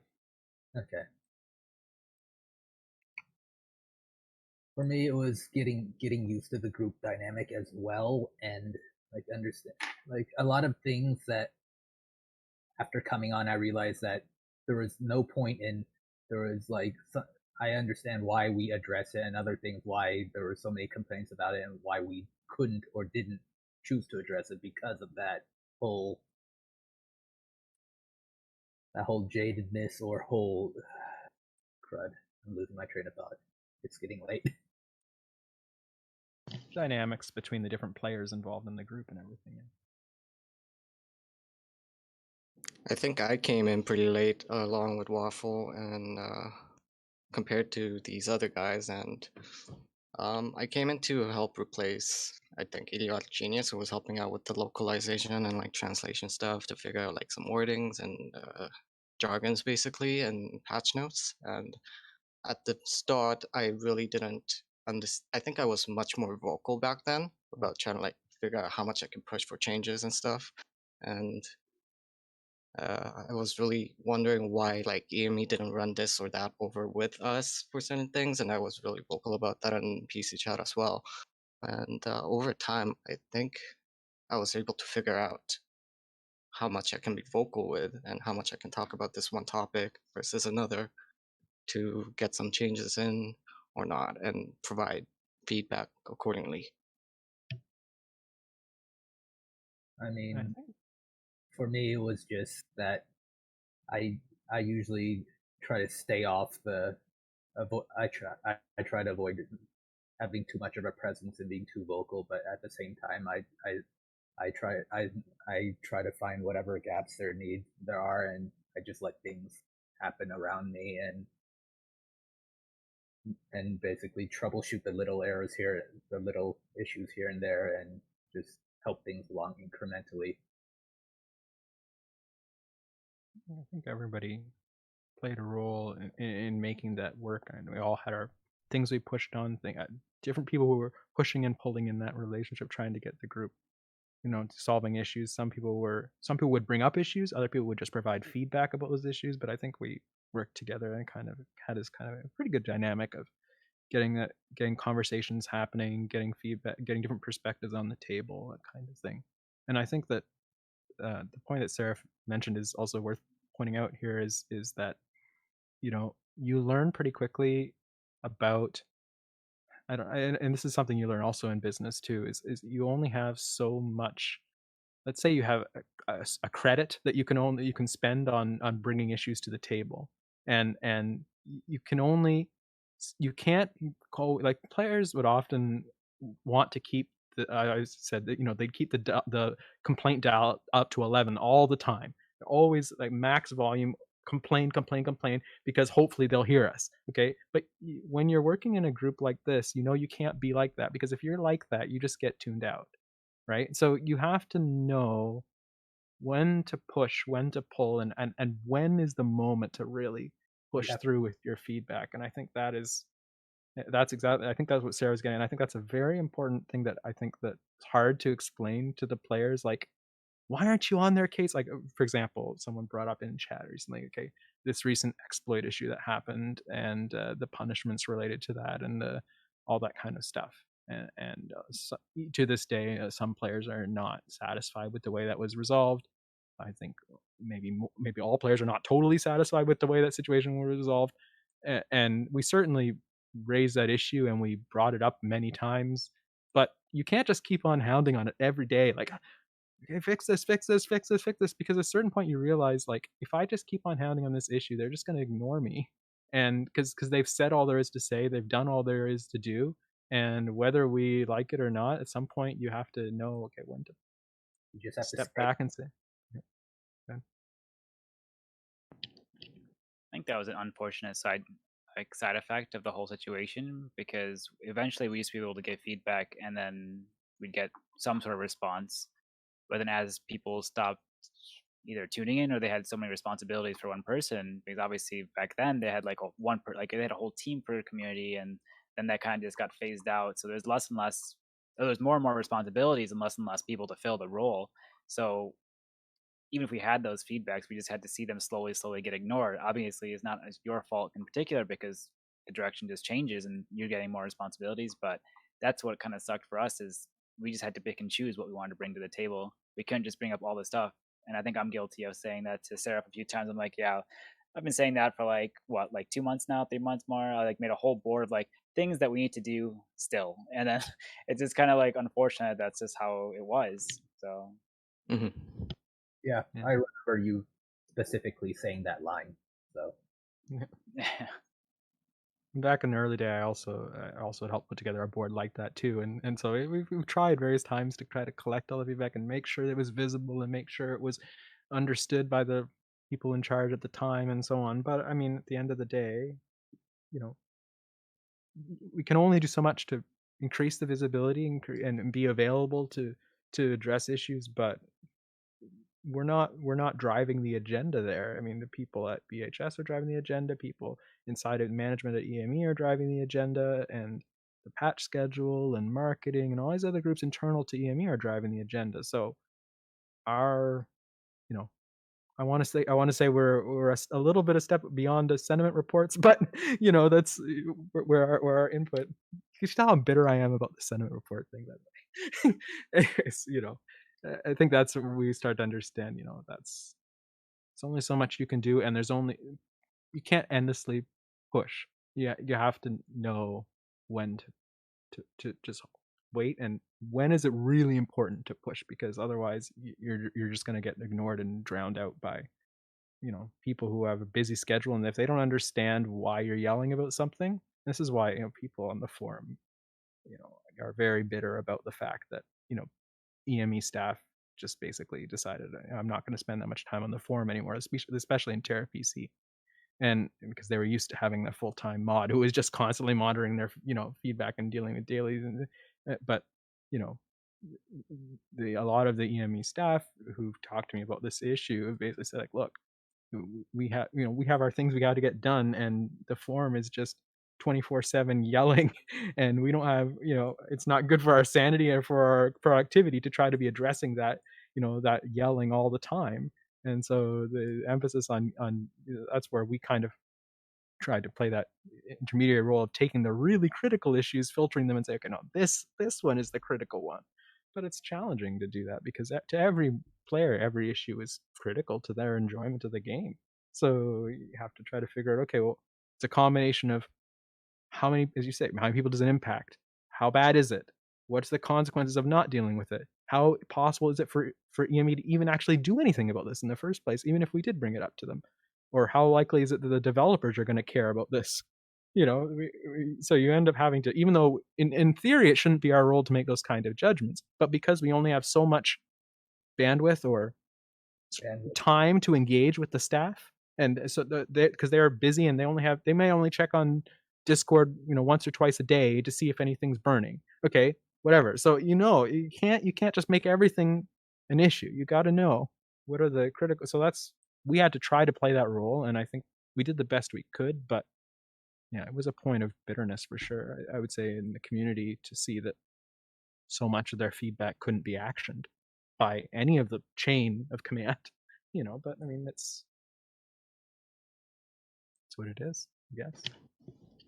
[SPEAKER 7] Okay. For me, it was getting used to the group dynamic as well, and like understand like a lot of things that after coming on, I realized that there was no point in there was like I understand why we address it and other things why there were so many complaints about it and why we couldn't or didn't choose to address it because of that whole jadedness or whole crud. I'm losing my train of thought. It's getting late.
[SPEAKER 2] Dynamics between the different players involved in the group and everything.
[SPEAKER 6] I think I came in pretty late along with Waffle and compared to these other guys, and I came in to help replace, I think, Idiotic Genius, who was helping out with the localization and like translation stuff to figure out like some wordings and jargons basically and patch notes. And at the start, I really didn't understand. I think I was much more vocal back then about trying to like figure out how much I can push for changes and stuff. And I was really wondering why like EME didn't run this or that over with us for certain things, and I was really vocal about that in PC chat as well. And over time, I think I was able to figure out how much I can be vocal with and how much I can talk about this one topic versus another to get some changes in or not and provide feedback accordingly.
[SPEAKER 7] I mean, for me, it was just that I usually try to stay off the. I try to avoid having too much of a presence and being too vocal, but at the same time, I try to find whatever gaps there are, and I just let things happen around me and basically troubleshoot the little errors here, the little issues here and there, and just help things along incrementally.
[SPEAKER 2] I think everybody played a role in making that work, and we all had our things we pushed on. Different people who were pushing and pulling in that relationship, trying to get the group, solving issues. Some people would bring up issues, other people would just provide feedback about those issues. But I think we worked together and kind of had this kind of a pretty good dynamic of getting conversations happening, getting feedback, getting different perspectives on the table, that kind of thing. And I think that the point that Sarah mentioned is also worth pointing out here is that you learn pretty quickly about and this is something you learn also in business too, is you only have so much. Let's say you have a credit that you can spend on bringing issues to the table, and you can't call, like, players would often want to keep I said that they'd keep the complaint dial up to 11 all the time, always like max volume, complain, because hopefully they'll hear us. Okay, but when you're working in a group like this, you can't be like that, because if you're like that, you just get tuned out, right? So you have to know when to push, when to pull, and when is the moment to really push through with your feedback. And I think that's exactly, I think that's what Sarah's getting. And I think that's a very important thing that I think that it's hard to explain to the players. Like, why aren't you on their case? Like, for example, someone brought up in chat recently, okay, this recent exploit issue that happened, and the punishments related to that, and all that kind of stuff. And so, to this day, some players are not satisfied with the way that was resolved. I think maybe all players are not totally satisfied with the way that situation was resolved. And we certainly raised that issue, and we brought it up many times. But you can't just keep on hounding on it every day, like, okay, fix this, because at a certain point you realize, like, if I just keep on hounding on this issue, they're just going to ignore me. And because they've said all there is to say, they've done all there is to do, and whether we like it or not, at some point you have to know, okay, when to
[SPEAKER 7] You just have to
[SPEAKER 2] step back and say, yeah.
[SPEAKER 4] I think that was an unfortunate side effect of the whole situation, because eventually we used to be able to get feedback and then we'd get some sort of response. But then as people stopped either tuning in, or they had so many responsibilities for one person, because obviously back then they had like they had a whole team per community, and then that kind of just got phased out. So there's less and less, there's more and more responsibilities and less people to fill the role. So even if we had those feedbacks, we just had to see them slowly get ignored. Obviously, it's not your fault in particular, because the direction just changes and you're getting more responsibilities. But that's what kind of sucked for us, is we just had to pick and choose what we wanted to bring to the table. We couldn't just bring up all this stuff. And I think I'm guilty of saying that to Sarah a few times. I'm like, yeah, I've been saying that for like 2 months now, 3 months more. I like made a whole board of like things that we need to do still, and then it's just kind of like unfortunate that's just how it was. So.
[SPEAKER 6] Mm-hmm.
[SPEAKER 7] Yeah, I remember you specifically saying that line. So
[SPEAKER 2] back in the early day, I also helped put together a board like that too, and so we've tried various times to try to collect all the feedback and make sure it was visible and make sure it was understood by the people in charge at the time and so on. But I mean, at the end of the day, we can only do so much to increase the visibility and be available to address issues, but we're not driving the agenda there. I mean, the people at BHS are driving the agenda, people inside of management at EME are driving the agenda, and the patch schedule and marketing and all these other groups internal to EME are driving the agenda. So our, I want to say we're a little bit a step beyond the sentiment reports, but that's where our input. You see how bitter I am about the sentiment report thing. That anyways, I think that's when we start to understand. It's only so much you can do, and you can't endlessly push. Yeah, you have to know when to just wait, and when is it really important to push, because otherwise you're just going to get ignored and drowned out by people who have a busy schedule, and if they don't understand why you're yelling about something. This is why people on the forum are very bitter about the fact that EME staff just basically decided, I'm not going to spend that much time on the forum anymore, especially in TERA PC. And because they were used to having a full-time mod who was just constantly monitoring their feedback and dealing with dailies, but a lot of the EME staff who've talked to me about this issue have basically said, like, look, we have our things we got to get done, and the forum is just 24/7 yelling, and we don't have, it's not good for our sanity or for our productivity to try to be addressing that that yelling all the time. And so the emphasis on that's where we kind of tried to play that intermediary role of taking the really critical issues, filtering them, and say, okay, no, this one is the critical one. But it's challenging to do that, because to every player, every issue is critical to their enjoyment of the game. So you have to try to figure out, okay, well, it's a combination of how many, as you say, how many people does it impact? How bad is it? What's the consequences of not dealing with it? How possible is it for EME to even actually do anything about this in the first place, even if we did bring it up to them? Or how likely is it that the developers are going to care about this? So you end up having to, even though in theory it shouldn't be our role to make those kind of judgments, but because we only have so much bandwidth or
[SPEAKER 7] And
[SPEAKER 2] time to engage with the staff, and so because they're busy and they may only check on Discord, once or twice a day to see if anything's burning. Okay, whatever. So you can't just make everything an issue. You got to know what are the critical. So we had to try to play that role, and I think we did the best we could. But yeah, it was a point of bitterness for sure. I would say in the community to see that so much of their feedback couldn't be actioned by any of the chain of command. But I mean, it's what it is, I guess.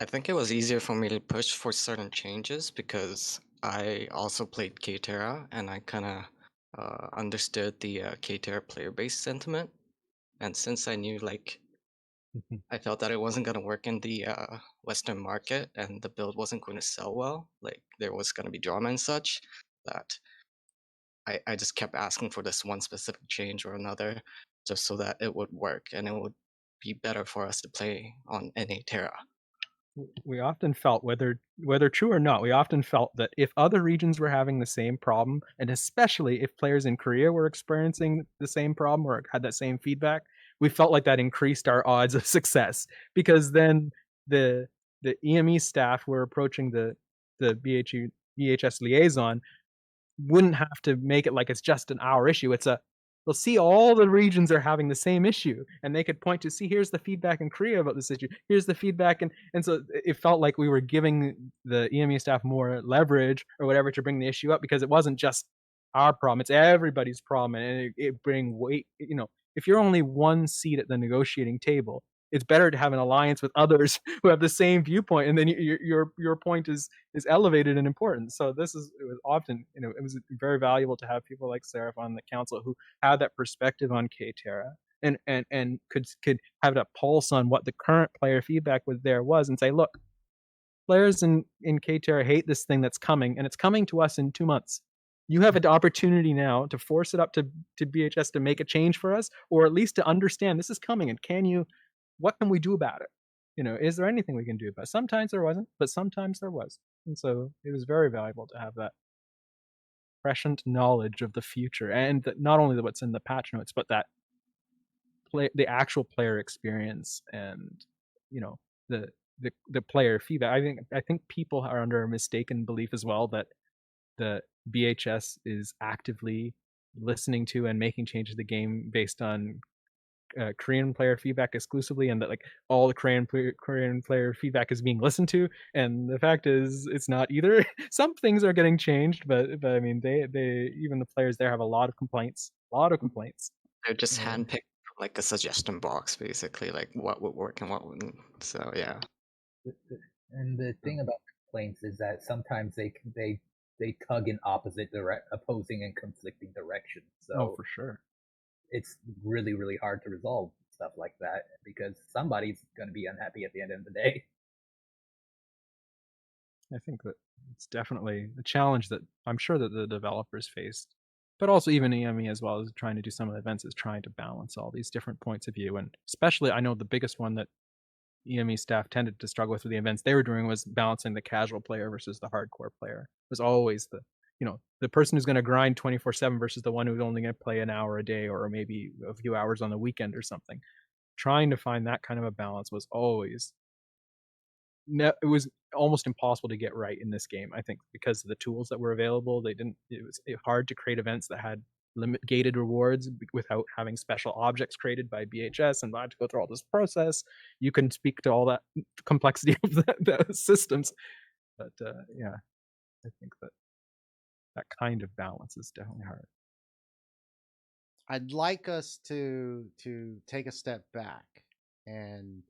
[SPEAKER 6] I think it was easier for me to push for certain changes because I also played KTERA and I kind of understood the KTERA player base sentiment. And since I knew, like, I felt that it wasn't going to work in the Western market and the build wasn't going to sell well, like, there was going to be drama and such, that I just kept asking for this one specific change or another just so that it would work and it would be better for us to play on NA TERA.
[SPEAKER 2] We often felt, whether true or not, we often felt that if other regions were having the same problem, and especially if players in Korea were experiencing the same problem or had that same feedback, we felt like that increased our odds of success, because then the EME staff were approaching the BHS liaison wouldn't have to make it like it's just an our issue. They'll see all the regions are having the same issue, and they could point to, see, here's the feedback in Korea about this issue. Here's the feedback, and so it felt like we were giving the EME staff more leverage or whatever to bring the issue up, because it wasn't just our problem; it's everybody's problem, and it bring weight. If you're only one seat at the negotiating table, it's better to have an alliance with others who have the same viewpoint, and then your point is elevated and important. So it was often, it was very valuable to have people like Seraph on the council who had that perspective on KTERA and could have that pulse on what the current player feedback was and say, look, players in KTERA hate this thing that's coming, and it's coming to us in 2 months. You have an opportunity now to force it up to BHS to make a change for us, or at least to understand this is coming, and what can we do about it? Is there anything we can do about it? Sometimes there wasn't, but sometimes there was. And so it was very valuable to have that prescient knowledge of the future, and that not only what's in the patch notes, but that the actual player experience and the player feedback. I think people are under a mistaken belief as well that the BHS is actively listening to and making changes to the game based on Korean player feedback exclusively, and that like all the Korean player feedback is being listened to. And the fact is, it's not either. Some things are getting changed, but I mean, they even the players there have a lot of complaints.
[SPEAKER 6] They're just handpicked from like a suggestion box, basically, like what would work and what wouldn't. So yeah.
[SPEAKER 7] And the thing about complaints is that sometimes they tug in opposing and conflicting directions. So
[SPEAKER 2] for sure,
[SPEAKER 7] it's really, really hard to resolve stuff like that because somebody's going to be unhappy at the end of the day.
[SPEAKER 2] I think that it's definitely a challenge that I'm sure that the developers faced, but also even EME, as well as trying to do some of the events, is trying to balance all these different points of view. And especially, I know the biggest one that EME staff tended to struggle with the events they were doing was balancing the casual player versus the hardcore player. It was always the person who's going to grind 24/7 versus the one who's only going to play an hour a day or maybe a few hours on the weekend or something. Trying to find that kind of a balance was always it was almost impossible to get right in this game. I think because of the tools that were available, it was hard to create events that had gated rewards without having special objects created by BHS, and had to go through all this process. You can speak to all that complexity of the systems, but yeah, I think that kind of balance is definitely hard.
[SPEAKER 1] I'd like us to take a step back and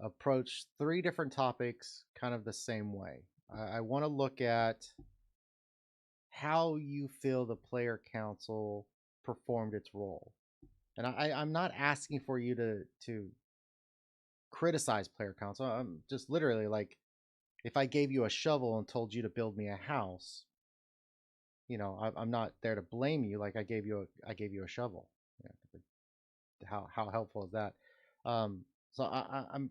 [SPEAKER 1] approach 3 different topics kind of the same way. I want to look at how you feel the player council performed its role. And I'm not asking for you to criticize player council. I'm just literally like, if I gave you a shovel and told you to build me a house, I'm not there to blame you. Like I gave you a shovel. How helpful is that? So I'm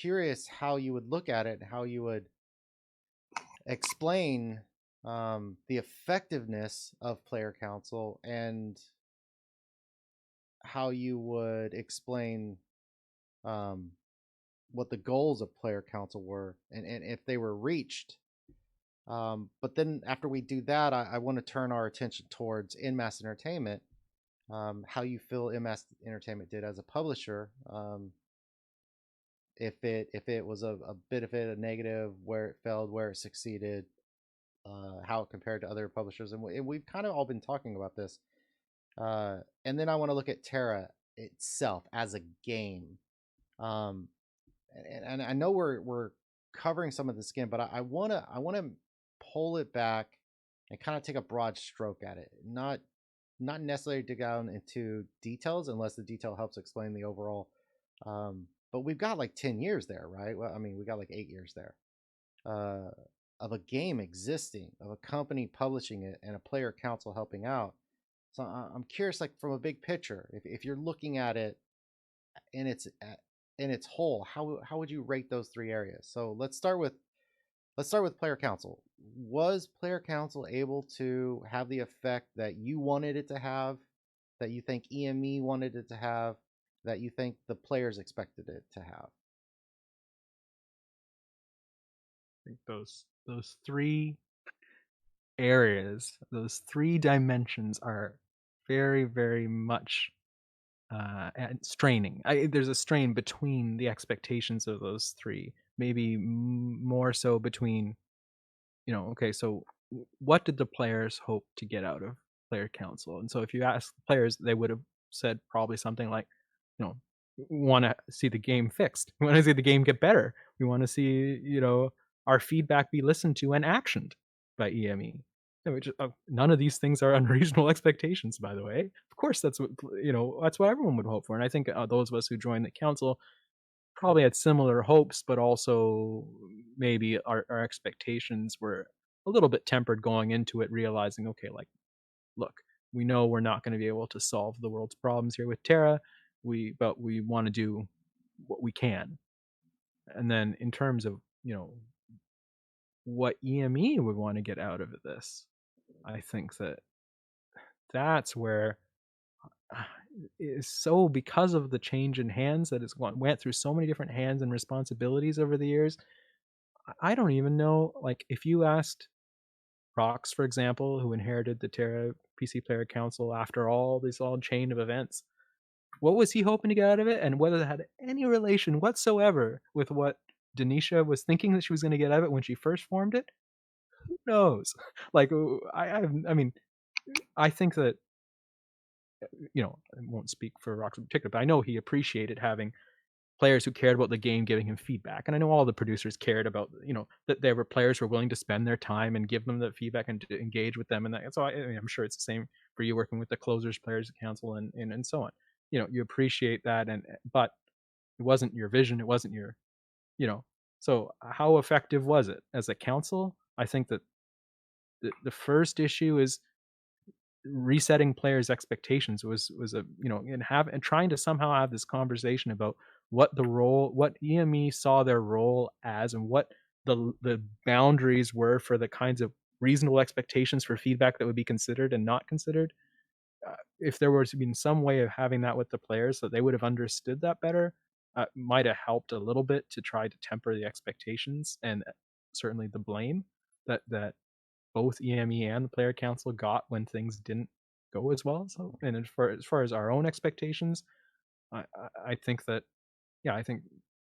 [SPEAKER 1] curious how you would look at it, how you would explain the effectiveness of player council and how you would explain what the goals of player council were, and if they were reached. But then after we do that, I want to turn our attention towards in-mass entertainment. How you feel in-mass entertainment did as a publisher. If it was a benefit, a negative, where it failed, where it succeeded, how it compared to other publishers, and we've kind of all been talking about this. And then I want to look at TERA itself as a game. Um, and I know we're covering some of the skin, but I wanna pull it back and kind of take a broad stroke at it. Not necessarily dig down into details unless the detail helps explain the overall. But we've got like 10 years there, right? Well, I mean, we got like 8 years there uh, of a game existing, of a company publishing it, and a player council helping out. So I'm curious, like from a big picture, if you're looking at it in its whole, how would you rate those three areas? So let's start with player council. Was player council able to have the effect that you wanted it to have, that you think EME wanted it to have, that you think the players expected it to have?
[SPEAKER 2] I think those three areas, those three dimensions are very, very much and straining. There's a strain between the expectations of those three, maybe more so between, okay, so what did the players hope to get out of player council? And so if you ask the players, they would have said probably something like, want to see the game fixed. We want to see the game get better. We want to see, our feedback be listened to and actioned by EME. Which none of these things are unreasonable expectations, by the way. Of course, that's what everyone would hope for. And I think those of us who joined the council probably had similar hopes, but also maybe our expectations were a little bit tempered going into it, realizing, okay, like, look, we know we're not going to be able to solve the world's problems here with TERA, but we want to do what we can. And then in terms of, what EME would want to get out of this, I think that's where is so, because of the change in hands that went through so many different hands and responsibilities over the years. I don't even know, like, if you asked Rox, for example, who inherited the TERA PC Player Council after all this long chain of events, what was he hoping to get out of it, and whether that had any relation whatsoever with what Denisha was thinking that she was going to get out of it when she first formed it, who knows? Like, I mean, I think that, I won't speak for Rox in particular, but I know he appreciated having players who cared about the game giving him feedback. And I know all the producers cared about, that there were players who were willing to spend their time and give them the feedback and to engage with them. And that, so I'm sure it's the same for you working with the closers, players council, and so on. You appreciate that, but it wasn't your vision. It wasn't your, so how effective was it as a council? I think that the first issue is resetting players' expectations was a, and trying to somehow have this conversation about what EME saw their role as, and what the boundaries were for the kinds of reasonable expectations for feedback that would be considered and not considered. If there was been some way of having that with the players, so they would have understood that better, might have helped a little bit to try to temper the expectations and certainly the blame that both EME and the player council got when things didn't go as well. So, and as far as our own expectations, I think that, I think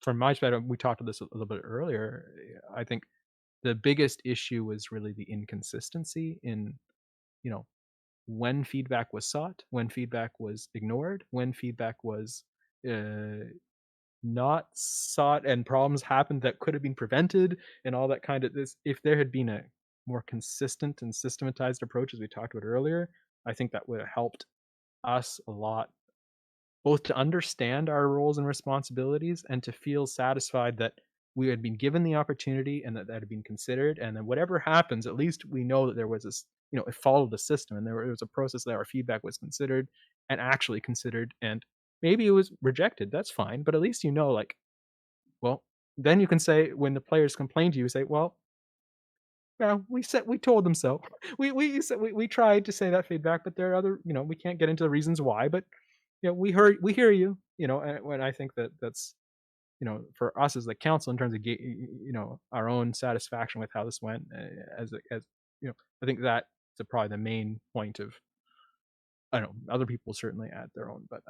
[SPEAKER 2] from my perspective, we talked about this a little bit earlier. I think the biggest issue was really the inconsistency in, when feedback was sought, when feedback was ignored, when feedback was not sought, and problems happened that could have been prevented, and all that kind of this. If there had been a more consistent and systematized approach, as we talked about earlier, I think that would have helped us a lot, both to understand our roles and responsibilities and to feel satisfied that we had been given the opportunity and that had been considered. And then whatever happens, at least we know that there was this, it followed the system, and it was a process that our feedback was considered and actually considered. And maybe it was rejected. That's fine. But at least, like, well, then you can say, when the players complain to you, say, well, yeah, we told them so. We tried to say that feedback, but there are other, we can't get into the reasons why, but we hear you, and when I think that's for us as the council in terms of our own satisfaction with how this went, as I think that's probably the main point of. I don't know, other people certainly add their own, but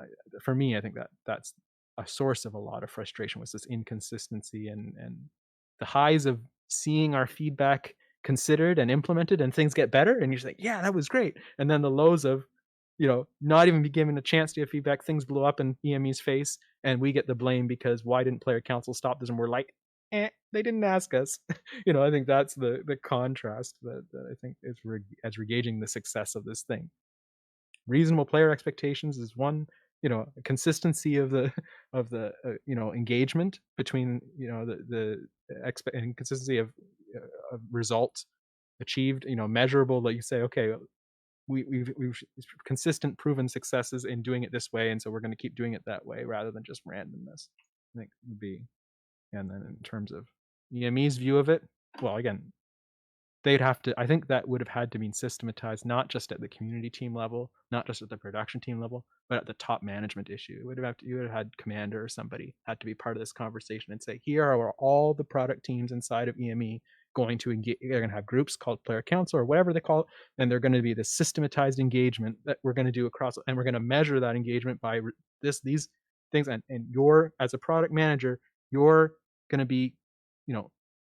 [SPEAKER 2] for me, I think that's a source of a lot of frustration was this inconsistency and the highs of seeing our feedback considered and implemented and things get better and you're just like, yeah, that was great. And then the lows of, not even be given a chance to give feedback, things blow up in EME's face and we get the blame because why didn't player council stop this? And we're like, they didn't ask us. I think that's the contrast that I think is as we're gauging the success of this thing. Reasonable player expectations is one, consistency of the engagement between and consistency of results achieved, measurable, that you say, okay, we've consistent proven successes in doing it this way, and so we're going to keep doing it that way rather than just randomness. I think would be. And then in terms of EME's view of it, well, again, I think that would have had to be systematized, not just at the community team level, not just at the production team level, but at the top management issue. You would have had commander or somebody had to be part of this conversation and say, here are all the product teams inside of EME going to engage. They're going to have groups called player council or whatever they call it, and they're going to be this systematized engagement that we're going to do across, and we're going to measure that engagement by these things. And you're, as a product manager, you're going to be,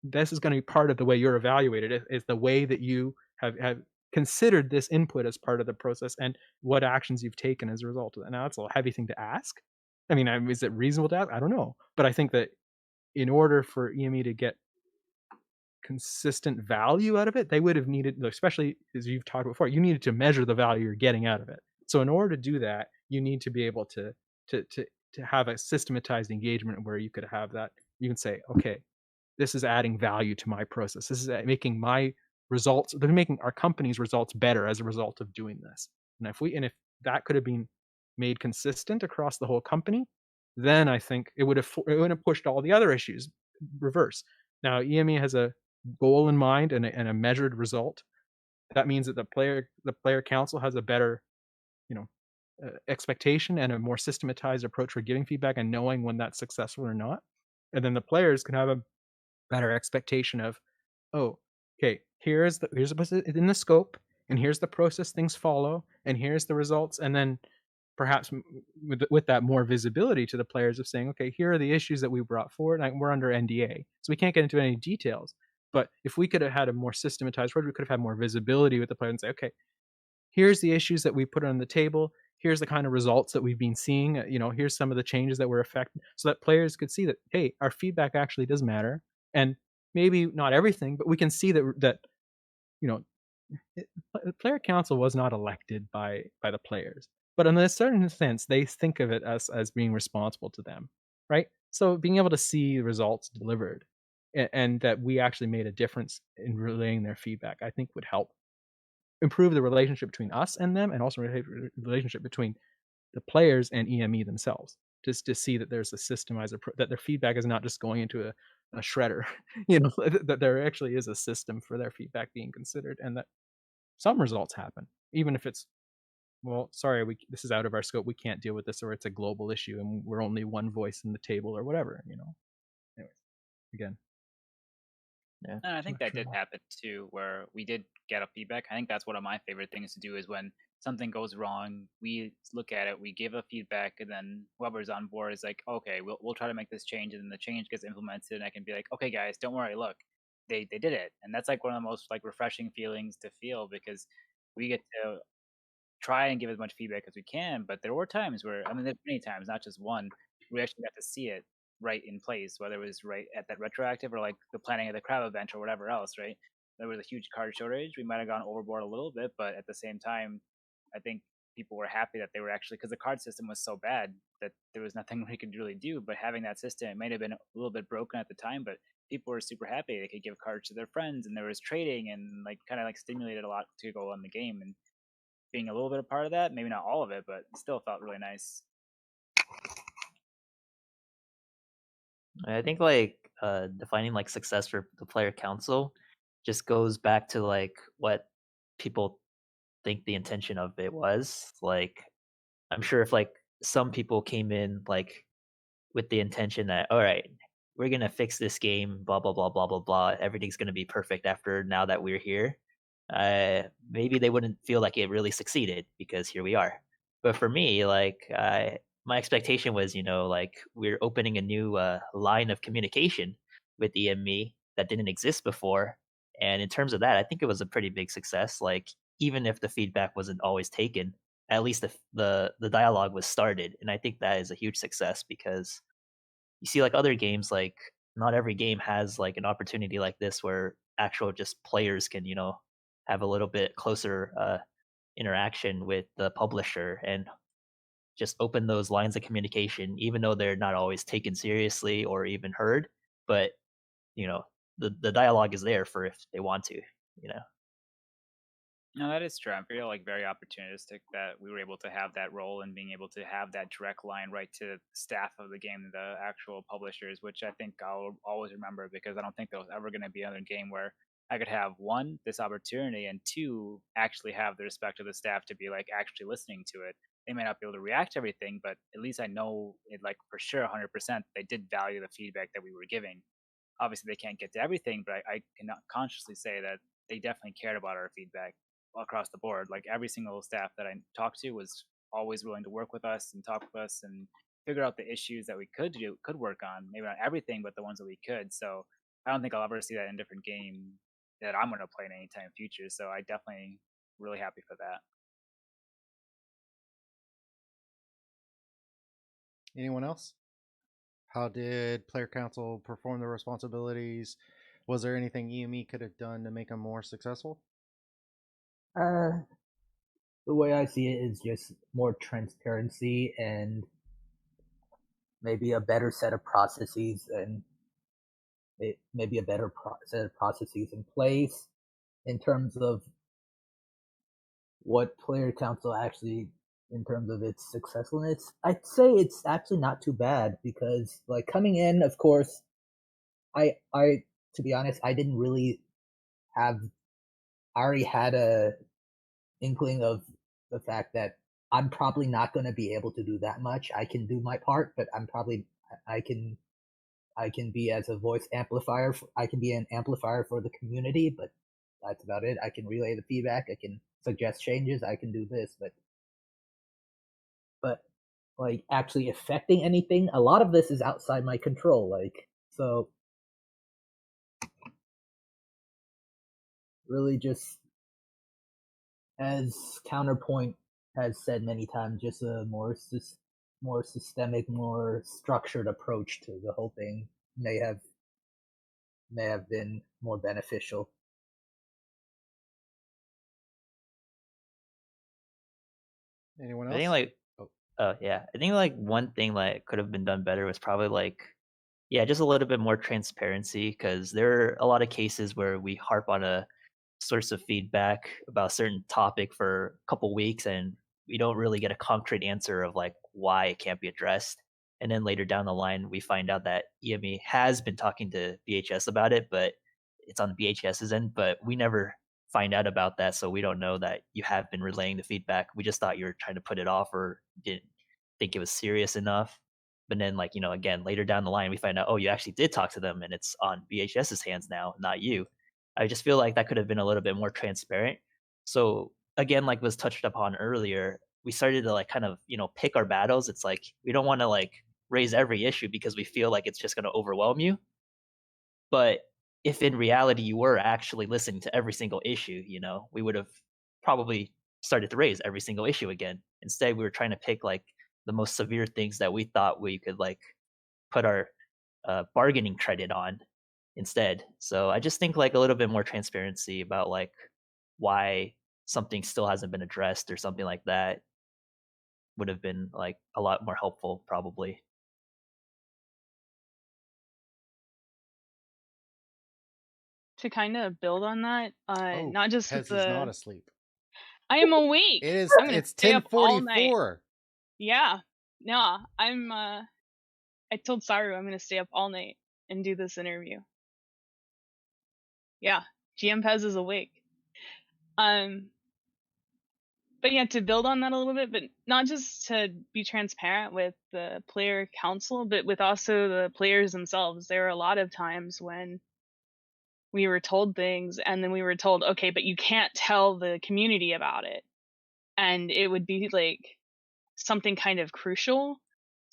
[SPEAKER 2] this is going to be part of the way you're evaluated, is the way that you have considered this input as part of the process and what actions you've taken as a result of that. Now, that's a heavy thing to ask. I mean, is it reasonable to ask? I don't know. But I think that in order for EME to get consistent value out of it, they would have needed, especially as you've talked before, you needed to measure the value you're getting out of it. So in order to do that, you need to be able to have a systematized engagement where you could have that. You can say, okay, this is adding value to my process. This is making my results, they're making our company's results better as a result of doing this. And if that could have been made consistent across the whole company, then I think it would have pushed all the other issues reverse. Now EME has a goal in mind and a measured result. That means that the player council has a better, expectation and a more systematized approach for giving feedback and knowing when that's successful or not. And then the players can have a better expectation of, oh, okay, here's in the scope, and here's the process things follow, and here's the results, and then perhaps with that more visibility to the players of saying, okay, here are the issues that we brought forward, and we're under NDA, so we can't get into any details. But if we could have had a more systematized approach, we could have had more visibility with the players and say, okay, here's the issues that we put on the table. Here's the kind of results that we've been seeing. Here's some of the changes that were affected, so that players could see that, hey, our feedback actually does matter, and maybe not everything, but we can see that the player council was not elected by the players, but in a certain sense, they think of it as being responsible to them, right? So being able to see results delivered, and that we actually made a difference in relaying their feedback, I think would help improve the relationship between us and them, and also relationship between the players and EME themselves. Just to see that there's a systemized approach, that their feedback is not just going into a shredder, that there actually is a system for their feedback being considered, and that some results happen, even if it's, well, sorry, this is out of our scope, we can't deal with this, or it's a global issue, and we're only one voice in the table, or whatever. Anyways, again.
[SPEAKER 3] Yeah.
[SPEAKER 4] And I think that
[SPEAKER 2] Sure.
[SPEAKER 4] did happen too, where we did get a feedback. I think that's one of my favorite things to do is when something goes wrong, we look at it, we give a feedback, and then whoever's on board is like, okay, we'll try to make this change, and then the change gets implemented, and I can be like, okay, guys, don't worry, look, they did it, and that's like one of the most like refreshing feelings to feel because we get to try and give as much feedback as we can. But there were times where, I mean, there's many times, not just one, we actually got to see it right in place, whether it was right at that retroactive or like the planning of the crab event or whatever else, right? There was a huge card shortage. We might have gone overboard a little bit, but at the same time, I think people were happy that they were actually, because the card system was so bad that there was nothing we could really do. But having that system, it might have been a little bit broken at the time, but people were super happy. They could give cards to their friends, and there was trading, and like kind of like stimulated a lot to go on the game. And being a little bit a part of that, maybe not all of it, but it still felt really nice.
[SPEAKER 3] I think like defining like success for the player council just goes back to like what people think the intention of it was. Like I'm sure if like some people came in like with the intention that, all right, we're gonna fix this game, blah blah blah blah blah blah. Everything's gonna be perfect after now that we're here. Maybe they wouldn't feel like it really succeeded because here we are. But for me, like my expectation was, like we're opening a new line of communication with EME that didn't exist before. And in terms of that, I think it was a pretty big success. Like even if the feedback wasn't always taken, at least the dialogue was started, and I think that is a huge success because you see like other games, like not every game has like an opportunity like this where actual just players can have a little bit closer interaction with the publisher and just open those lines of communication, even though they're not always taken seriously or even heard. But you know the dialogue is there for if they want to you know
[SPEAKER 4] No, that is true. I feel like very opportunistic that we were able to have that role and being able to have that direct line right to the staff of the game, the actual publishers, which I think I'll always remember because I don't think there was ever going to be another game where I could have one, this opportunity, and two, actually have the respect of the staff to be like actually listening to it. They may not be able to react to everything, but at least I know it like for sure 100% they did value the feedback that we were giving. Obviously, they can't get to everything, but I cannot consciously say that they definitely cared about our feedback across the board. Like every single staff that I talked to was always willing to work with us and talk with us and figure out the issues that we could work on. Maybe not everything, but the ones that we could. So I don't think I'll ever see that in a different game that I'm going to play in any time in future. So I definitely really happy for that.
[SPEAKER 1] Anyone else? How did player council perform their responsibilities? Was there anything EME could have done to make them more successful?
[SPEAKER 7] The way I see it is just more transparency and maybe a better set of processes and maybe a better set of processes in place in terms of what player council actually in terms of its successfulness. I'd say it's actually not too bad because like coming in, of course, I to be honest, I didn't really have I already had a inkling of the fact that I'm probably not going to be able to do that much. I can do my part, but I can I can be as a voice amplifier. I can be an amplifier for the community, but that's about it. I can relay the feedback. I can suggest changes. I can do this, but like actually affecting anything, a lot of this is outside my control. Like so, really, just as Counterpoint has said many times, just a more systemic, more structured approach to the whole thing may have been more beneficial.
[SPEAKER 1] Anyone
[SPEAKER 3] I
[SPEAKER 1] else?
[SPEAKER 3] think like
[SPEAKER 1] Oh.
[SPEAKER 3] yeah, I think like one thing like could have been done better was probably like, yeah, just a little bit more transparency because there are a lot of cases where we harp on a source of feedback about a certain topic for a couple weeks and we don't really get a concrete answer of like why it can't be addressed. And then later down the line, we find out that EME has been talking to BHS about it, but it's on BHS's end, but we never find out about that. So we don't know that you have been relaying the feedback. We just thought you were trying to put it off or didn't think it was serious enough. But then, like, again, later down the line, we find out, oh, you actually did talk to them and it's on BHS's hands now, not you. I just feel like that could have been a little bit more transparent. So again, like was touched upon earlier, we started to like kind of, pick our battles. It's like we don't want to like raise every issue because we feel like it's just going to overwhelm you. But if in reality you were actually listening to every single issue, we would have probably started to raise every single issue again. Instead, we were trying to pick like the most severe things that we thought we could like put our bargaining credit on instead. So I just think like a little bit more transparency about like why something still hasn't been addressed or something like that would have been like a lot more helpful probably.
[SPEAKER 5] To kind of build on that,
[SPEAKER 1] Oh,
[SPEAKER 5] not just with
[SPEAKER 1] Pez is not
[SPEAKER 5] the
[SPEAKER 1] asleep.
[SPEAKER 5] I am awake.
[SPEAKER 1] It is.
[SPEAKER 5] I'm gonna
[SPEAKER 1] It's
[SPEAKER 5] stay up all night.
[SPEAKER 1] 10:44.
[SPEAKER 5] Yeah. No, I told Saru I'm gonna stay up all night and do this interview. Yeah. GM Pez is awake. But yeah, to build on that a little bit, but not just to be transparent with the player council, but with also the players themselves. There were a lot of times when we were told things and then we were told, okay, but you can't tell the community about it. And it would be like something kind of crucial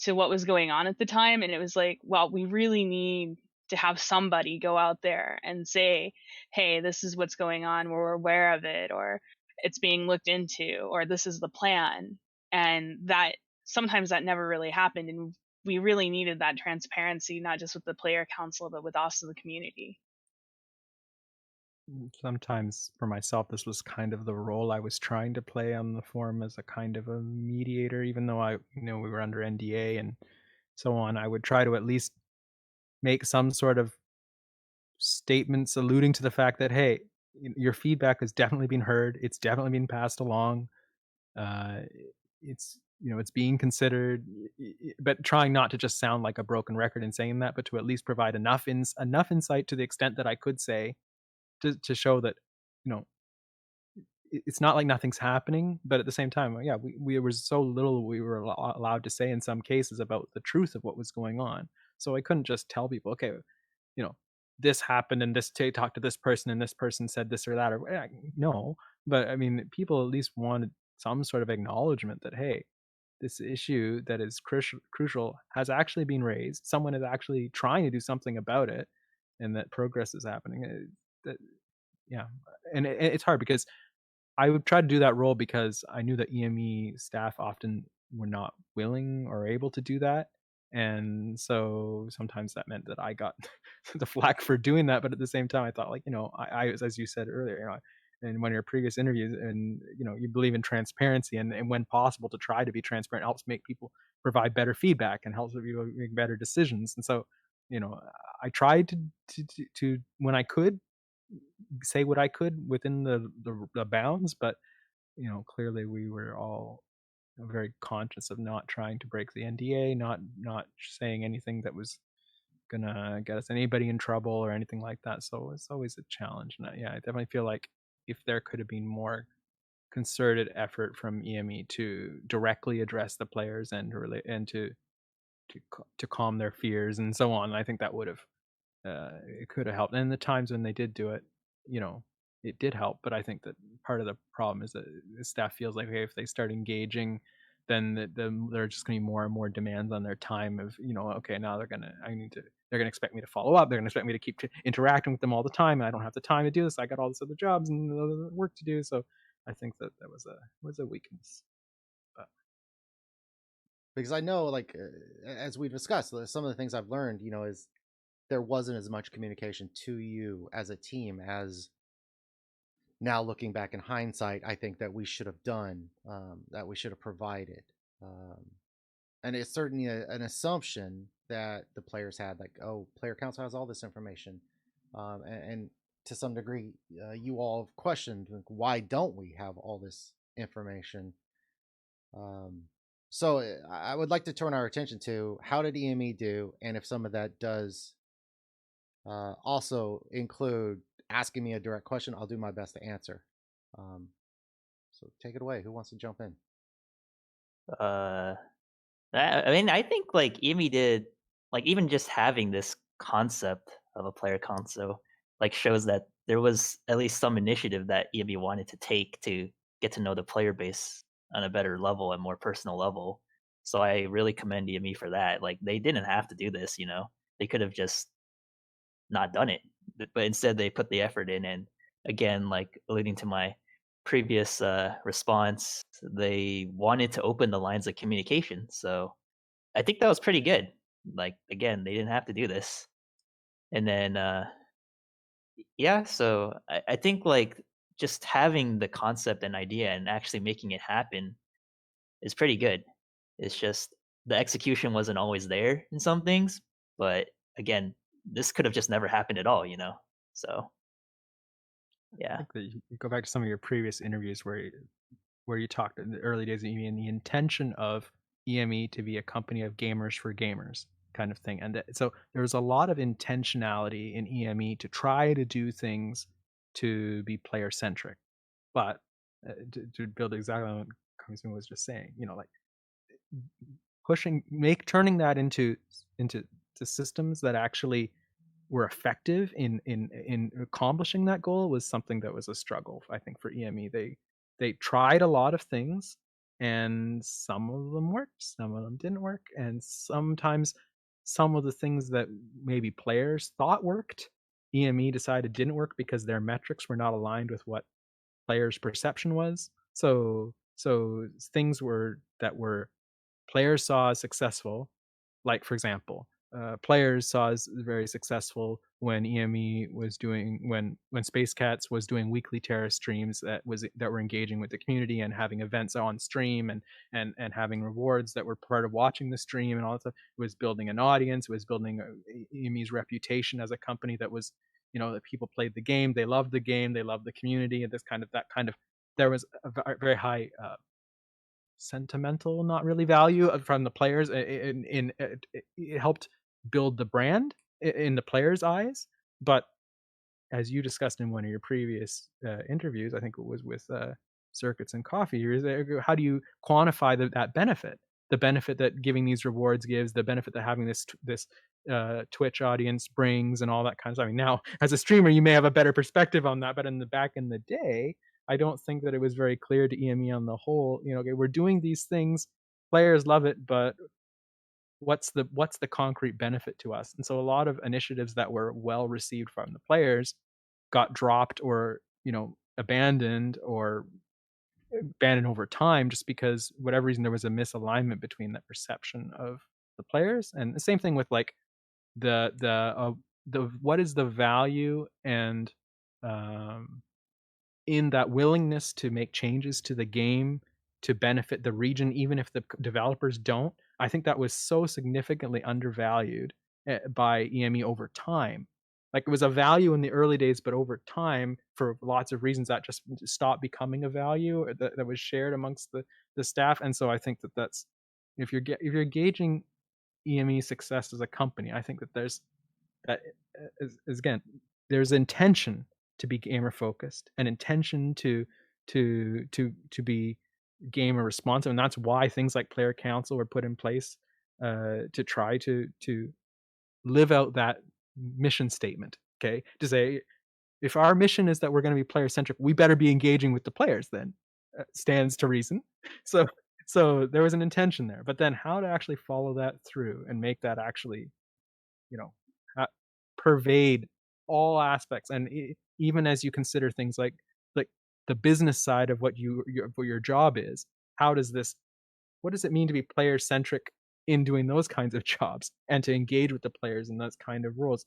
[SPEAKER 5] to what was going on at the time. And it was like, well, we really need to have somebody go out there and say, hey, this is what's going on, we're aware of it, or it's being looked into, or this is the plan. And that sometimes that never really happened. And we really needed that transparency, not just with the player council, but with also the community.
[SPEAKER 2] Sometimes for myself, this was kind of the role I was trying to play on the forum, as a kind of a mediator, even though we were under NDA and so on. I would try to at least make some sort of statements alluding to the fact that, hey, your feedback has definitely been heard. It's definitely been passed along. Uh, it's it's being considered, but trying not to just sound like a broken record in saying that, but to at least provide enough insight to the extent that I could say to show that you know it's not like nothing's happening, but at the same time, yeah, we were so little we were allowed to say in some cases about the truth of what was going on. So I couldn't just tell people, okay, you know, this happened and this talk to this person and this person said this or that, or no. But I mean, people at least wanted some sort of acknowledgement that, hey, this issue that is crucial has actually been raised. Someone is actually trying to do something about it, and that progress is happening. That yeah, and it's hard because I would try to do that role because I knew that EME staff often were not willing or able to do that. And so sometimes that meant that I got the flack for doing that. But at the same time, I thought, like, as you said earlier, in one of your previous interviews, and you believe in transparency, and when possible, to try to be transparent helps make people provide better feedback and helps people make better decisions. And so, you know, I tried to when I could say what I could within the bounds, but clearly we were all very conscious of not trying to break the NDA, not saying anything that was gonna get us anybody in trouble or anything like that. So it's always a challenge. And I definitely feel like if there could have been more concerted effort from EME to directly address the players and to calm their fears and so on, I think that would have it could have helped. And the times when they did do it, it did help. But I think that part of the problem is that the staff feels like, okay, if they start engaging, then there are just going to be more and more demands on their time. Of okay, now they're gonna expect me to follow up. They're gonna expect me to keep interacting with them all the time, and I don't have the time to do this. I got all this other jobs and other work to do. So I think that was a weakness.
[SPEAKER 1] Because I know, like, as we've discussed, some of the things I've learned, is there wasn't as much communication to you as a team as now looking back in hindsight, I think that we should have done, that we should have provided. Um, and it's certainly an assumption that the players had, like, oh, player council has all this information. And to some degree, you all have questioned, like, why don't we have all this information? So I would like to turn our attention to how did EME do, and if some of that does also include asking me a direct question, I'll do my best to answer. So take it away. Who wants to jump in?
[SPEAKER 3] Uh, I mean, I think like EME did, like even just having this concept of a player console, like shows that there was at least some initiative that EME wanted to take to get to know the player base on a better level and more personal level. So I really commend EME for that. Like they didn't have to do this, they could have just not done it, but instead they put the effort in. And again, like alluding to my previous response, they wanted to open the lines of communication. So I think that was pretty good. Like again, they didn't have to do this. And then yeah, so I think like just having the concept and idea and actually making it happen is pretty good. It's just the execution wasn't always there in some things, but again, this could have just never happened at all. So
[SPEAKER 2] I
[SPEAKER 3] yeah.
[SPEAKER 2] think that you go back to some of your previous interviews where you talked in the early days of EME and the intention of EME to be a company of gamers for gamers kind of thing. And so there was a lot of intentionality in EME to try to do things to be player centric. But to build exactly on what Kamisuma was just saying. Like turning that into systems that actually were effective in accomplishing that goal was something that was a struggle, I think, for EME. They tried a lot of things, and some of them worked, some of them didn't work, and sometimes some of the things that maybe players thought worked, EME decided didn't work because their metrics were not aligned with what players' perception was. So things that were players saw as successful, like for example, players saw as very successful when EME was doing when Space Cats was doing weekly Terra streams that were engaging with the community and having events on stream and having rewards that were part of watching the stream and all that stuff. It was building an audience. It was building EME's reputation as a company that was, that people played the game, they loved the game, they loved the community, and that kind of there was a very high sentimental, not really value from the players. It helped build the brand in the players' eyes. But as you discussed in one of your previous interviews, I think it was with Circuits and Coffee, how do you quantify that benefit? The benefit that giving these rewards gives, the benefit that having this Twitch audience brings, and all that kind of stuff. I mean, now as a streamer, you may have a better perspective on that, but back in the day, I don't think that it was very clear to EME on the whole. Okay, we're doing these things, players love it, but what's the concrete benefit to us? And so a lot of initiatives that were well received from the players got dropped or abandoned over time, just because whatever reason there was a misalignment between that perception of the players. And the same thing with like the what is the value and in that willingness to make changes to the game to benefit the region, even if the developers don't. I think that was so significantly undervalued by EME over time. Like it was a value in the early days, but over time, for lots of reasons, that just stopped becoming a value that was shared amongst the staff. And so I think that's if you're gauging EME success as a company, I think that there's that is again there's intention to be gamer focused, an intention to be gamer responsive, and that's why things like player council were put in place to try to live out that mission statement. Okay, to say if our mission is that we're going to be player centric, we better be engaging with the players. Then stands to reason. So there was an intention there, but then how to actually follow that through and make that actually pervade all aspects, and even as you consider things like the business side of what your job is, what does it mean to be player centric in doing those kinds of jobs and to engage with the players in those kind of roles?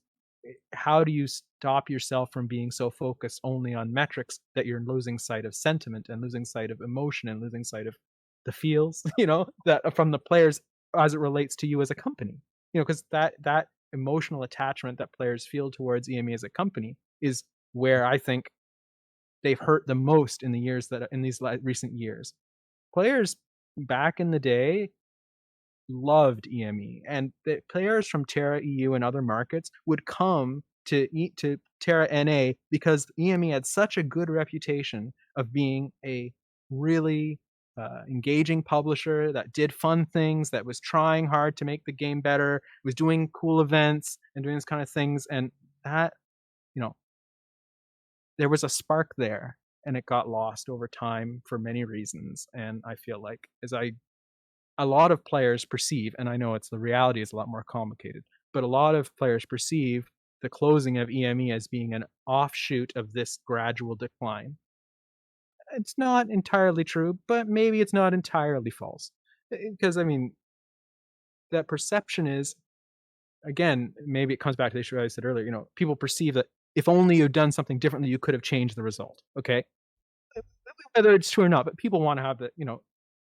[SPEAKER 2] How do you stop yourself from being so focused only on metrics that you're losing sight of sentiment and losing sight of emotion and losing sight of the feels, that from the players as it relates to you as a company? Because that emotional attachment that players feel towards EME as a company is where I think they've hurt the most in these recent years. Players back in the day loved EME, and the players from TERA EU and other markets would come to TERA NA because EME had such a good reputation of being a really engaging publisher that did fun things, that was trying hard to make the game better, was doing cool events and doing this kind of things, and that there was a spark there, and it got lost over time for many reasons. And I feel like a lot of players perceive, and I know the reality is a lot more complicated, but a lot of players perceive the closing of EME as being an offshoot of this gradual decline. It's not entirely true, but maybe it's not entirely false. Because, that perception is, again, maybe it comes back to the issue I said earlier, people perceive that if only you'd done something differently, you could have changed the result, okay? Whether it's true or not, but people want to have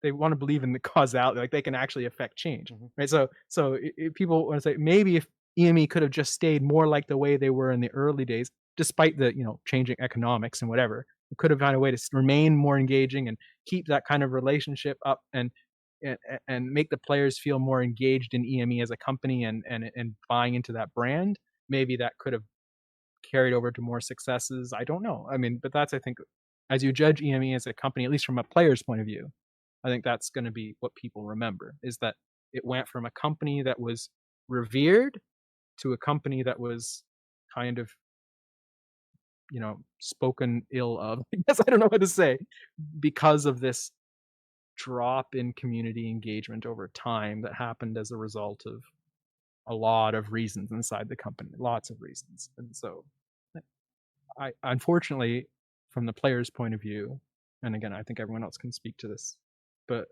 [SPEAKER 2] they want to believe in the causality, like they can actually affect change, right? So people want to say maybe if EME could have just stayed more like the way they were in the early days, despite the changing economics and whatever, it could have found a way to remain more engaging and keep that kind of relationship up and make the players feel more engaged in EME as a company and buying into that brand. Maybe that could have carried over to more successes. I don't know. But that's, I think, as you judge EME as a company, at least from a player's point of view, I think that's going to be what people remember, is that it went from a company that was revered to a company that was kind of, spoken ill of. I guess I don't know what to say, because of this drop in community engagement over time that happened as a result of a lot of reasons inside the company, lots of reasons. And so I unfortunately, from the player's point of view, and again, I think everyone else can speak to this, but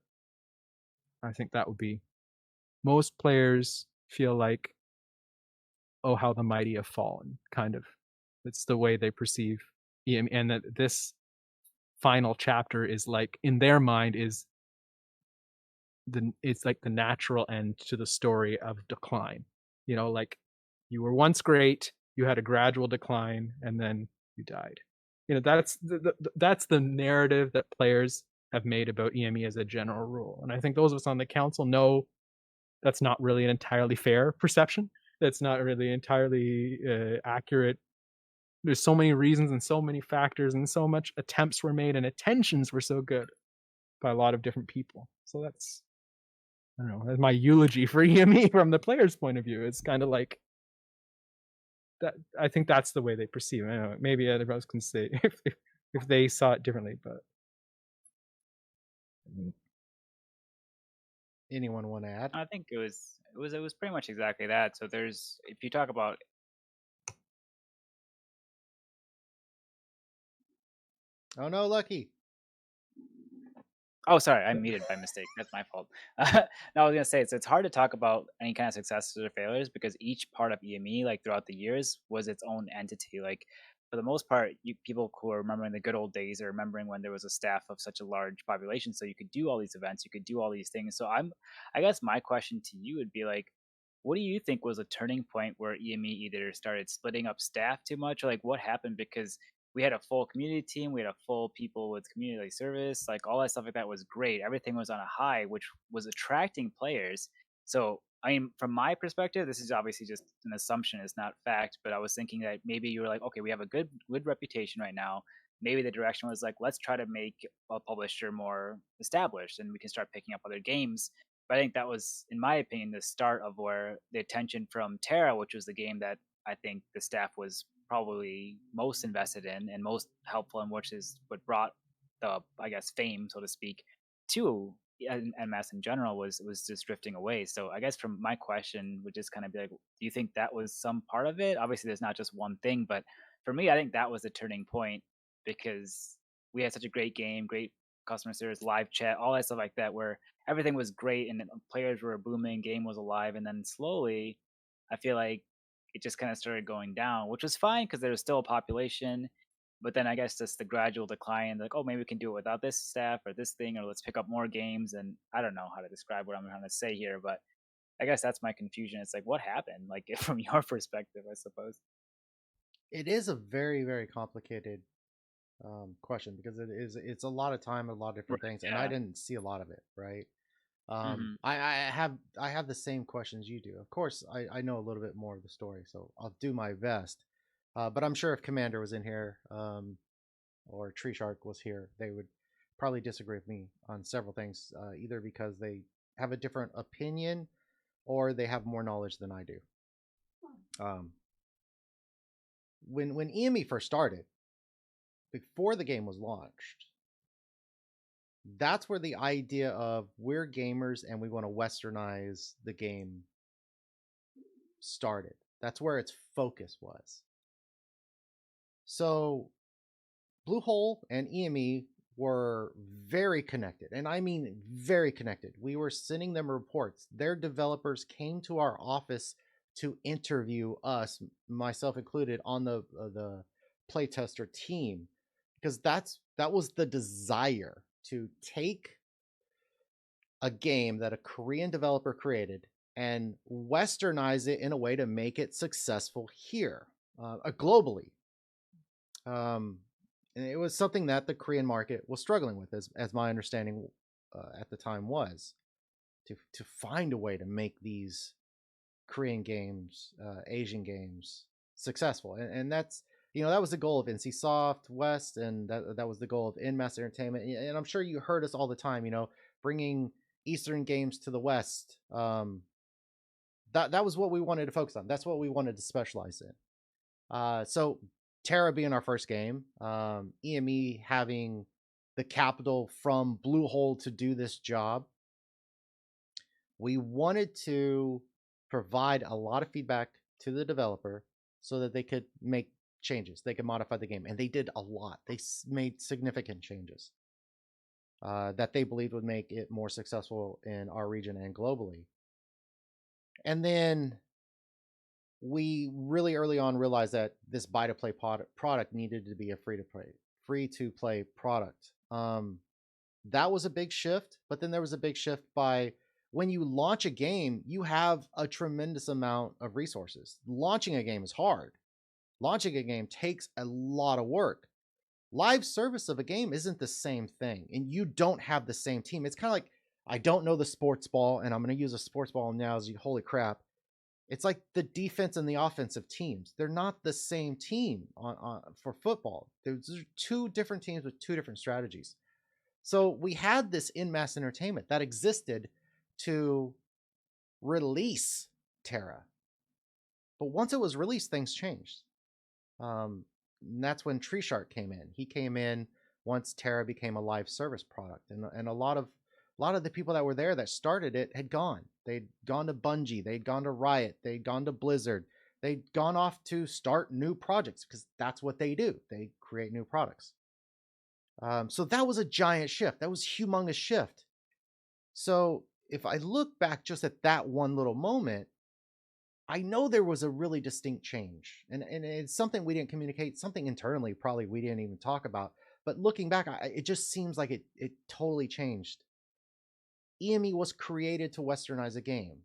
[SPEAKER 2] I think that would be, most players feel like, oh, how the mighty have fallen, kind of. It's the way they perceive EM, and that this final chapter is like, in their mind, it's like the natural end to the story of decline. Like, you were once great, you had a gradual decline, and then you died. That's the narrative that players have made about EME as a general rule. And I think those of us on the council know that's not really an entirely fair perception. That's not really entirely accurate. There's so many reasons and so many factors, and so much attempts were made, and attentions were so good by a lot of different people. So that's, I don't know, that's my eulogy for EME from the player's point of view. It's kind of like that. I think that's the way they perceive it. I don't know, maybe everybody else can say if they saw it differently, but
[SPEAKER 1] Anyone want to add?
[SPEAKER 4] I think it was pretty much exactly that. So if you talk about,
[SPEAKER 1] Oh no, Lucky.
[SPEAKER 4] oh, sorry, I muted by mistake. That's my fault. No, I was gonna say, it's hard to talk about any kind of successes or failures because each part of EME, like throughout the years, was its own entity. Like for the most part, people who are remembering the good old days are remembering when there was a staff of such a large population, so you could do all these events, you could do all these things. So I guess my question to you would be like, what do you think was a turning point where EME either started splitting up staff too much, or like what happened? Because we had a full community team, we had a full people with community service, like all that stuff like that was great. Everything was on a high, which was attracting players. So I mean, from my perspective, this is obviously just an assumption, it's not fact, but I was thinking that maybe you were like, okay, we have a good reputation right now. Maybe the direction was like, let's try to make a publisher more established and we can start picking up other games. But I think that was, in my opinion, the start of where the attention from TERA, which was the game that I think the staff was probably most invested in and most helpful, and which is what brought the, I guess, fame, so to speak, to MS in general, was just drifting away. So I guess from my question would just kind of be like, do you think that was some part of it? Obviously, there's not just one thing, but for me, I think that was the turning point because we had such a great game, great customer service, live chat, all that stuff like that, where everything was great and players were booming, game was alive, and then slowly, I feel like it just kind of started going down, which was fine because there was still a population. But then I guess just the gradual decline, like, oh, maybe we can do it without this staff or this thing, or let's pick up more games. And I don't know how to describe what I'm trying to say here, but I guess that's my confusion. It's like, what happened? Like, from your perspective, I suppose.
[SPEAKER 1] It is a very, very complicated question because it's a lot of time, a lot of different things, and I
[SPEAKER 4] Yeah.
[SPEAKER 1] didn't see a lot of it, right?
[SPEAKER 4] Mhm.
[SPEAKER 1] I have the same questions you do. Of course, I know a little bit more of the story, so I'll do my best. But I'm sure if Commander was in here, or Tree Shark was here, they would probably disagree with me on several things, either because they have a different opinion or they have more knowledge than I do. Um, when EME first started, before the game was launched, that's where the idea of we're gamers and we want to westernize the game started. That's where its focus was. So Bluehole and EME were very connected, and I mean very connected. We were sending them reports. Their developers came to our office to interview us, myself included, on the playtester team, because that was the desire to take a game that a Korean developer created and westernize it in a way to make it successful here, globally. And it was something that the Korean market was struggling with, as my understanding at the time was, to find a way to make these Korean games, Asian games successful, and that was the goal of NCSoft West, and that was the goal of In-Mass Entertainment. And I'm sure you heard us all the time, bringing Eastern games to the West. That was what we wanted to focus on. That's what we wanted to specialize in. So TERA being our first game, EME having the capital from Bluehole to do this job, we wanted to provide a lot of feedback to the developer so that they could make changes. They could modify the game. And they did a lot. They made significant changes that they believed would make it more successful in our region and globally. And then we really early on realized that this buy-to-play product needed to be a free-to-play product. That was a big shift, but then there was a big shift by when you launch a game, you have a tremendous amount of resources. Launching a game is hard. Launching a game takes a lot of work. Live service of a game isn't the same thing, and you don't have the same team. It's kind of like, I don't know the sports ball, and I'm going to use a sports ball analogy. Holy crap. It's like the defense and the offensive teams. They're not the same team for football. There's two different teams with two different strategies. So we had this in-mass entertainment that existed to release TERA. But once it was released, things changed. And that's when Tree Shark came in. He came in once TERA became a live service product. And a lot of the people that were there that started it had gone. They'd gone to Bungie, they'd gone to Riot, they'd gone to Blizzard, they'd gone off to start new projects because that's what they do. They create new products. So that was a giant shift. That was a humongous shift. So if I look back just at that one little moment, I know there was a really distinct change. And it's something we didn't communicate, something internally probably we didn't even talk about. But looking back, it just seems like it totally changed. EME was created to westernize a game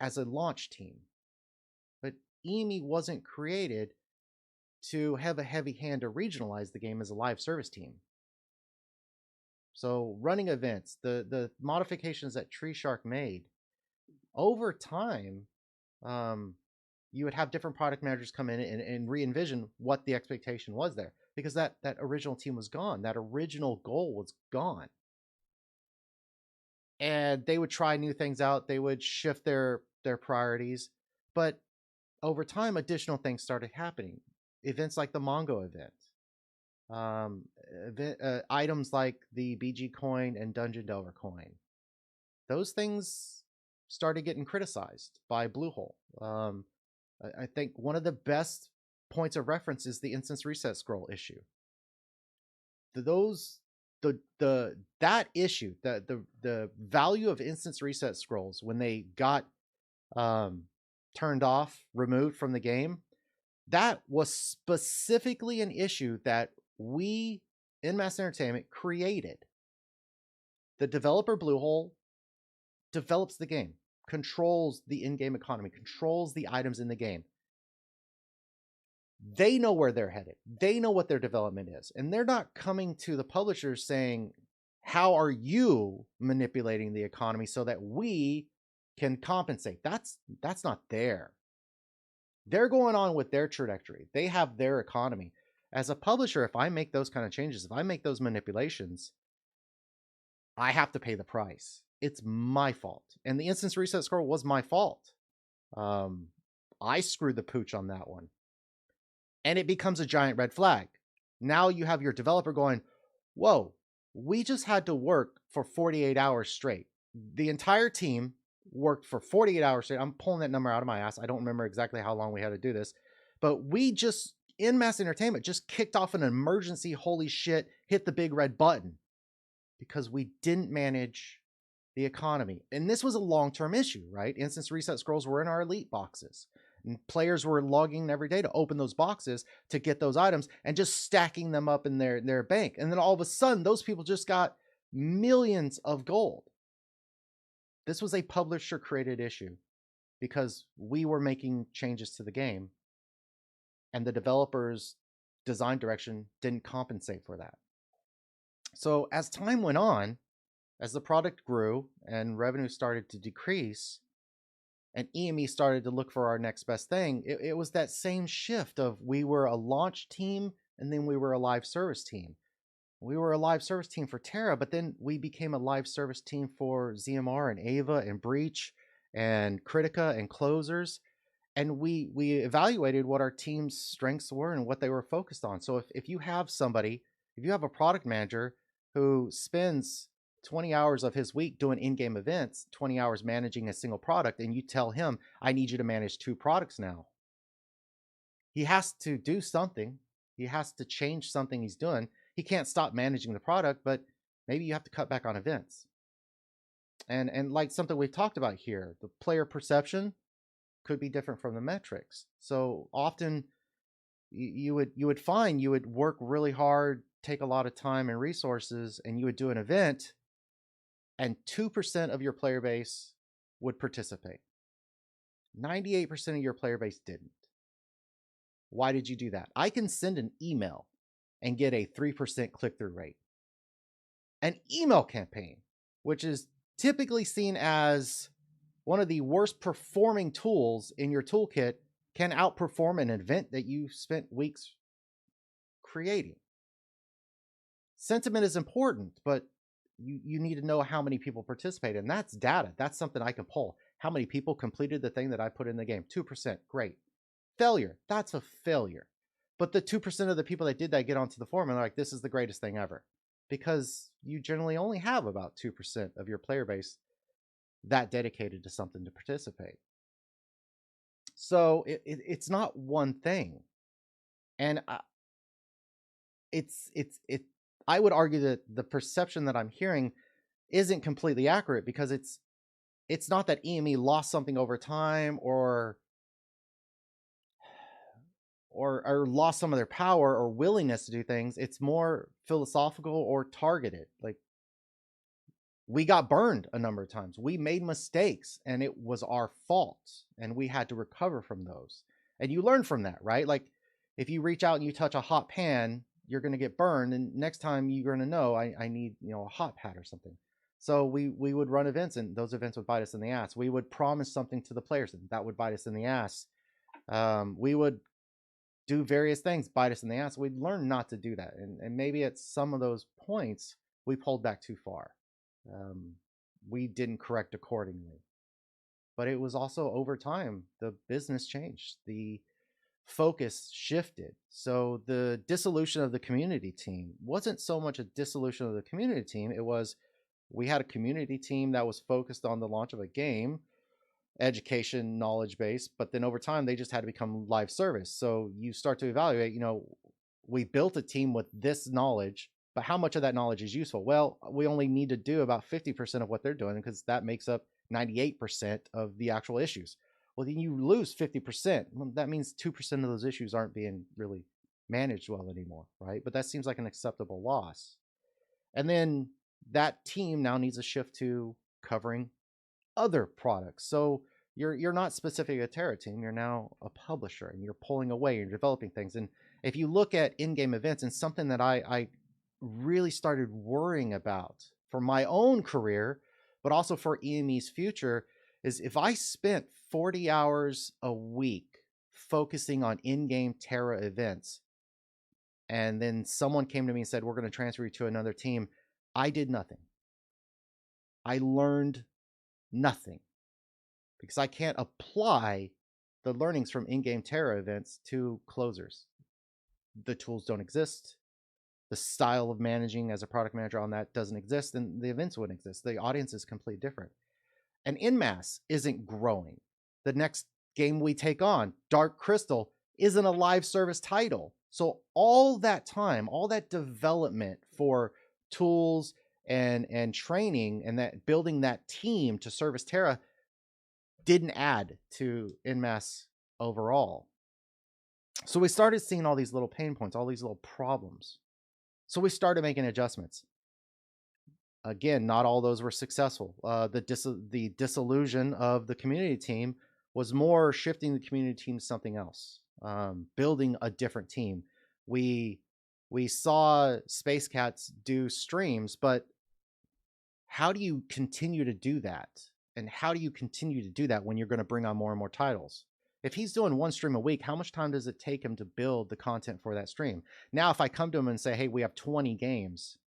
[SPEAKER 1] as a launch team. But EME wasn't created to have a heavy hand to regionalize the game as a live service team. So running events, the modifications that Tree Shark made, over time, you would have different product managers come in and re-envision what the expectation was there. Because that original team was gone. That original goal was gone. And they would try new things out. They would shift their priorities. But over time, additional things started happening. Events like the Mongo event. Items like the BG coin and Dungeon Delver coin. Those things started getting criticized by Bluehole. I think one of the best points of reference is the instance reset scroll issue. That issue, the value of instance reset scrolls when they got turned off, removed from the game, that was specifically an issue that we In-Mass Entertainment created. The developer Bluehole develops the game, controls the in-game economy, controls the items in the game. They know where they're headed. They know what their development is. And they're not coming to the publishers saying, how are you manipulating the economy so that we can compensate? That's not there. They're going on with their trajectory. They have their economy. As a publisher, if I make those kind of changes, if I make those manipulations, I have to pay the price. It's my fault. And the instance reset scroll was my fault. I screwed the pooch on that one. And it becomes a giant red flag. Now you have your developer going, whoa, we just had to work for 48 hours straight. The entire team worked for 48 hours straight. I'm pulling that number out of my ass. I don't remember exactly how long we had to do this. But we just, In-Mass Entertainment, just kicked off an emergency, holy shit, hit the big red button. Because we didn't manage the economy. And this was a long-term issue, right? Instance reset scrolls were in our elite boxes. And players were logging in every day to open those boxes to get those items and just stacking them up in their bank. And then all of a sudden, those people just got millions of gold. This was a publisher-created issue because we were making changes to the game and the developer's design direction didn't compensate for that. So as time went on, as the product grew and revenue started to decrease, and EME started to look for our next best thing, it was that same shift of we were a launch team and then we were a live service team. We were a live service team for TERA, but then we became a live service team for ZMR and Ava and Breach and Critica and Closers. And we evaluated what our team's strengths were and what they were focused on. So if you have somebody, if you have a product manager who spends 20 hours of his week doing in-game events, 20 hours managing a single product, and you tell him, I need you to manage 2 products now, he has to do something. He has to change something he's doing. He can't stop managing the product, but maybe you have to cut back on events. And like something we've talked about here, the player perception could be different from the metrics. So often you would find you would work really hard, take a lot of time and resources, and you would do an event, and 2% of your player base would participate. 98% of your player base didn't. Why did you do that? I can send an email and get a 3% click-through rate. An email campaign, which is typically seen as one of the worst performing tools in your toolkit, can outperform an event that you spent weeks creating. Sentiment is important, but you need to know how many people participated, and that's data. That's something I can pull. How many people completed the thing that I put in the game? 2%, great. Failure, that's a failure. But the 2% of the people that did that get onto the forum and they're like, this is the greatest thing ever. Because you generally only have about 2% of your player base that dedicated to something to participate. So it's not one thing. And I would argue that the perception that I'm hearing isn't completely accurate, because it's not that EME lost something over time or lost some of their power or willingness to do things. It's more philosophical or targeted. Like, we got burned a number of times. We made mistakes and it was our fault and we had to recover from those. And you learn from that, right? Like, if you reach out and you touch a hot pan, you're going to get burned. And next time you're going to know, I need, a hot pad or something. So we would run events, and those events would bite us in the ass. We would promise something to the players, and that would bite us in the ass. We would do various things, bite us in the ass. We'd learn not to do that. And maybe at some of those points, we pulled back too far. We didn't correct accordingly. But it was also over time, the business changed. The focus shifted. So the dissolution of the community team wasn't so much a dissolution of the community team. It was, we had a community team that was focused on the launch of a game, education, knowledge base, but then over time they just had to become live service. So you start to evaluate, we built a team with this knowledge, but how much of that knowledge is useful? Well, we only need to do about 50% of what they're doing, because that makes up 98% of the actual issues. Well, then you lose 50%. Well, that means 2% of those issues aren't being really managed well anymore, right? But that seems like an acceptable loss. And then that team now needs a shift to covering other products. So you're not specific a TERA team, you're now a publisher, and you're pulling away, you're developing things. And if you look at in-game events, and something that I really started worrying about for my own career, but also for EME's future, is if I spent 40 hours a week focusing on in-game TERA events, and then someone came to me and said, we're going to transfer you to another team, I did nothing. I learned nothing, because I can't apply the learnings from in-game TERA events to closers. The tools don't exist. The style of managing as a product manager on that doesn't exist, and the events wouldn't exist. The audience is completely different. And in-mass isn't growing. The next game we take on, Dark Crystal, isn't a live service title. So all that time, all that development for tools and training and that building that team to service TERA didn't add to in-mass overall. So we started seeing all these little pain points, all these little problems. So we started making adjustments. Again, not all those were successful. The disillusion of the community team was more shifting the community team to something else, building a different team. We saw Space Cats do streams, but how do you continue to do that? And how do you continue to do that when you're going to bring on more and more titles? If he's doing one stream a week, how much time does it take him to build the content for that stream? Now, if I come to him and say, hey, we have 20 games,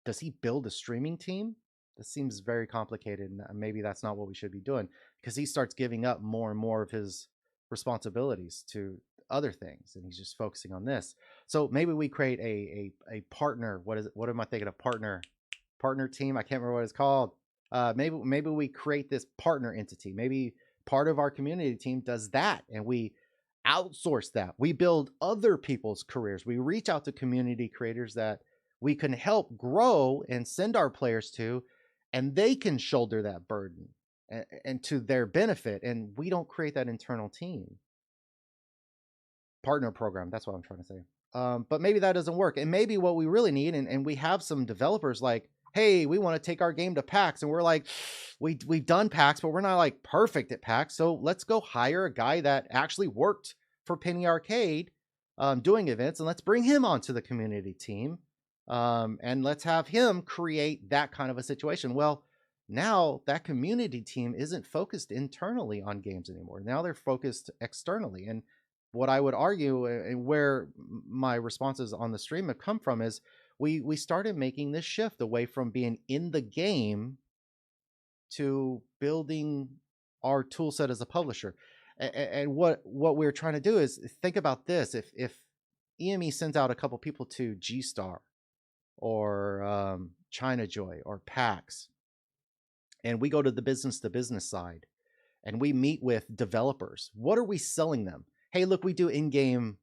[SPEAKER 1] does he build a streaming team? This seems very complicated, and maybe that's not what we should be doing, because he starts giving up more and more of his responsibilities to other things, and he's just focusing on this. So maybe we create a partner. What is it? What am I thinking of? Partner team. I can't remember what it's called. Maybe we create this partner entity. Maybe part of our community team does that, and we outsource that. We build other people's careers. We reach out to community creators that we can help grow and send our players to, and they can shoulder that burden and to their benefit. And we don't create that internal team. Partner program. That's what I'm trying to say. But maybe that doesn't work. And maybe what we really need, and we have some developers like, hey, we want to take our game to PAX. And we're like, we've done PAX, but we're not like perfect at PAX. So let's go hire a guy that actually worked for Penny Arcade doing events, and let's bring him onto the community team. And let's have him create that kind of a situation. Well, now that community team isn't focused internally on games anymore. Now they're focused externally. And what I would argue, and where my responses on the stream have come from, is we started making this shift away from being in the game to building our tool set as a publisher. And what we're trying to do is think about this. If EME sends out a couple people to G-Star or China Joy or PAX, and we go to the business side and we meet with developers, what are we selling them? Hey, look, we do in-game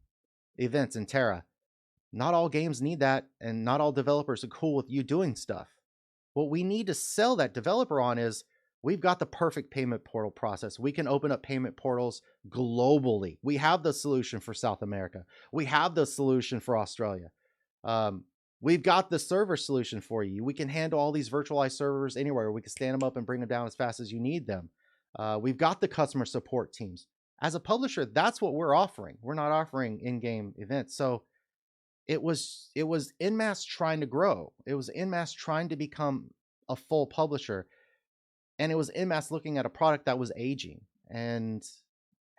[SPEAKER 1] events in TERA. Not all games need that, and not all developers are cool with you doing stuff. What we need to sell that developer on is we've got the perfect payment portal process. We can open up payment portals globally. We have the solution for South America. We have the solution for Australia. We've got the server solution for you. We can handle all these virtualized servers anywhere. We can stand them up and bring them down as fast as you need them. We've got the customer support teams. As a publisher, that's what we're offering. We're not offering in-game events. So it was en masse trying to grow. It was en masse trying to become a full publisher. And it was en masse looking at a product that was aging and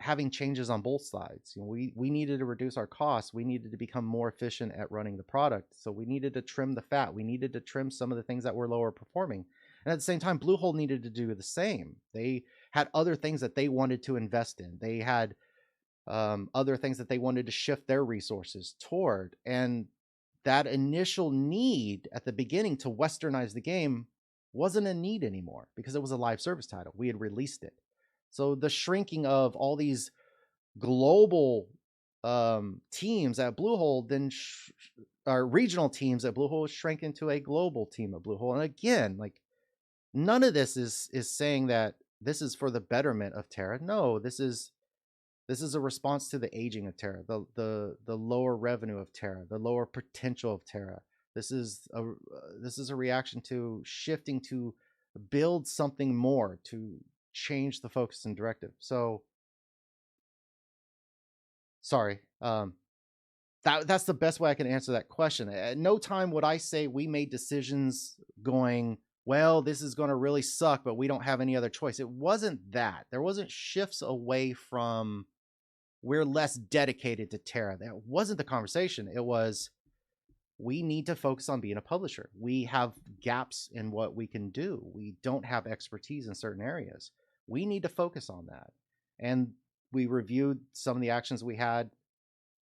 [SPEAKER 1] having changes on both sides. You know, we needed to reduce our costs. We needed to become more efficient at running the product. So we needed to trim the fat. We needed to trim some of the things that were lower performing. And at the same time, Bluehole needed to do the same. They had other things that they wanted to invest in. They had other things that they wanted to shift their resources toward. And that initial need at the beginning to westernize the game wasn't a need anymore because it was a live service title. We had released it. So the shrinking of all these global teams at Bluehole, then our regional teams at Bluehole shrank into a global team at Bluehole. And again, like, none of this is saying that this is for the betterment of TERA. No, this is a response to the aging of TERA, the lower revenue of TERA, the lower potential of TERA. This is a reaction to shifting to build something more, to change the focus and directive. So, sorry, that's the best way I can answer that question. At no time would I say we made decisions going, well, this is going to really suck, but we don't have any other choice. It wasn't that. There wasn't shifts away from we're less dedicated to TERA. That wasn't the conversation. It was, we need to focus on being a publisher. We have gaps in what we can do. We don't have expertise in certain areas. We need to focus on that. And we reviewed some of the actions we had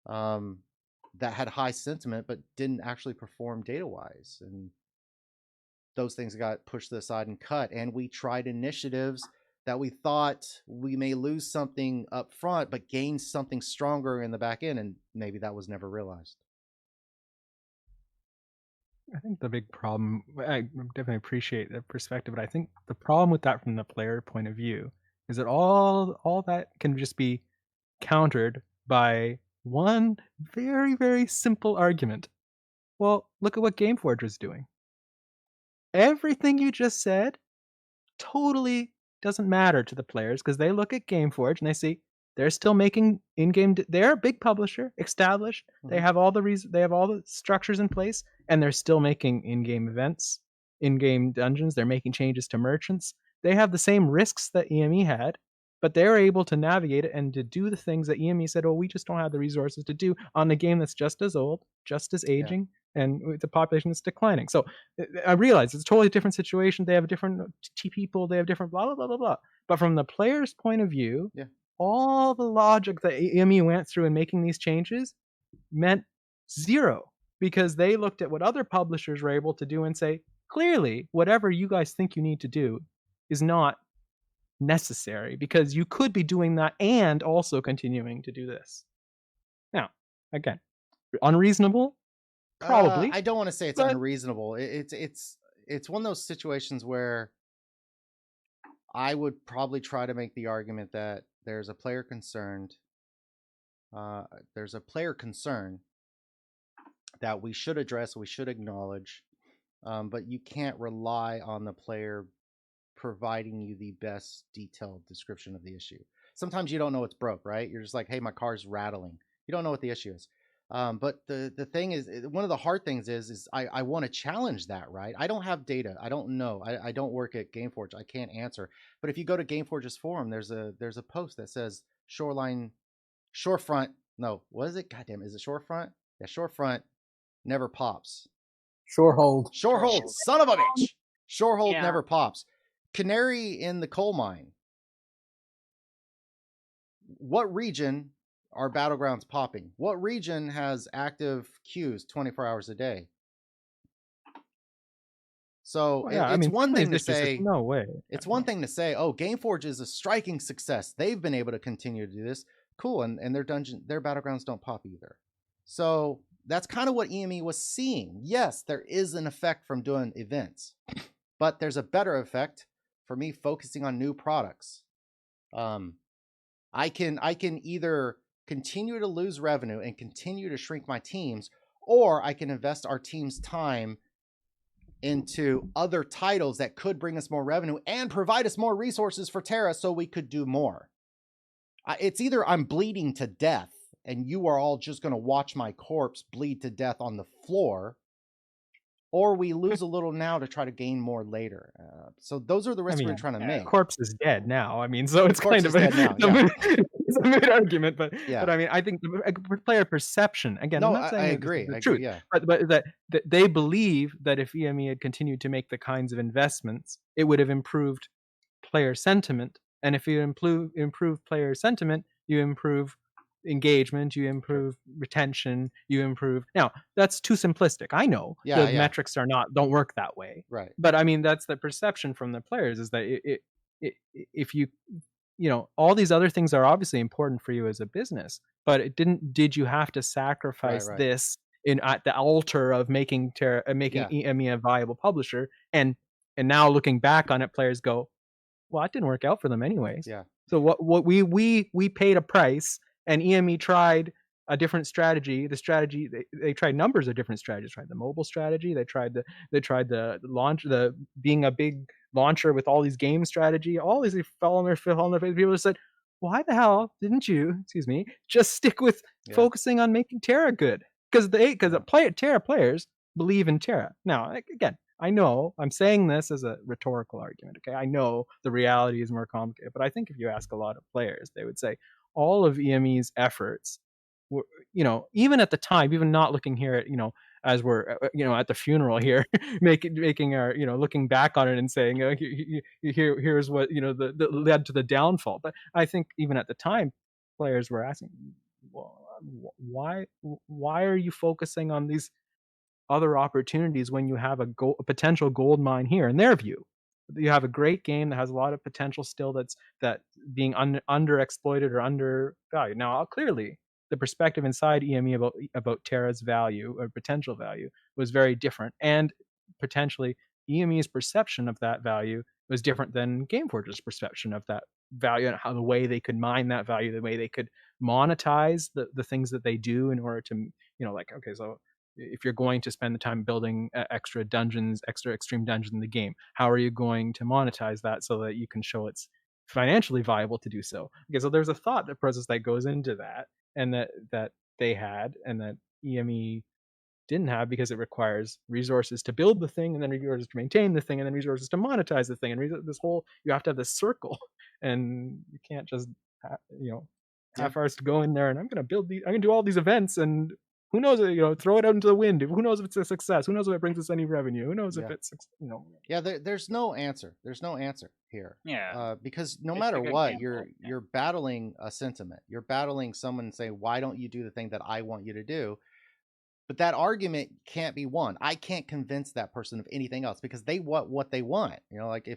[SPEAKER 1] that had high sentiment but didn't actually perform data-wise. And those things got pushed to the side and cut. And we tried initiatives that we thought we may lose something up front, but gain something stronger in the back end. And maybe that was never realized.
[SPEAKER 2] I think the big problem, I definitely appreciate that perspective, but I think the problem with that from the player point of view is that all that can just be countered by one very, very simple argument. Well, look at what GameForge is doing. Everything you just said totally doesn't matter to the players because they look at GameForge and they see they're still making in-game. They're a big publisher, established. Mm-hmm. They have all the structures in place, and they're still making in-game events. in-game dungeons. They're making changes to merchants. They have the same risks that EME had, but they're able to navigate it and to do the things that EME said, oh, we just don't have the resources to do on a game that's just as old, just as aging, and with the population that's declining. So I realize it's a totally different situation. They have different people. They have different blah, blah, blah, blah, blah. But from the player's point of view, all the logic that EME went through in making these changes meant zero, because they looked at what other publishers were able to do and say, clearly, whatever you guys think you need to do is not necessary, because you could be doing that and also continuing to do this. Now, again, unreasonable? Probably.
[SPEAKER 1] I don't want to say it's unreasonable. It's one of those situations where I would probably try to make the argument that there's a player concerned. There's a player concern that we should address, we should acknowledge, but you can't rely on the player providing you the best detailed description of the issue. Sometimes you don't know it's broke, right? You're just like, hey, my car's rattling. You don't know what the issue is. But the thing is, one of the hard things is I want to challenge that, right? I don't have data. I don't know. I don't work at GameForge. I can't answer. But if you go to GameForge's forum, there's a post that says shorefront. No, what is it? Goddamn, is it shorefront? Yeah, shorefront never pops.
[SPEAKER 7] Shorehold.
[SPEAKER 1] Shorehold, son of a bitch. Shorehold never pops. Canary in the coal mine. What region are battlegrounds popping? What region has active queues 24 hours a day? So it's one thing to say,
[SPEAKER 2] no way.
[SPEAKER 1] It's one thing to say, oh, GameForge is a striking success. They've been able to continue to do this. Cool, and their battlegrounds don't pop either. So that's kind of what EME was seeing. Yes, there is an effect from doing events, but there's a better effect for me focusing on new products. I can either continue to lose revenue and continue to shrink my teams, or I can invest our team's time into other titles that could bring us more revenue and provide us more resources for TERA so we could do more. It's either I'm bleeding to death and you are all just going to watch my corpse bleed to death on the floor, or we lose a little now to try to gain more later. So those are the risks we're trying to make.
[SPEAKER 2] Corpse is dead now. I mean, so it's kind of it's a moot argument, but I mean, I think the player perception, again, I'm not saying
[SPEAKER 1] I agree.
[SPEAKER 2] The truth, but that they believe that if EME had continued to make the kinds of investments, it would have improved player sentiment. And if you improve player sentiment, you improve engagement, you improve retention, you improve. Now, that's too simplistic. I know the metrics don't work that way.
[SPEAKER 1] Right.
[SPEAKER 2] But I mean, that's the perception from the players, is that if you all these other things are obviously important for you as a business, but did you have to sacrifice this at the altar of making EME a viable publisher? And now looking back on it, players go, well, it didn't work out for them anyways.
[SPEAKER 1] Yeah.
[SPEAKER 2] So what we paid a price, and EME tried a different strategy. The strategy they tried numbers of different strategies. Tried the mobile strategy. They tried the launch, the being a big launcher with all these game strategy. All these fell on their face. People just said, why the hell didn't you, just stick with focusing on making TERA good? Because TERA players believe in TERA. Now, again, I know I'm saying this as a rhetorical argument. Okay, I know the reality is more complicated, but I think if you ask a lot of players, they would say all of EME's efforts were, even at the time, even not looking here at, as we're, at the funeral here, making our, looking back on it and saying, here's what, that led to the downfall. But I think even at the time, players were asking, well, why are you focusing on these other opportunities when you have a potential gold mine here? In their view, you have a great game that has a lot of potential still that's being underexploited or undervalued. Now, clearly, the perspective inside EME about TERA's value or potential value was very different, and potentially EME's perception of that value was different than GameForge's perception of that value, and how the way they could mine that value, the way they could monetize the things that they do in order to, so if you're going to spend the time building extra extreme dungeons in the game, how are you going to monetize that so that you can show it's financially viable to do so? Okay, so there's a thought process that goes into that, and that they had, and that EME didn't have, because it requires resources to build the thing, and then resources to maintain the thing, and then resources to monetize the thing, and this whole, you have to have this circle, and you can't just half-arsed to go in there and I'm gonna do all these events, and who knows, throw it out into the wind. Who knows if it's a success? Who knows if it brings us any revenue? Who knows if it's,
[SPEAKER 1] Yeah, there's no answer. There's no answer here.
[SPEAKER 4] Yeah.
[SPEAKER 1] Because no
[SPEAKER 4] It's
[SPEAKER 1] matter
[SPEAKER 4] like a
[SPEAKER 1] what,
[SPEAKER 4] gamble,
[SPEAKER 1] you're battling a sentiment. You're battling someone saying, "Why don't you do the thing that I want you to do?" But that argument can't be won. I can't convince that person of anything else because they want what they want. Like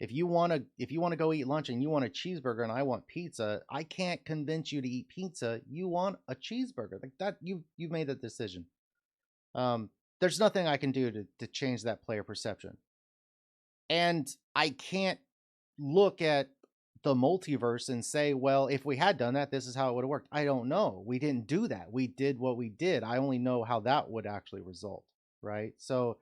[SPEAKER 1] if you want to go eat lunch and you want a cheeseburger and I want pizza, I can't convince you to eat pizza. You want a cheeseburger. Like that, you've made the decision. There's nothing I can do to change that player perception. And I can't look at the multiverse and say, well, if we had done that, this is how it would have worked. I don't know. We didn't do that. We did what we did. I only know how that would actually result. Right. So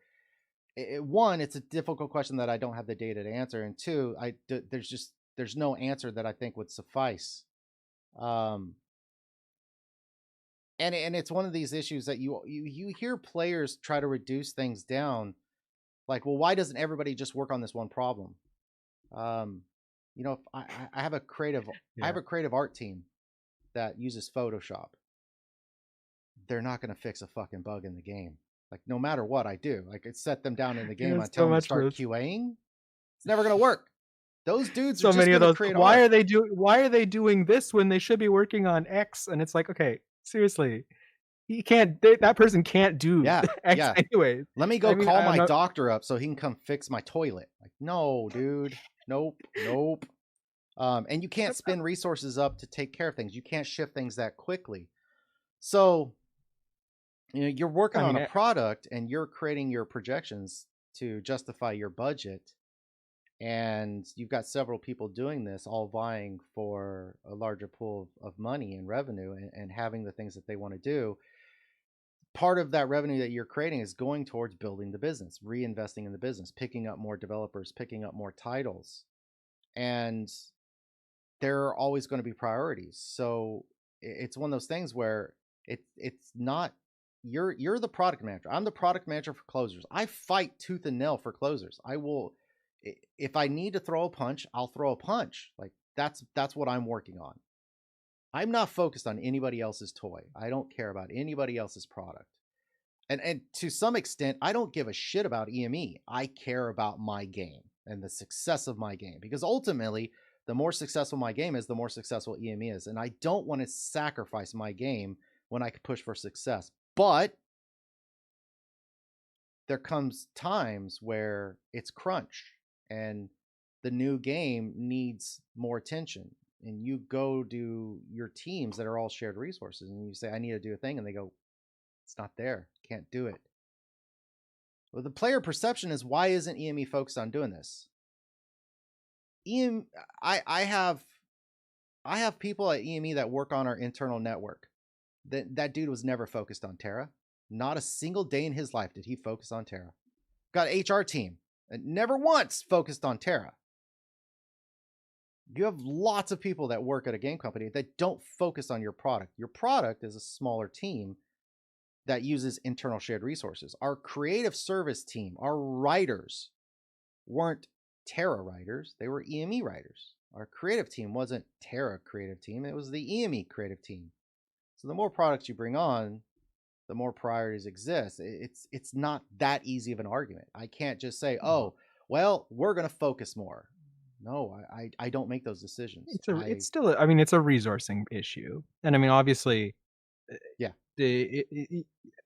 [SPEAKER 1] one, it's a difficult question that I don't have the data to answer. And two, there's no answer that I think would suffice. And it's one of these issues that you hear players try to reduce things down. Like, well, why doesn't everybody just work on this one problem? If I have a creative, I have a creative art team that uses Photoshop. They're not going to fix a fucking bug in the game. Like, no matter what I do, like, I set them down in the game. I tell them to start QAing. It's never going to work. Those dudes
[SPEAKER 2] so
[SPEAKER 1] are just
[SPEAKER 2] many of those.
[SPEAKER 1] Create
[SPEAKER 2] why
[SPEAKER 1] art.
[SPEAKER 2] are they doing this when they should be working on X? And it's like, okay, seriously, he can't. That person can't do X anyway.
[SPEAKER 1] Let me go call my doctor up so he can come fix my toilet. Like, no, dude. Nope. And you can't spend resources up to take care of things. You can't shift things that quickly. So, you're working on a product and you're creating your projections to justify your budget. And you've got several people doing this, all vying for a larger pool of money and revenue and having the things that they want to do. Part of that revenue that you're creating is going towards building the business, reinvesting in the business, picking up more developers, picking up more titles. And there are always going to be priorities. So it's one of those things where it's not, you're the product manager. I'm the product manager for closers. I fight tooth and nail for closers. I will, if I need to throw a punch, I'll throw a punch. Like that's what I'm working on. I'm not focused on anybody else's toy. I don't care about anybody else's product. And to some extent, I don't give a shit about EME. I care about my game and the success of my game, because ultimately, the more successful my game is, the more successful EME is. And I don't want to sacrifice my game when I can push for success. But there comes times where it's crunch and the new game needs more attention. And you go to your teams that are all shared resources and you say, I need to do a thing. And they go, it's not there. Can't do it. Well, the player perception is, why isn't EME focused on doing this? I have people at EME that work on our internal network. That dude was never focused on TERA. Not a single day in his life did he focus on TERA. Got an HR team that never once focused on TERA. You have lots of people that work at a game company that don't focus on your product. Your product is a smaller team that uses internal shared resources. Our creative service team, our writers, weren't TERA writers. They were EME writers. Our creative team wasn't TERA creative team. It was the EME creative team. So the more products you bring on, the more priorities exist. It's not that easy of an argument. I can't just say, oh, well, we're going to focus more. No, I don't make those decisions.
[SPEAKER 2] It's still, I mean, it's a resourcing issue. And I mean, obviously,
[SPEAKER 1] yeah.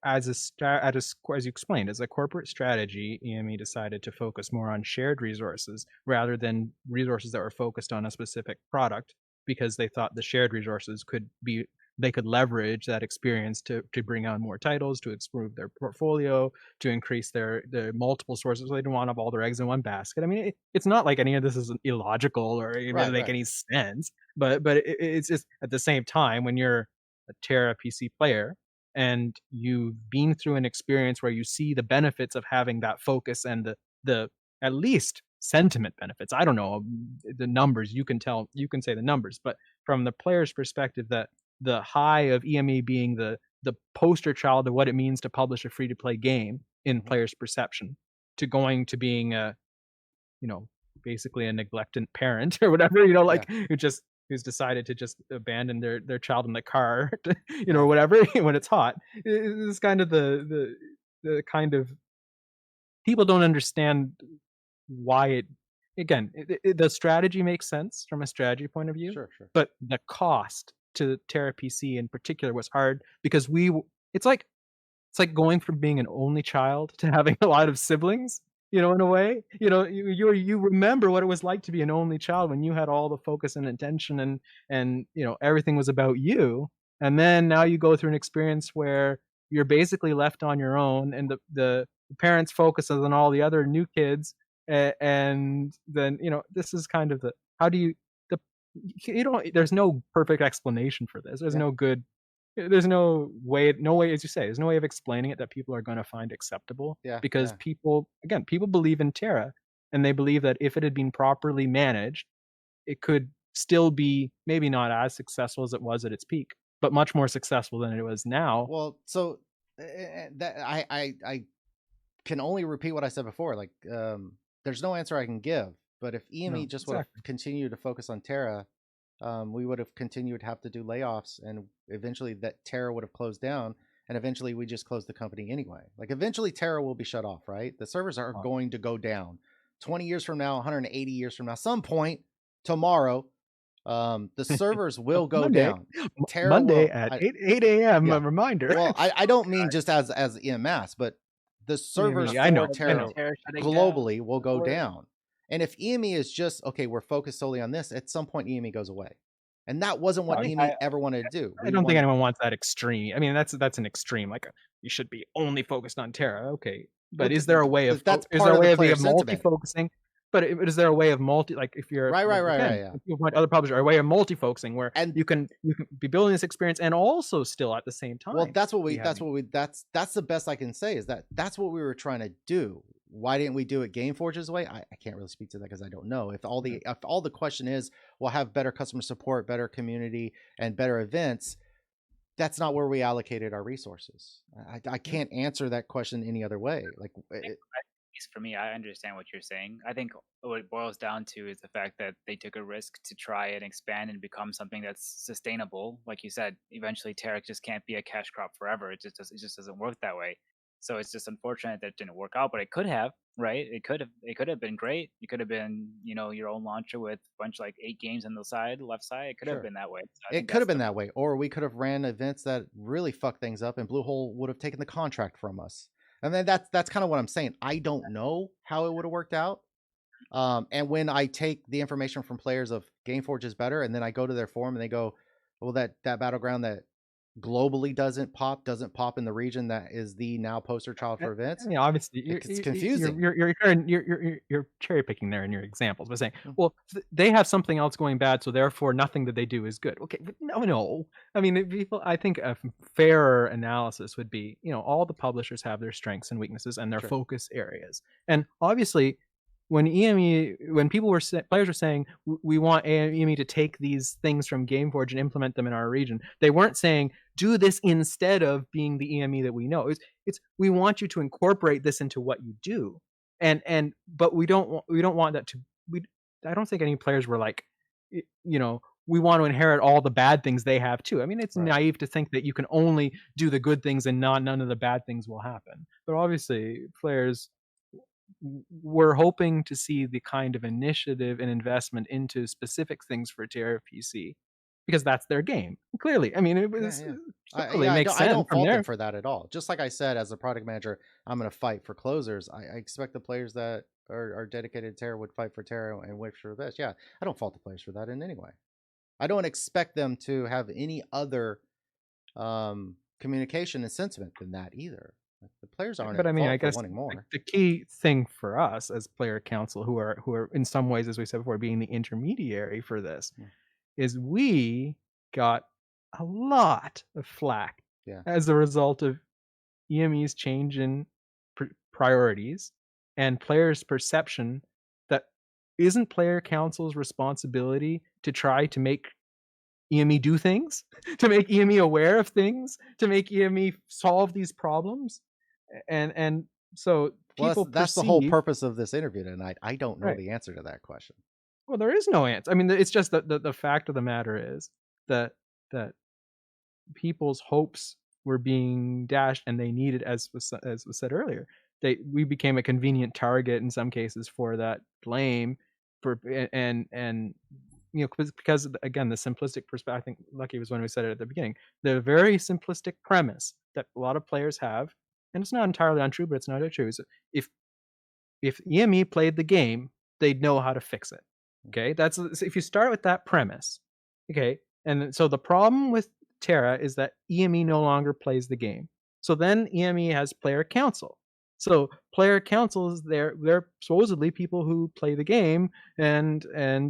[SPEAKER 2] As you explained, as a corporate strategy, EME decided to focus more on shared resources rather than resources that were focused on a specific product, because they thought the shared resources they could leverage that experience to bring on more titles, to improve their portfolio, to increase their multiple sources. So they didn't want to have all their eggs in one basket. I mean, it's not like any of this is illogical or it doesn't make any sense, but it's just, at the same time, when you're a TERA PC player and you've been through an experience where you see the benefits of having that focus and the at least sentiment benefits. I don't know the numbers. You can say the numbers, but from the player's perspective, that the high of EME being the the poster child of what it means to publish a free to play game in players' perception, to going to being a, you know, basically a neglectant parent or whatever, you know, like who's decided to just abandon their child in the car, you know, or whatever when it's hot. It's kind of the kind of people don't understand why it. Again, the strategy makes sense from a strategy point of view,
[SPEAKER 1] Sure.
[SPEAKER 2] but the cost to TERA PC in particular was hard because it's like going from being an only child to having a lot of siblings, you know, in a way. You know, you remember what it was like to be an only child when you had all the focus and attention and you know, everything was about you. And then now you go through an experience where you're basically left on your own and the parents focus on all the other new kids, and then, you know, this is kind of the how do you the you don't there's no perfect explanation for this. There's no good there's no way, as you say, there's no way of explaining it that people are going to find acceptable. Because people believe in Terra, and they believe that if it had been properly managed, it could still be maybe not as successful as it was at its peak, but much more successful than it was now.
[SPEAKER 1] Well, so that I can only repeat what I said before. Like, there's no answer I can give. But if EME just would have continued to focus on Terra, we would have continued to have to do layoffs, and eventually that Terra would have closed down, and eventually we just closed the company anyway. Like, eventually Terra will be shut off, right? The servers are going to go down 20 years from now, 180 years from now, some point tomorrow. The servers will go down.
[SPEAKER 2] Terra Monday at 8 a.m. A reminder.
[SPEAKER 1] Well, I don't mean just as EMS, but the servers for Terra globally will go down. And if EME is just, okay, we're focused solely on this, at some point EME goes away. And that wasn't what EME ever wanted to do.
[SPEAKER 2] I don't think anyone wants that extreme. I mean, that's an extreme. Like, you should be only focused on Terra. Okay. But is there a way of multi-focusing? But is there a way of like, if you're if you want other publishers, a way of multi-focusing where you can be building this experience and also still at the same time.
[SPEAKER 1] Well, that's the best I can say, is that's what we were trying to do. Why didn't we do it Gameforge's way? I can't really speak to that because I don't know. If all the question is, we'll have better customer support, better community, and better events, that's not where we allocated our resources. I can't answer that question any other way. Like,
[SPEAKER 4] for me, I understand what you're saying. I think what it boils down to is the fact that they took a risk to try and expand and become something that's sustainable. Like you said, eventually Terra just can't be a cash crop forever. It just doesn't work that way. So it's just unfortunate that it didn't work out, but it could have, right? It could have been great. It could have been, you know, your own launcher with a bunch, like 8 games on the left side. It could have been that way. So
[SPEAKER 1] it could have been that way, or we could have ran events that really fucked things up, and Bluehole would have taken the contract from us. And then that's kind of what I'm saying. I don't know how it would have worked out. And when I take the information from players of Gameforge is better, and then I go to their forum and they go, well, that battleground that globally doesn't pop in the region that is the now poster child for events.
[SPEAKER 2] I mean, obviously,
[SPEAKER 1] it's confusing.
[SPEAKER 2] You're cherry picking there in your examples by saying, well, they have something else going bad, so therefore nothing that they do is good. Okay, but no. I mean, I think a fairer analysis would be, you know, all the publishers have their strengths and weaknesses and their focus areas, and obviously, when players were saying we want EME to take these things from Gameforge and implement them in our region, they weren't saying do this instead of being the EME that we know. It's we want you to incorporate this into what you do, but we don't want that to. I don't think any players were like, you know, we want to inherit all the bad things they have too. I mean, it's naive to think that you can only do the good things and none of the bad things will happen. But obviously, players we're hoping to see the kind of initiative and investment into specific things for TERA PC because that's their game. Clearly, I mean, it was makes sense.
[SPEAKER 1] I don't fault them for that at all. Just like I said, as a product manager, I'm going to fight for closers. I expect the players that are dedicated to TERA would fight for TERA and wish for the best. Yeah, I don't fault the players for that in any way. I don't expect them to have any other communication and sentiment than that either. The players aren't.
[SPEAKER 2] But I mean, I guess
[SPEAKER 1] wanting more.
[SPEAKER 2] The key thing for us as player council, who are in some ways, as we said before, being the intermediary for this, is we got a lot of flack as a result of EME's change in priorities and players' perception that isn't player council's responsibility to try to make EME do things, to make EME aware of things, to make EME solve these problems, and so
[SPEAKER 1] Well,
[SPEAKER 2] people
[SPEAKER 1] that's the whole
[SPEAKER 2] perceive.
[SPEAKER 1] purpose of this interview tonight. I don't know
[SPEAKER 2] Right.
[SPEAKER 1] the answer to that question.
[SPEAKER 2] Well, there is no answer. I mean, it's just that the fact of the matter is that that people's hopes were being dashed, and they needed, as was said earlier, we became a convenient target in some cases for that blame, for and because again, the simplistic perspective. I think Lucky was one who said it at the beginning. The very simplistic premise that a lot of players have, and it's not entirely untrue, but it's not true. Is if EME played the game, they'd know how to fix it. Okay, that's so if you start with that premise. Okay, and so the problem with TERA is that EME no longer plays the game. So then EME has player council. So player council is they're supposedly people who play the game and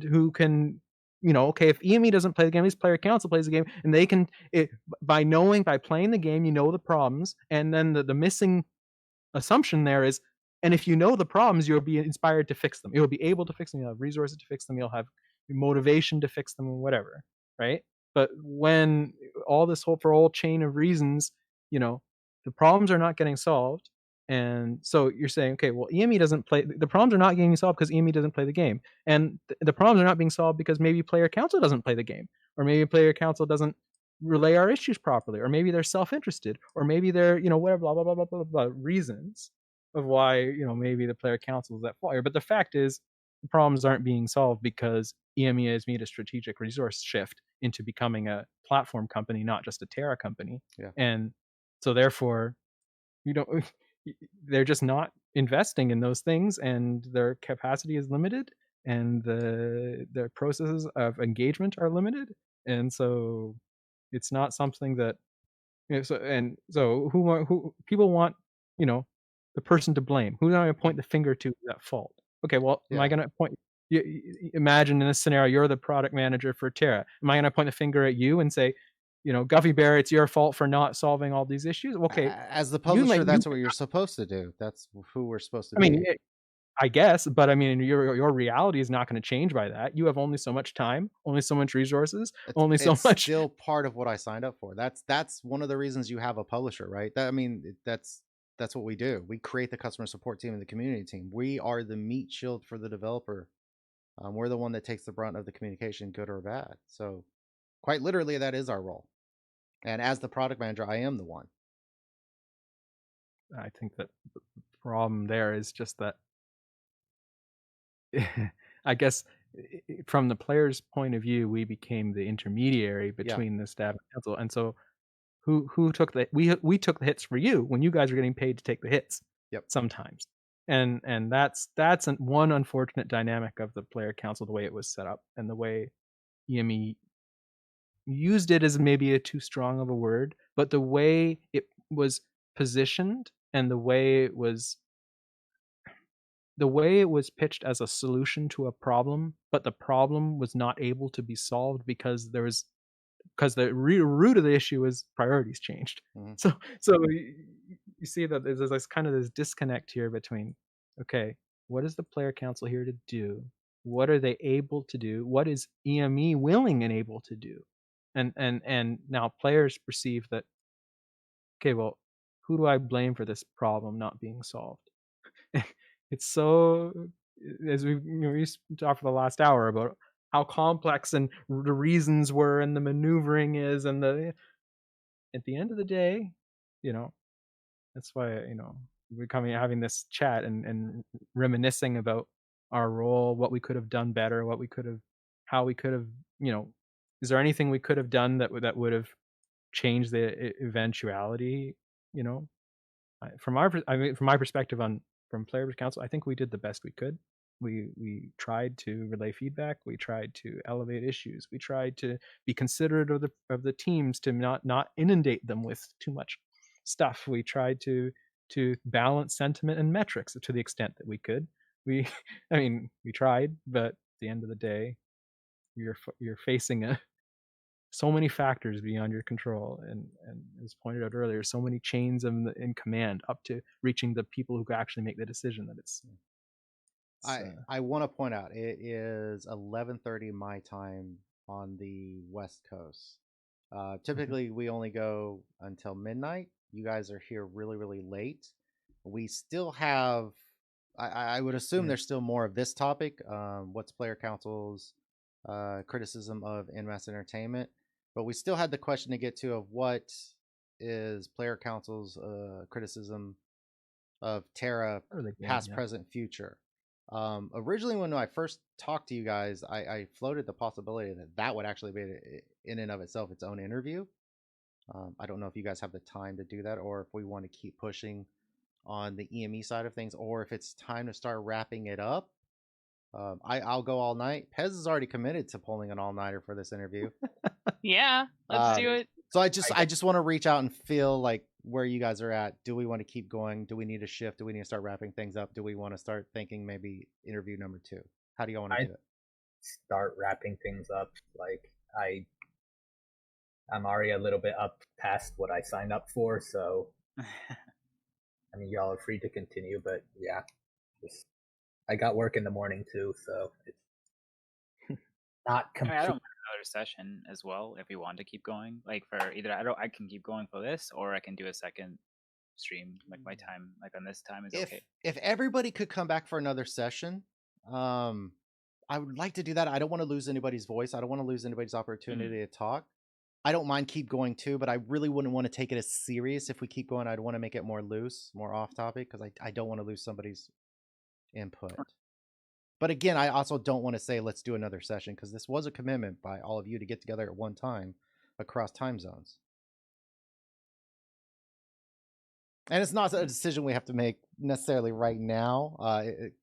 [SPEAKER 2] who can, okay, if EME doesn't play the game, at least player council plays the game, and they can by playing the game, you know the problems, and then the missing assumption there is, and if you know the problems, you'll be inspired to fix them. You'll be able to fix them. You'll have resources to fix them. You'll have motivation to fix them, whatever, right? But when all this whole chain of reasons, the problems are not getting solved, and so you're saying, okay, well, EME doesn't play. The problems are not getting solved because EME doesn't play the game, and the problems are not being solved because maybe player council doesn't play the game, or maybe player council doesn't relay our issues properly, or maybe they're self-interested, or maybe they're whatever, blah blah blah blah blah blah reasons of why maybe the player council is at fault here. But the fact is, the problems aren't being solved because EME has made a strategic resource shift into becoming a platform company, not just a TERA company.
[SPEAKER 1] Yeah.
[SPEAKER 2] And so therefore, they're just not investing in those things, and their capacity is limited, and the processes of engagement are limited, and so it's not something that so who people want, the person to blame. Who am I going to point the finger to that fault? Okay, well, am I going to point? Imagine in this scenario, you're the product manager for TERA. Am I going to point the finger at you and say, GuffyBear, it's your fault for not solving all these issues? Okay,
[SPEAKER 1] As the publisher, that's what you're supposed to do. That's who we're supposed to be.
[SPEAKER 2] I mean, I guess, but I mean, your reality is not going to change by that. You have only so much time, only so much resources, only so
[SPEAKER 1] it's
[SPEAKER 2] much.
[SPEAKER 1] Still part of what I signed up for. That's one of the reasons you have a publisher, right? That's what we do. We create the customer support team and the community team. We are the meat shield for the developer. We're the one that takes the brunt of the communication, good or bad. So, quite literally, that is our role. And as the product manager, I am the one.
[SPEAKER 2] I think that the problem there is just that I guess from the player's point of view, we became the intermediary between the staff and council, and so who took we took the hits for you when you guys were getting paid to take the hits.
[SPEAKER 1] Yep.
[SPEAKER 2] Sometimes, and that's one unfortunate dynamic of the player council, the way it was set up, and the way EME used it as maybe a too strong of a word, but the way it was positioned and the way it was pitched as a solution to a problem, but the problem was not able to be solved because the root of the issue is priorities changed.
[SPEAKER 1] Mm-hmm.
[SPEAKER 2] So you see that there's this kind of this disconnect here between, okay, what is the player council here to do? What are they able to do? What is EME willing and able to do? And now players perceive that, okay, well, who do I blame for this problem not being solved? It's so, as we talked for the last hour about how complex and the reasons were and the maneuvering is, and at the end of the day, that's why we're having this chat and reminiscing about our role, what we could have done better, how we could have, is there anything we could have done that would have changed the eventuality? From my perspective from Players Council, I think we did the best we could. We tried to relay feedback. We tried to elevate issues. We tried to be considerate of the teams to not inundate them with too much stuff. We tried to balance sentiment and metrics to the extent that we could. We tried, but at the end of the day, you're facing so many factors beyond your control, and as pointed out earlier, so many chains in command up to reaching the people who actually make the decision that it's
[SPEAKER 1] I want to point out it is 11:30 my time on the West Coast. Typically, we only go until midnight. You guys are here really, really late. We still have. I would assume there's still more of this topic. What's player council's criticism of in-mass entertainment? But we still had the question to get to of what is player council's criticism of TERA past, present, future. Originally, when I first talked to you guys, I floated the possibility that that would actually be, in and of itself, its own interview. I don't know if you guys have the time to do that, or if we want to keep pushing on the EME side of things, or if it's time to start wrapping it up. I'll go all night. Pez is already committed to pulling an all-nighter for this interview.
[SPEAKER 5] Yeah, let's do it.
[SPEAKER 1] So I just want to reach out and feel like where you guys are at. Do we want to keep going? Do we need a shift? Do we need to start wrapping things up? Do we want to start thinking maybe interview number 2? How do you want to do it?
[SPEAKER 7] Start wrapping things up. Like I'm already a little bit up past what I signed up for, so I mean, y'all are free to continue, but yeah, I got work in the morning too, so it's not complete.
[SPEAKER 4] I don't mind another session as well if we want to keep going. Like for either I can keep going for this, or I can do a second stream. Like my time, like on this time is okay.
[SPEAKER 1] If everybody could come back for another session, I would like to do that. I don't want to lose anybody's voice. I don't want to lose anybody's opportunity to talk. I don't mind keep going too, but I really wouldn't want to take it as serious if we keep going. I'd want to make it more loose, more off topic, because I don't want to lose somebody's input. But again, I also don't want to say let's do another session, because this was a commitment by all of you to get together at one time across time zones. And it's not a decision we have to make necessarily right now,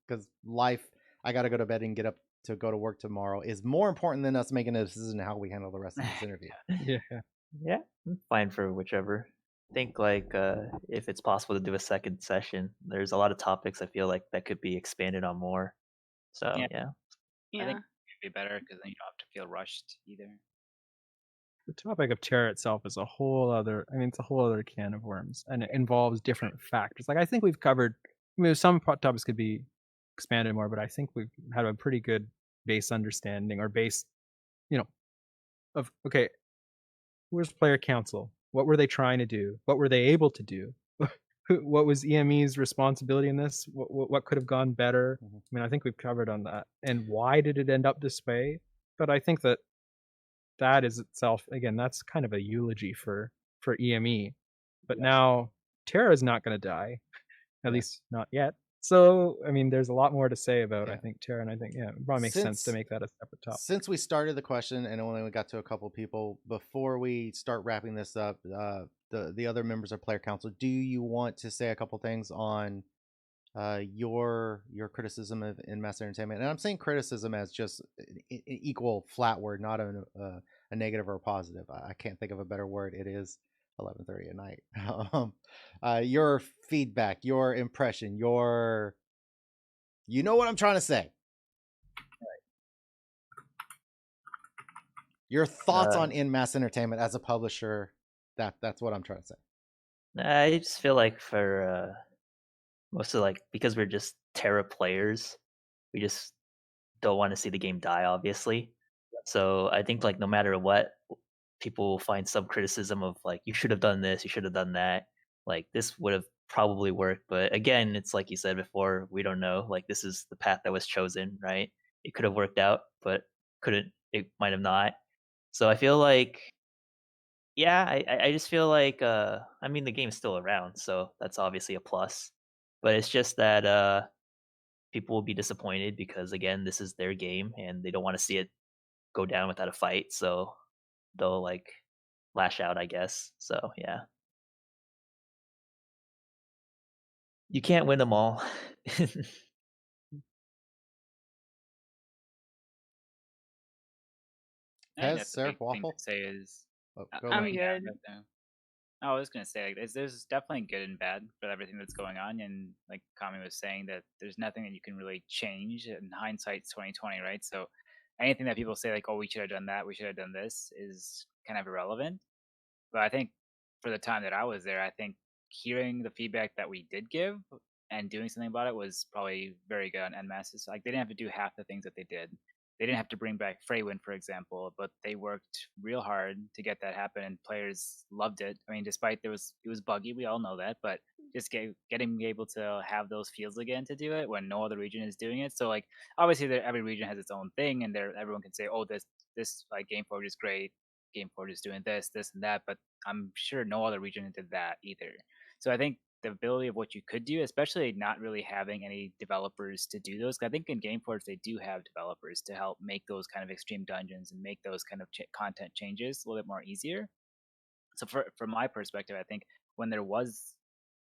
[SPEAKER 1] because life, I got to go to bed and get up to go to work tomorrow, is more important than us making a decision how we handle the rest of this interview.
[SPEAKER 3] Yeah, I'm fine for whichever. I think like if it's possible to do a second session, there's a lot of topics I feel like that could be expanded on more. So yeah.
[SPEAKER 4] I think it should be better because then you don't have to feel rushed either.
[SPEAKER 2] The topic of terror itself is a whole other, it's a whole other can of worms, and it involves different factors. Like I think we've covered, some topics could be expanded more, but I think we've had a pretty good base understanding or base, of, okay, where's player council? What were they trying to do? What were they able to do? What was EME's responsibility in this? What could have gone better? I think we've covered on that. And why did it end up this way? But I think that is itself, again, that's kind of a eulogy for EME. But now TERA is not going to die, at least not yet. So, there's a lot more to say about, I think, TERA, and I think, it probably makes sense to make that a separate topic.
[SPEAKER 1] Since we started the question and only we got to a couple people, before we start wrapping this up, the other members of Player Council, do you want to say a couple things on your criticism of in-mass entertainment? And I'm saying criticism as just an equal flat word, not a negative or a positive. I can't think of a better word. It is 11:30 at night. Your feedback, your impression, you know what I'm trying to say. Your thoughts on in-mass entertainment as a publisher. That's what I'm trying to say.
[SPEAKER 3] I just feel like for mostly like because we're just TERA players, we just don't want to see the game die, obviously. So I think like no matter what, people will find some criticism of like you should have done this, you should have done that. Like this would have probably worked, but again, it's like you said before, we don't know. Like this is the path that was chosen, right? It could have worked out, but it might have not. So I feel like I just feel like the game's still around, so that's obviously a plus. But it's just that people will be disappointed because again, this is their game and they don't want to see it go down without a fight, so they'll like lash out, I guess. So yeah. You can't win them all.
[SPEAKER 1] Seraph, Waffle?
[SPEAKER 4] Say is
[SPEAKER 5] I'm good.
[SPEAKER 4] I was gonna say like, there's definitely good and bad for everything that's going on, and like Kami was saying that there's nothing that you can really change. In hindsight's 2020, right? So anything that people say like, oh, we should have done that, we should have done this, is kind of irrelevant. But I think for the time that I was there, I think hearing the feedback that we did give and doing something about it was probably very good on NMAS's. Like they didn't have to do half the things that they did. they didn't have to bring back Freywin, for example, but they worked real hard to get that happen, and players loved it. I mean, despite it was buggy, we all know that, but just getting able to have those feels again to do it when no other region is doing it. So like obviously every region has its own thing, and everyone can say, oh, this like Game Forge is great, Game Forge is doing this and that, but I'm sure no other region did that either. So I think the ability of what you could do, especially not really having any developers to do those. 'Cause I think in GameForge they do have developers to help make those kind of extreme dungeons and make those kind of content changes a little bit more easier. So from my perspective, I think when there was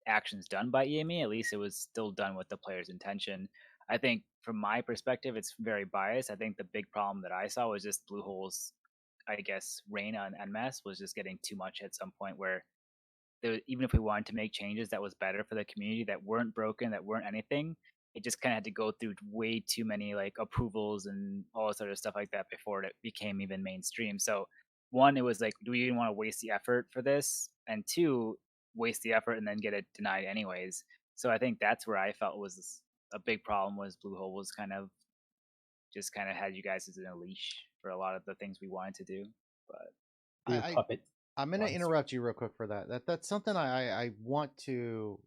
[SPEAKER 4] actions done by EME, at least it was still done with the player's intention. I think from my perspective, it's very biased. I think the big problem that I saw was just Bluehole's, I guess, reign on NMS was just getting too much at some point where even if we wanted to make changes that was better for the community, that weren't broken, that weren't anything, it just kind of had to go through way too many like approvals and all this other stuff like that before it became even mainstream. So one, it was like, do we even want to waste the effort for this? And two, waste the effort and then get it denied anyways. So I think that's where I felt was a big problem, was Bluehole was kind of had you guys as in a leash for a lot of the things we wanted to do. But
[SPEAKER 1] I'm gonna interrupt you real quick for that. That's something I want to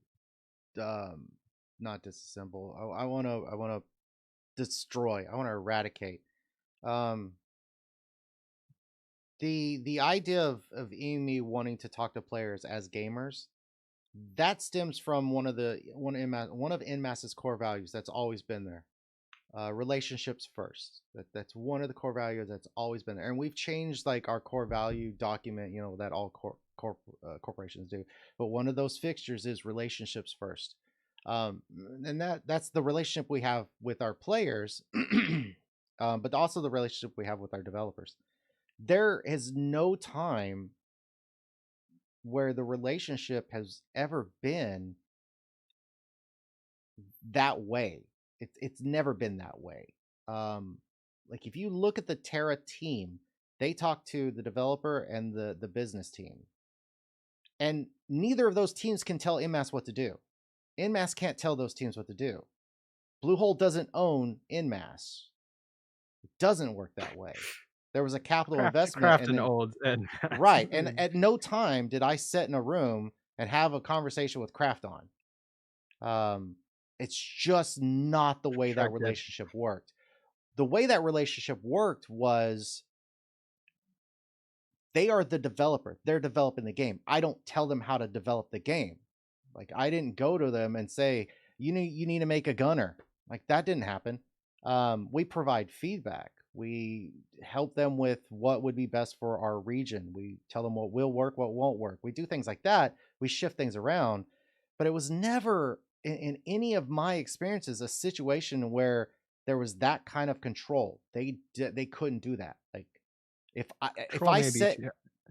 [SPEAKER 1] not disassemble. I want to destroy. I want to eradicate. The idea of EME wanting to talk to players as gamers, that stems from one of NMAS's core values that's always been there. Relationships first. That's one of the core values that's always been there, and we've changed like our core value document, that all corporations do. But one of those fixtures is relationships first, and that's the relationship we have with our players, but also the relationship we have with our developers. There is no time where the relationship has ever been that way. It's never been that way. Like if you look at the TERA team, they talk to the developer and the business team, and neither of those teams can tell NMAS what to do. NMAS can't tell those teams what to do. Bluehole doesn't own NMAS. It doesn't work that way. There was a capital investment, right? And at no time did I sit in a room and have a conversation with Kraft on. It's just not the way that relationship worked. The way that relationship worked was they are the developer. They're developing the game. I don't tell them how to develop the game. Like I didn't go to them and say, you need to make a gunner. Like that didn't happen. We provide feedback. We help them with what would be best for our region. We tell them what will work, what won't work. We do things like that. We shift things around. But it was never in any of my experiences a situation where there was that kind of control. They couldn't do that. Like if I said,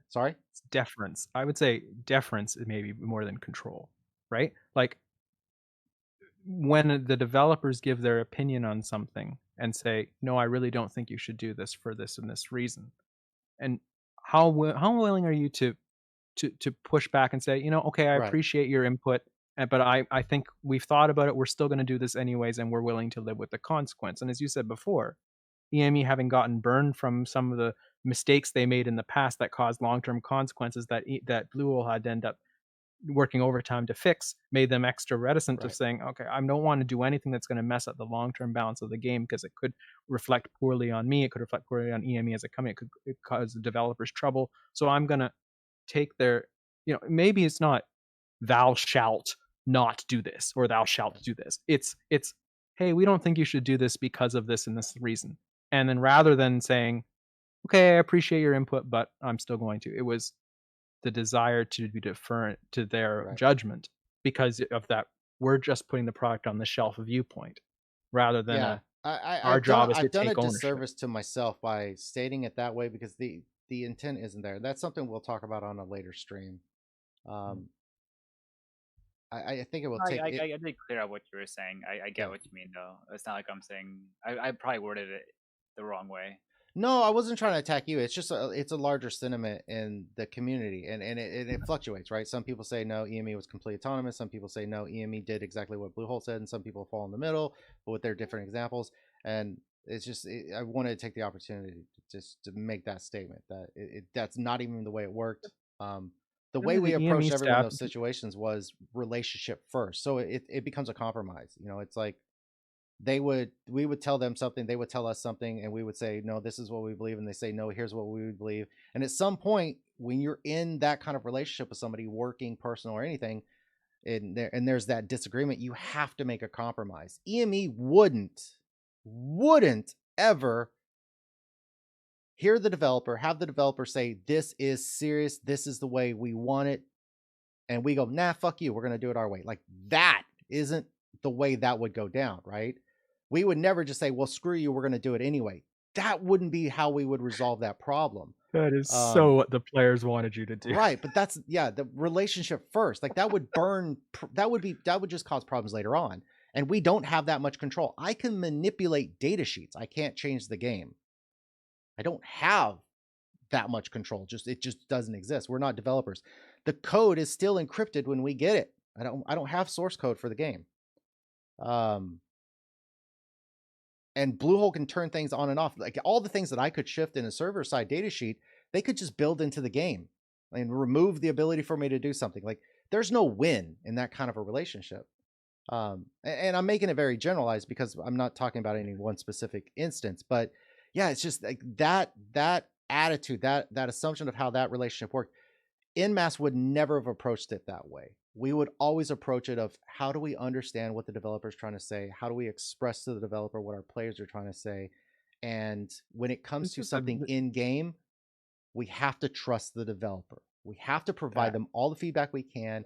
[SPEAKER 1] sorry,
[SPEAKER 2] it's deference. I would say deference is maybe more than control, right? Like when the developers give their opinion on something and say, no, I really don't think you should do this for this and this reason. And how willing are you to push back and say, okay, I appreciate your input, but I think we've thought about it. We're still going to do this anyways, and we're willing to live with the consequence. And as you said before, EME having gotten burned from some of the mistakes they made in the past that caused long-term consequences that Bluehole had to end up working overtime to fix, made them extra reticent to saying, okay, I don't want to do anything that's going to mess up the long-term balance of the game because it could reflect poorly on me. It could reflect poorly on EME as a company. It could cause the developers trouble. So I'm going to take their, maybe it's not thou shalt not do this or thou shalt do this. It's hey, we don't think you should do this because of this and this reason. And then rather than saying, okay, I appreciate your input, but I'm still going to, it was the desire to be deferent to their judgment because of that. We're just putting the product on the shelf viewpoint rather than our job is to take ownership.
[SPEAKER 1] I've done a disservice to myself by stating it that way because the intent isn't there. That's something we'll talk about on a later stream. I think it will take.
[SPEAKER 4] I did clear out what you were saying. I get what you mean, though. It's not like I'm saying I probably worded it the wrong way.
[SPEAKER 1] No, I wasn't trying to attack you. It's just it's a larger sentiment in the community, and it fluctuates, right? Some people say no, EME was completely autonomous. Some people say no, EME did exactly what Bluehole said, and some people fall in the middle, but with their different examples. And it's just I wanted to take the opportunity just to make that statement that that's not even the way it worked. The way
[SPEAKER 2] Really,
[SPEAKER 1] we
[SPEAKER 2] the EME
[SPEAKER 1] approached every one of
[SPEAKER 2] staff.
[SPEAKER 1] those situations was relationship first, so it becomes a compromise. You know, it's like we would tell them something, they would tell us something, and we would say no, this is what we believe, and they say no, here's what we would believe. And at some point, when you're in that kind of relationship with somebody, working, personal, or anything, and there's that disagreement, you have to make a compromise. EME wouldn't ever hear the developer, have the developer say this is serious, this is the way we want it, and we go, nah, fuck you, we're going to do it our way. Like, that isn't the way that would go down, right? We would never just say, well, screw you, we're going to do it anyway. That wouldn't be how we would resolve that problem.
[SPEAKER 2] That is so what the players wanted you to do.
[SPEAKER 1] Right, but that's, yeah, the relationship first. Like, that would burn, that would just cause problems later on. And we don't have that much control. I can manipulate data sheets. I can't change the game. I don't have that much control. It just doesn't exist. We're not developers. The code is still encrypted when we get it. I don't have source code for the game. And Bluehole can turn things on and off. Like, all the things that I could shift in a server side data sheet, they could just build into the game and remove the ability for me to do something. Like, there's no win in that kind of a relationship. And I'm making it very generalized because I'm not talking about any one specific instance, but yeah, it's just like that attitude, that assumption of how that relationship worked. InMass would never have approached it that way. We would always approach it of, how do we understand what the developer is trying to say? How do we express to the developer what our players are trying to say? And when it comes to something in game, we have to trust the developer. We have to provide them all the feedback we can,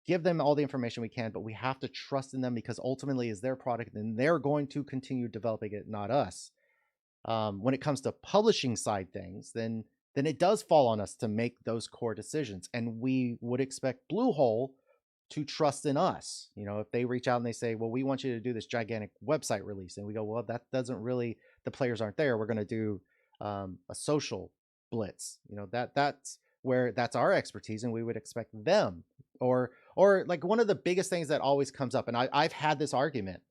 [SPEAKER 1] give them all the information we can, but we have to trust in them, because ultimately it's their product and they're going to continue developing it, not us. When it comes to publishing side things, then it does fall on us to make those core decisions. And we would expect Bluehole to trust in us. You know, if they reach out and they say, well, we want you to do this gigantic website release, and we go, well, that doesn't really, the players aren't there. We're going to do a social blitz. You know, that's where that's our expertise, and we would expect them. Or like, one of the biggest things that always comes up, and I've had this argument,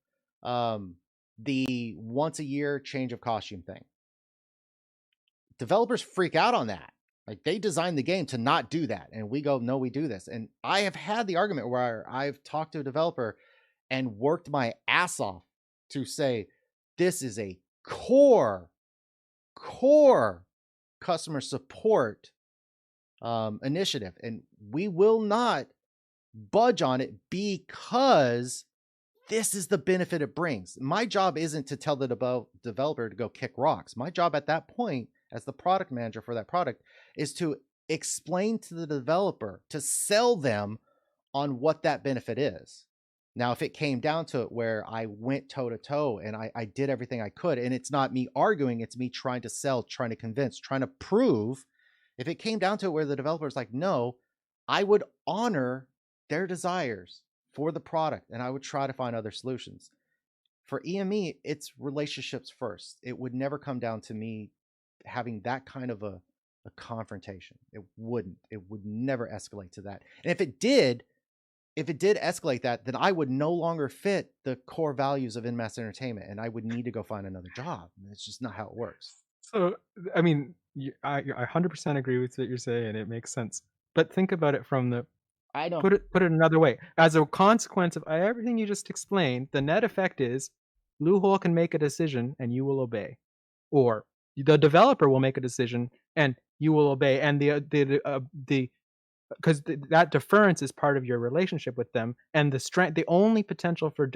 [SPEAKER 1] the once a year change of costume thing. Developers freak out on that. Like, they designed the game to not do that, and we go, no, we do this. And I have had the argument where I've talked to a developer and worked my ass off to say, this is a core customer support initiative, and we will not budge on it because this is the benefit it brings. My job isn't to tell the developer to go kick rocks. My job at that point, as the product manager for that product, is to explain to the developer, to sell them on what that benefit is. Now, if it came down to it where I went toe to toe and I did everything I could, and it's not me arguing, it's me trying to sell, trying to convince, trying to prove. If it came down to it where the developer is like, no, I would honor their desires for the product, and I would try to find other solutions. For EME, it's relationships first. It would never come down to me having that kind of a confrontation. It would never escalate to that. And if it did escalate that, then I would no longer fit the core values of InMass Entertainment, and I would need to go find another job. It's just not how it works.
[SPEAKER 2] So, I mean, I 100% agree with what you're saying. It makes sense. But think about it from the,
[SPEAKER 1] I don't
[SPEAKER 2] put it another way. As a consequence of everything you just explained, the net effect is Bluehole can make a decision and you will obey, or the developer will make a decision and you will obey, and the because that deference is part of your relationship with them, and the only potential for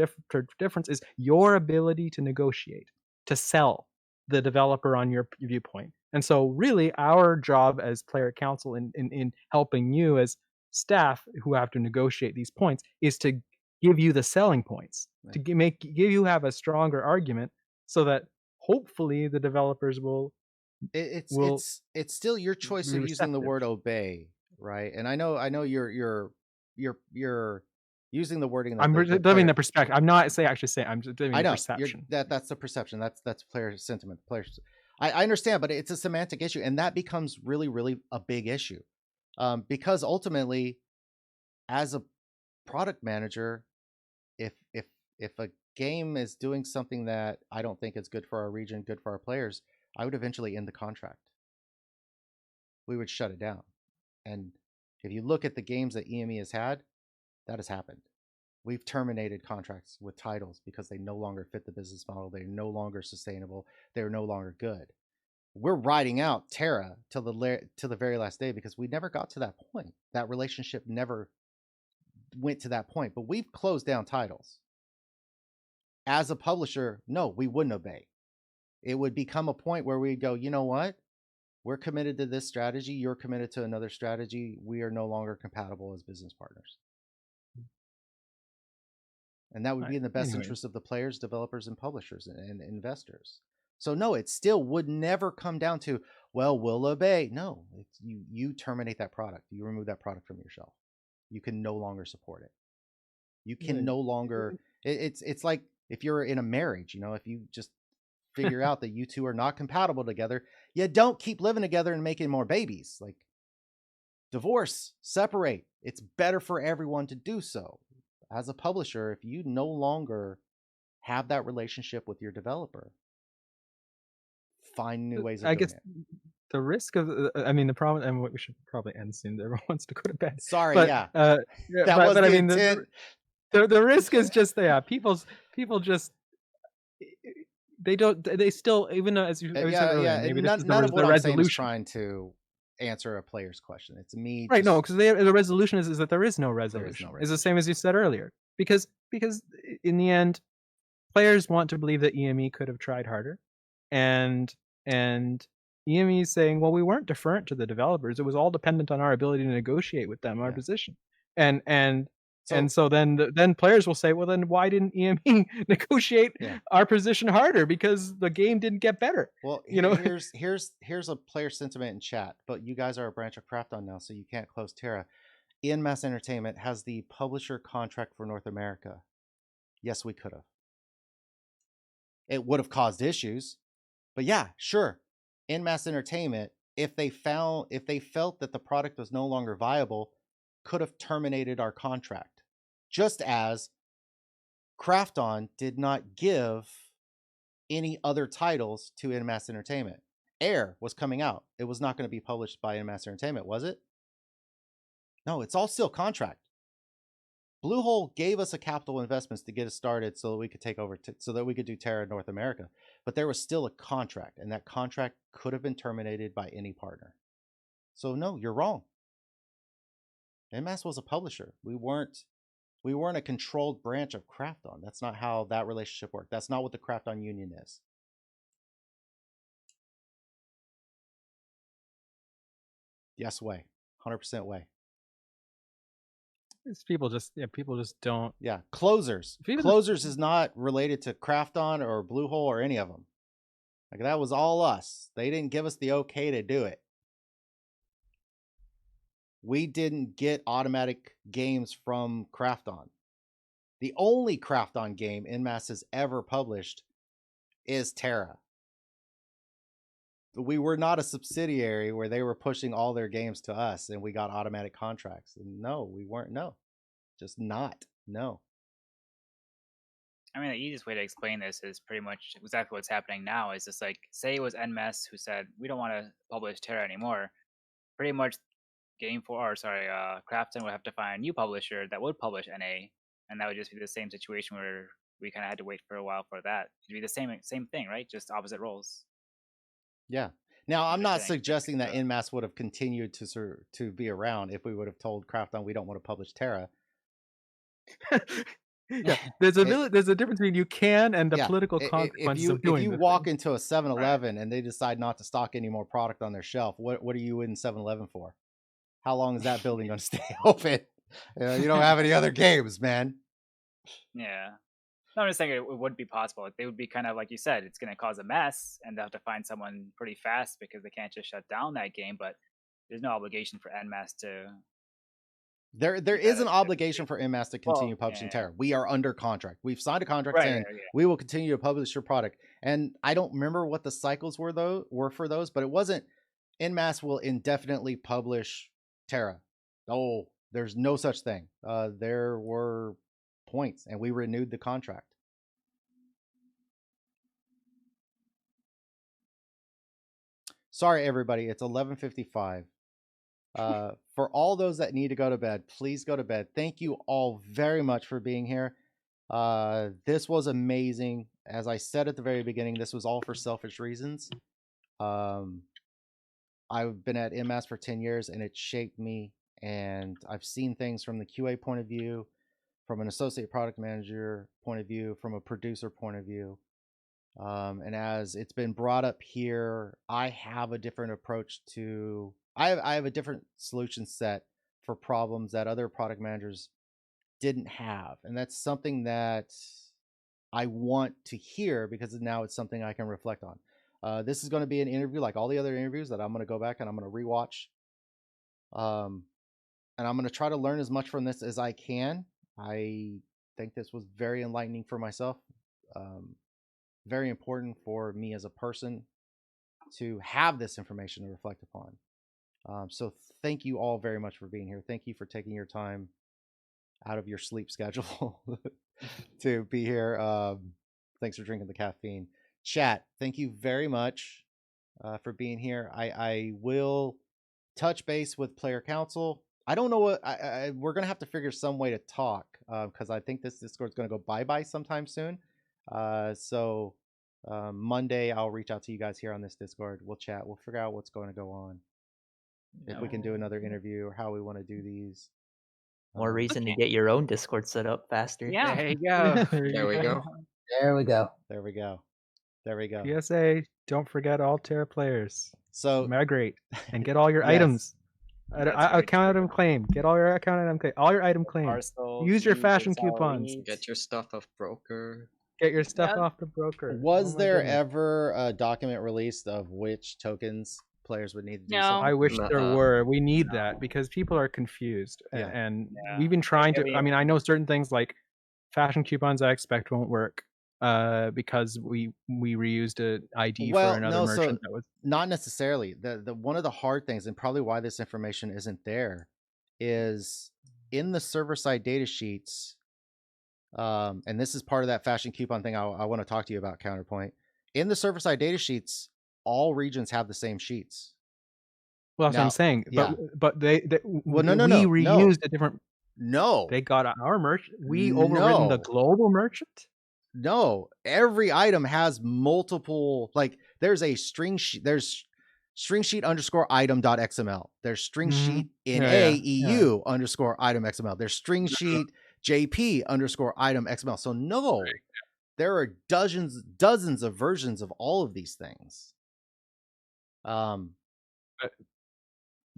[SPEAKER 2] difference is your ability to negotiate, to sell the developer on your viewpoint. And so really our job as player council in helping you as staff who have to negotiate these points is to give you the selling points, to give you have a stronger argument, so that hopefully the developers will
[SPEAKER 1] it's still your choice of using the word obey, right? And I know you're using the wording that
[SPEAKER 2] I'm giving the perspective. I'm not actually saying, I'm just giving the perception.
[SPEAKER 1] That's the perception. That's player sentiment. Players, I understand, but it's a semantic issue, and that becomes really, really a big issue, because ultimately, as a product manager, if a game is doing something that I don't think is good for our region, good for our players, I would eventually end the contract. We would shut it down. And if you look at the games that EME has had, that has happened. We've terminated contracts with titles because they no longer fit the business model. They're no longer sustainable. They're no longer good. We're riding out TERA till the very last day because we never got to that point. That relationship never went to that point. But we've closed down titles. As a publisher, no, we wouldn't obey. It would become a point where we'd go, you know what? We're committed to this strategy. You're committed to another strategy. We are no longer compatible as business partners. And that would be in the best interest of the players, developers, and publishers and investors. So no, it still would never come down to, well, we'll obey. No, you terminate that product. You remove that product from your shelf. You can no longer support it. You can no longer. It's like if you're in a marriage, if you just figure out that you two are not compatible together, you don't keep living together and making more babies. Like, divorce, separate. It's better for everyone to do so. As a publisher, if you no longer have that relationship with your developer, find new ways of doing it.
[SPEAKER 2] The risk of, the problem, and we should probably end soon. Everyone wants to go to bed.
[SPEAKER 1] Sorry,
[SPEAKER 2] but,
[SPEAKER 1] yeah.
[SPEAKER 2] That was the intent. The risk is just people just, they still, even though, as you said earlier, maybe this is
[SPEAKER 1] none of what
[SPEAKER 2] the
[SPEAKER 1] I'm
[SPEAKER 2] resolution.
[SPEAKER 1] saying is trying to answer a player's question. It's me.
[SPEAKER 2] Right, no, because the resolution is that there is no resolution.
[SPEAKER 1] There is no resolution.
[SPEAKER 2] It's the same as you said earlier. Because in the end, players want to believe that EME could have tried harder. And EME is saying, well, we weren't deferent to the developers. It was all dependent on our ability to negotiate with them our position. And so then players will say, well, then why didn't EME negotiate our position harder? Because the game didn't get better.
[SPEAKER 1] Well, here's a player sentiment in chat, but you guys are a branch of Krafton now, so you can't close TERA. Ian Mass Entertainment has the publisher contract for North America. Yes, we could have. It would have caused issues, but yeah, sure. Ian Mass Entertainment, if they felt that the product was no longer viable, could have terminated our contract. Just as Krafton did not give any other titles to NMAS Entertainment. Air was coming out. It was not going to be published by NMAS Entertainment, was it? No, it's all still contract. Bluehole gave us a capital investments to get us started so that we could take over, so that we could do TERA North America. But there was still a contract, and that contract could have been terminated by any partner. So no, you're wrong. NMAS was a publisher. We weren't a controlled branch of Krafton. That's not how that relationship worked. That's not what the Krafton Union is. Yes, way. 100% way.
[SPEAKER 2] It's people just don't.
[SPEAKER 1] Yeah, Closers. Closers is not related to Krafton or Bluehole or any of them. Like, that was all us. They didn't give us the okay to do it. We didn't get automatic games from Krafton. The only Krafton game NMAS has ever published is TERA. We were not a subsidiary where they were pushing all their games to us and we got automatic contracts. And no, we weren't. No, just not. No.
[SPEAKER 4] I mean, the easiest way to explain this is pretty much exactly what's happening now. Is just like, say it was NMS who said, we don't want to publish TERA anymore. Pretty much Krafton would have to find a new publisher that would publish NA. And that would just be the same situation where we kind of had to wait for a while for that. It'd be the same thing, right? Just opposite roles.
[SPEAKER 1] Yeah. Now, I'm not suggesting that NMAS would have continued to be around if we would have told Krafton we don't want to publish TERA.
[SPEAKER 2] Yeah, there's a difference between you can and the political consequences of doing.
[SPEAKER 1] If you walk into a 7-Eleven and they decide not to stock any more product on their shelf, what are you in 7-Eleven for? How long is that building going to stay open? You don't have any other games, man.
[SPEAKER 4] Yeah. No, I'm just saying it wouldn't be possible. They would be kind of like you said, it's going to cause a mess, and they'll have to find someone pretty fast because they can't just shut down that game. But there's no obligation for NMAS to.
[SPEAKER 1] There is an obligation for NMAS to continue publishing TERA. We are under contract. We've signed a contract saying we will continue to publish your product. And I don't remember what the cycles were for those, but it wasn't NMAS will indefinitely publish TERA. Oh, there's no such thing. There were points, and we renewed the contract. Sorry, everybody. It's 11:55. For all those that need to go to bed, please go to bed. Thank you all very much for being here. This was amazing. As I said at the very beginning, this was all for selfish reasons. I've been at MS for 10 years and it shaped me, and I've seen things from the QA point of view, from an associate product manager point of view, from a producer point of view. And as it's been brought up here, I have a different approach to, I have a different solution set for problems that other product managers didn't have. And that's something that I want to hear, because now it's something I can reflect on. This is going to be an interview like all the other interviews that I'm going to go back and I'm going to rewatch. And I'm going to try to learn as much from this as I can. I think this was very enlightening for myself. Very important for me as a person to have this information to reflect upon. So thank you all very much for being here. Thank you for taking your time out of your sleep schedule to be here. Thanks for drinking the caffeine. Chat, thank you very much for being here. I will touch base with Player Council. I don't know what we're gonna have to figure some way to talk, because I think this Discord's gonna go bye-bye sometime soon. So Monday I'll reach out to you guys here on this Discord. We'll chat. We'll figure out what's going to go on. If we can do another interview or how we want to do these.
[SPEAKER 3] More reason to get your own Discord set up faster.
[SPEAKER 5] Yeah.
[SPEAKER 2] There you go.
[SPEAKER 6] There we go.
[SPEAKER 7] There we go.
[SPEAKER 1] There we go. There we go.
[SPEAKER 2] PSA, don't forget all TERA players.
[SPEAKER 1] So
[SPEAKER 2] Migrate and get all your
[SPEAKER 1] Yes.
[SPEAKER 2] items.
[SPEAKER 4] That's
[SPEAKER 2] Account
[SPEAKER 4] very
[SPEAKER 2] item claim. Get all your account item claim. All your item claims.
[SPEAKER 4] Parcels,
[SPEAKER 2] Use your
[SPEAKER 4] user
[SPEAKER 2] fashion coupons.
[SPEAKER 4] salaries.
[SPEAKER 6] Get your stuff off broker.
[SPEAKER 2] Get your stuff
[SPEAKER 5] Yep.
[SPEAKER 2] off the broker.
[SPEAKER 1] was
[SPEAKER 2] Oh my
[SPEAKER 1] there
[SPEAKER 2] goodness.
[SPEAKER 1] ever a document released of which tokens players would need to do
[SPEAKER 5] No.
[SPEAKER 1] something?
[SPEAKER 2] I wish there
[SPEAKER 6] Nuh-uh.
[SPEAKER 2] were. We need that because people are confused.
[SPEAKER 1] Yeah.
[SPEAKER 2] And
[SPEAKER 4] Yeah.
[SPEAKER 2] we've been trying to.
[SPEAKER 4] Yeah.
[SPEAKER 2] I mean, I know certain things like fashion coupons I expect won't work because we reused an ID
[SPEAKER 1] Well,
[SPEAKER 2] for another
[SPEAKER 1] no, so-
[SPEAKER 2] merchant that was.
[SPEAKER 1] Not necessarily. The one of the hard things, and probably why this information isn't there, is in the server side data sheets. And this is part of that fashion coupon thing I want to talk to you about, Counterpoint. In the server side data sheets, all regions have the same sheets.
[SPEAKER 2] Well, that's what
[SPEAKER 1] Now,
[SPEAKER 2] I'm saying.
[SPEAKER 1] yeah.
[SPEAKER 2] But they
[SPEAKER 1] Well, no,
[SPEAKER 2] we
[SPEAKER 1] no.
[SPEAKER 2] reused a different.
[SPEAKER 1] No,
[SPEAKER 2] They got our merchant. We overridden the
[SPEAKER 1] No.
[SPEAKER 2] global merchant.
[SPEAKER 1] no. Every item has multiple. Like there's a string sheet. There's string sheet underscore item dot XML. There's string
[SPEAKER 2] Mhm.
[SPEAKER 1] sheet in
[SPEAKER 2] Yeah,
[SPEAKER 1] EU underscore item XML. There's string sheet JP underscore item XML. So no, there are dozens of versions of all of these things.
[SPEAKER 2] All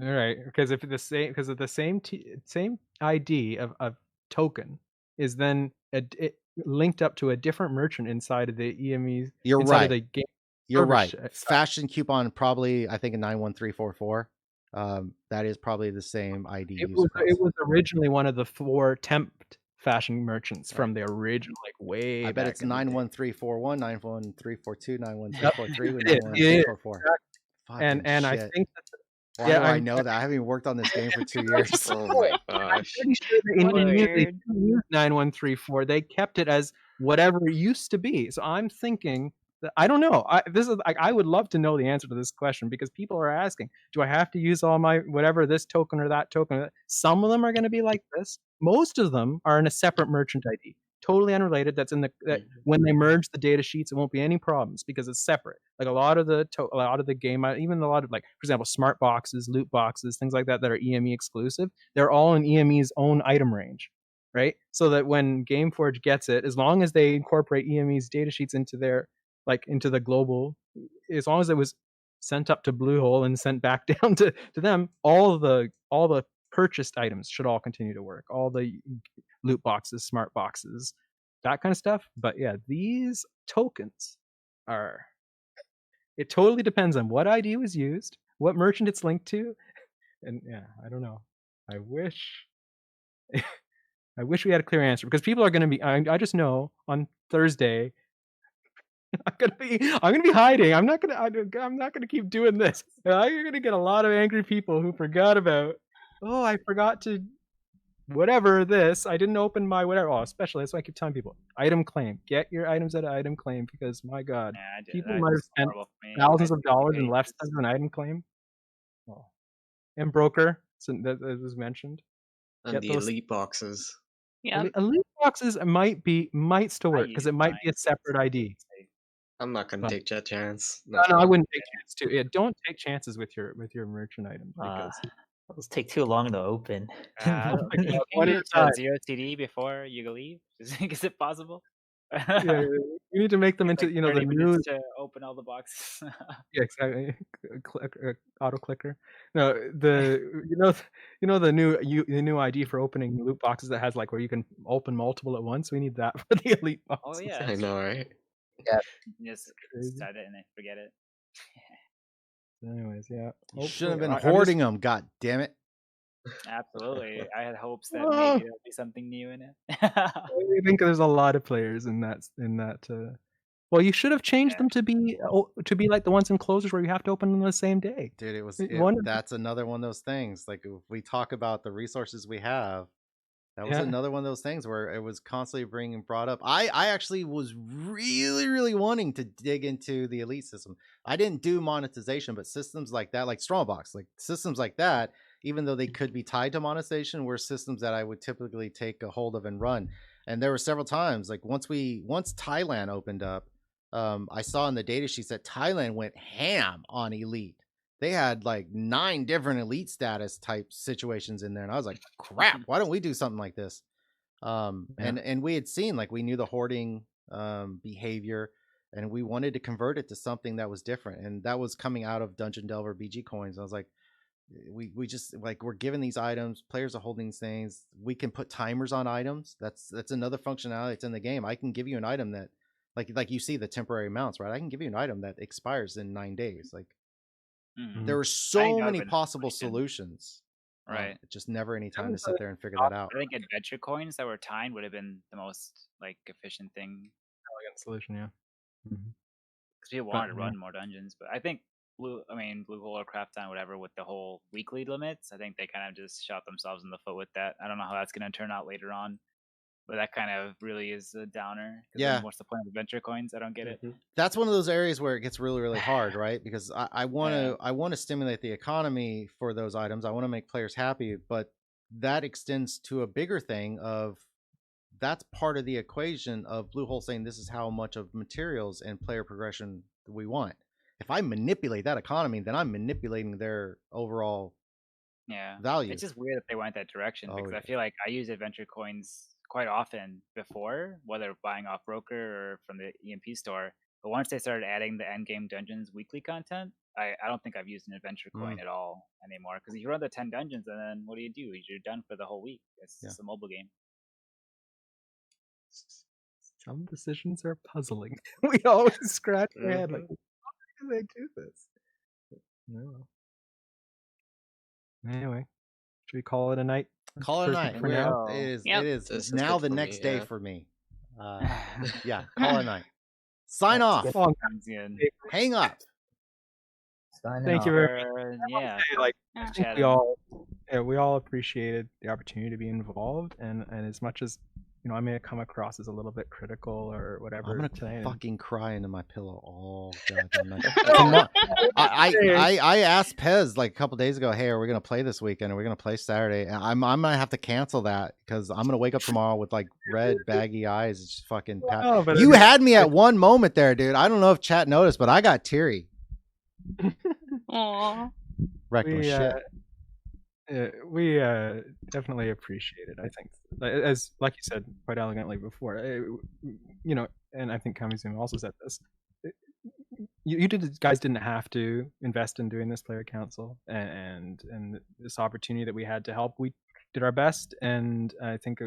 [SPEAKER 2] right, because if the same, because of the same same ID of token is then linked up to a different merchant inside of the EMEs.
[SPEAKER 1] You're
[SPEAKER 2] inside
[SPEAKER 1] right.
[SPEAKER 2] Of the game.
[SPEAKER 1] You're
[SPEAKER 2] server
[SPEAKER 1] right.
[SPEAKER 2] side.
[SPEAKER 1] Fashion coupon probably, I think, in 91344. That is probably the same ID.
[SPEAKER 2] It
[SPEAKER 1] used across.
[SPEAKER 2] was originally one of the 4 temp fashion merchants from the original, like way.
[SPEAKER 1] I bet
[SPEAKER 2] back
[SPEAKER 1] it's
[SPEAKER 2] in the day.
[SPEAKER 1] 91341, 91342,
[SPEAKER 2] Yep.
[SPEAKER 1] 91343,
[SPEAKER 2] It is.
[SPEAKER 1] 91344. Fucking
[SPEAKER 2] And I
[SPEAKER 1] shit.
[SPEAKER 2] think that
[SPEAKER 1] Why
[SPEAKER 2] yeah,
[SPEAKER 1] do I
[SPEAKER 2] I'm-
[SPEAKER 1] know that? I haven't even worked on this game for 2 years.
[SPEAKER 6] Oh my
[SPEAKER 2] I'm
[SPEAKER 6] gosh.
[SPEAKER 2] pretty sure that in
[SPEAKER 5] What a
[SPEAKER 2] music, they
[SPEAKER 5] nerd.
[SPEAKER 2] didn't use 9134. They kept it as whatever it used to be. So I'm thinking that I don't know. I would love to know the answer to this question because people are asking, do I have to use all my whatever this token or that token? Some of them are going to be like this. Most of them are in a separate merchant ID, totally unrelated. That's in the when they merge the data sheets, it won't be any problems because it's separate. Like a lot of the game, even a lot of, like, for example, smart boxes, loot boxes, things like that are EME exclusive. They're all in EME's own item range, right? So that when GameForge gets it, as long as they incorporate EME's data sheets into their into the global, as long as it was sent up to Bluehole and sent back down to them, all the purchased items should all continue to work. All the loot boxes, smart boxes, that kind of stuff. But yeah, these tokens are. It totally depends on what ID was used, what merchant it's linked to, and yeah, I don't know. I wish. I wish we had a clear answer because people are going to be. I just know on Thursday. I'm gonna be hiding. I'm not gonna keep doing this. I'm gonna get a lot of angry people who forgot about. Oh, I forgot to whatever this, I didn't open my whatever. Oh, especially that's why I keep telling people, item claim. Get your items at item claim because my God,
[SPEAKER 4] Yeah,
[SPEAKER 2] people
[SPEAKER 4] that's
[SPEAKER 2] might have spent
[SPEAKER 4] horrible for me.
[SPEAKER 2] thousands
[SPEAKER 4] I
[SPEAKER 2] of dollars and
[SPEAKER 4] hate
[SPEAKER 2] left
[SPEAKER 4] this.
[SPEAKER 2] as an item claim. Oh. And broker, so that was mentioned.
[SPEAKER 6] And
[SPEAKER 2] Get
[SPEAKER 6] the
[SPEAKER 2] those
[SPEAKER 6] elite boxes.
[SPEAKER 5] Yeah.
[SPEAKER 2] elite boxes might still work because
[SPEAKER 4] use
[SPEAKER 2] it might be a
[SPEAKER 4] mine.
[SPEAKER 2] separate ID.
[SPEAKER 6] I'm not gonna
[SPEAKER 2] But-
[SPEAKER 6] take that chance.
[SPEAKER 2] No, I wouldn't take chances too. Yeah, don't take chances with your merchant items because
[SPEAKER 3] those take too long to open.
[SPEAKER 2] God,
[SPEAKER 4] Can you
[SPEAKER 2] one at
[SPEAKER 4] use
[SPEAKER 2] a time.
[SPEAKER 4] zero TD before you leave? Is it possible?
[SPEAKER 2] Yeah, you need to make them
[SPEAKER 4] It's
[SPEAKER 2] into
[SPEAKER 4] like
[SPEAKER 2] the
[SPEAKER 4] 30
[SPEAKER 2] new.
[SPEAKER 4] minutes to open all the boxes.
[SPEAKER 2] Yeah, exactly. Auto clicker. No, the new ID for opening loot boxes that has like where you can open multiple at once. We need that for the elite
[SPEAKER 4] Oh
[SPEAKER 2] boxes.
[SPEAKER 4] yeah,
[SPEAKER 6] I know, right?
[SPEAKER 4] you just
[SPEAKER 2] Crazy.
[SPEAKER 4] set it and then forget it.
[SPEAKER 2] Anyways, yeah.
[SPEAKER 1] You shouldn't have been
[SPEAKER 2] Hopefully-
[SPEAKER 1] hoarding them. God damn it!
[SPEAKER 4] Absolutely, I had hopes that
[SPEAKER 2] Oh.
[SPEAKER 4] maybe there'll be something new in it.
[SPEAKER 2] I think there's a lot of players in that. Well, you should have changed
[SPEAKER 4] Yeah.
[SPEAKER 2] them to be like the ones in closers where you have to open them the same day.
[SPEAKER 1] Dude,
[SPEAKER 2] One-
[SPEAKER 1] that's another one of those things. Like if we talk about the resources we have, that was
[SPEAKER 2] Yeah.
[SPEAKER 1] another one of those things where it was constantly being brought up. I actually was really, really wanting to dig into the elite system. I didn't do monetization, but systems like that, like Strongbox, like systems like that, even though they could be tied to monetization, were systems that I would typically take a hold of and run. And there were several times, like once Thailand opened up, I saw in the data sheets that Thailand went ham on elite. They had like 9 different elite status type situations in there, and I was like, crap, why don't we do something like this? And we had seen, like, we knew the hoarding behavior, and we wanted to convert it to something that was different, and that was coming out of Dungeon Delver BG coins. I was like, we just, like, we're giving these items, players are holding these things, we can put timers on items. That's another functionality that's in the game. I can give you an item that, like you see the temporary mounts, right? I can give you an item that expires in 9 days. Like, there were so many possible solutions.
[SPEAKER 4] Right.
[SPEAKER 1] Just never any time to sit there and figure that out.
[SPEAKER 4] I think adventure coins that were timed would have been the most like efficient thing
[SPEAKER 2] Elegant solution, yeah.
[SPEAKER 4] because people wanted to run more dungeons. But I think Blue Hole or Craft whatever, with the whole weekly limits, I think they kind of just shot themselves in the foot with that. I don't know how that's going to turn out later on. But that kind of really is a downer.
[SPEAKER 1] Yeah.
[SPEAKER 4] What's the point of adventure coins? I don't get it.
[SPEAKER 1] That's one of those areas where it gets really, really hard, right? Because I want to stimulate the economy for those items. I want to make players happy, but that extends to a bigger thing of that's part of the equation of Blue Hole saying this is how much of materials and player progression we want. If I manipulate that economy, then I'm manipulating their overall value.
[SPEAKER 4] It's just weird that they went that direction because I feel like I use adventure coins quite often before, whether buying off broker or from the EMP store. But once they started adding the endgame dungeons weekly content, I don't think I've used an adventure coin at all anymore. Because if you run the 10 dungeons, and then what do? You're done for the whole week. It's just a mobile game.
[SPEAKER 2] Some decisions are puzzling. We always scratch our head like, why do they do this? No. Anyway, should we call it a night?
[SPEAKER 1] Call it a night.
[SPEAKER 2] For now.
[SPEAKER 1] It is now the next day for me. Yeah, call it a night. Sign off. Hang up.
[SPEAKER 2] Thank you very much. I think we all appreciated the opportunity to be involved, and as much as I may come across as a little bit critical or whatever.
[SPEAKER 1] I'm gonna fucking cry into my pillow all goddamn night. I asked Pez like a couple days ago, hey, are we gonna play this weekend? Are we gonna play Saturday? And I'm gonna have to cancel that because I'm gonna wake up tomorrow with like red baggy eyes. It's just fucking. You had me at one moment there, dude. I don't know if chat noticed, but I got teary.
[SPEAKER 5] Aww.
[SPEAKER 2] Wrecked my shit. We definitely appreciate it. I think, as like you said quite elegantly before, and I think Kamizuma also said this. You guys didn't have to invest in doing this player council and this opportunity that we had to help. We did our best, and I think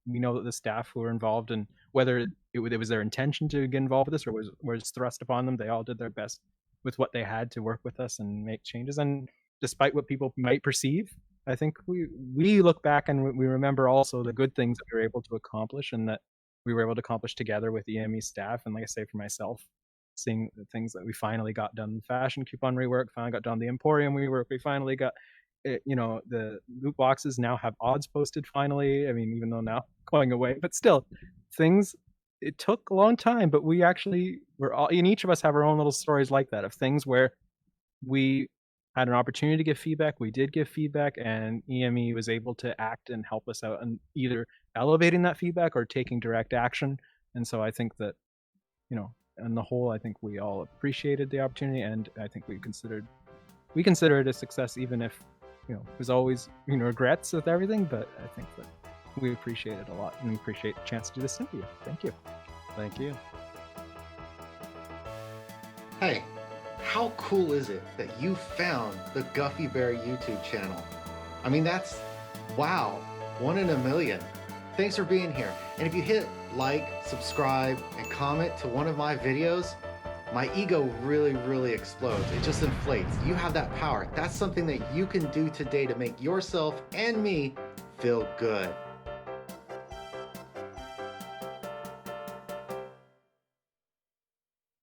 [SPEAKER 2] we know that the staff who were involved, and whether it was their intention to get involved with this or was thrust upon them, they all did their best with what they had to work with us and make changes. And despite what people might perceive, I think we look back and we remember also the good things that we were able to accomplish and that we were able to accomplish together with EME staff. And like I say, for myself, seeing the things that we finally got done, the fashion coupon rework, finally got done the Emporium rework, we finally got the loot boxes now have odds posted finally. I mean, even though now going away, but still, things. It took a long time, but we actually and each of us have our own little stories like that of things where we had an opportunity to give feedback. We did give feedback, and EME was able to act and help us out, and either elevating that feedback or taking direct action. And so I think that, on the whole, I think we all appreciated the opportunity, and I think we consider it a success, even if there's always regrets with everything. But I think that we appreciate it a lot, and we appreciate the chance to do this interview. Thank you.
[SPEAKER 1] Thank you. Hey, how cool is it that you found the GuffyBear YouTube channel? I mean, that's, wow, 1 in a million. Thanks for being here. And if you hit like, subscribe, and comment to one of my videos, my ego really, really explodes. It just inflates. You have that power. That's something that you can do today to make yourself and me feel good.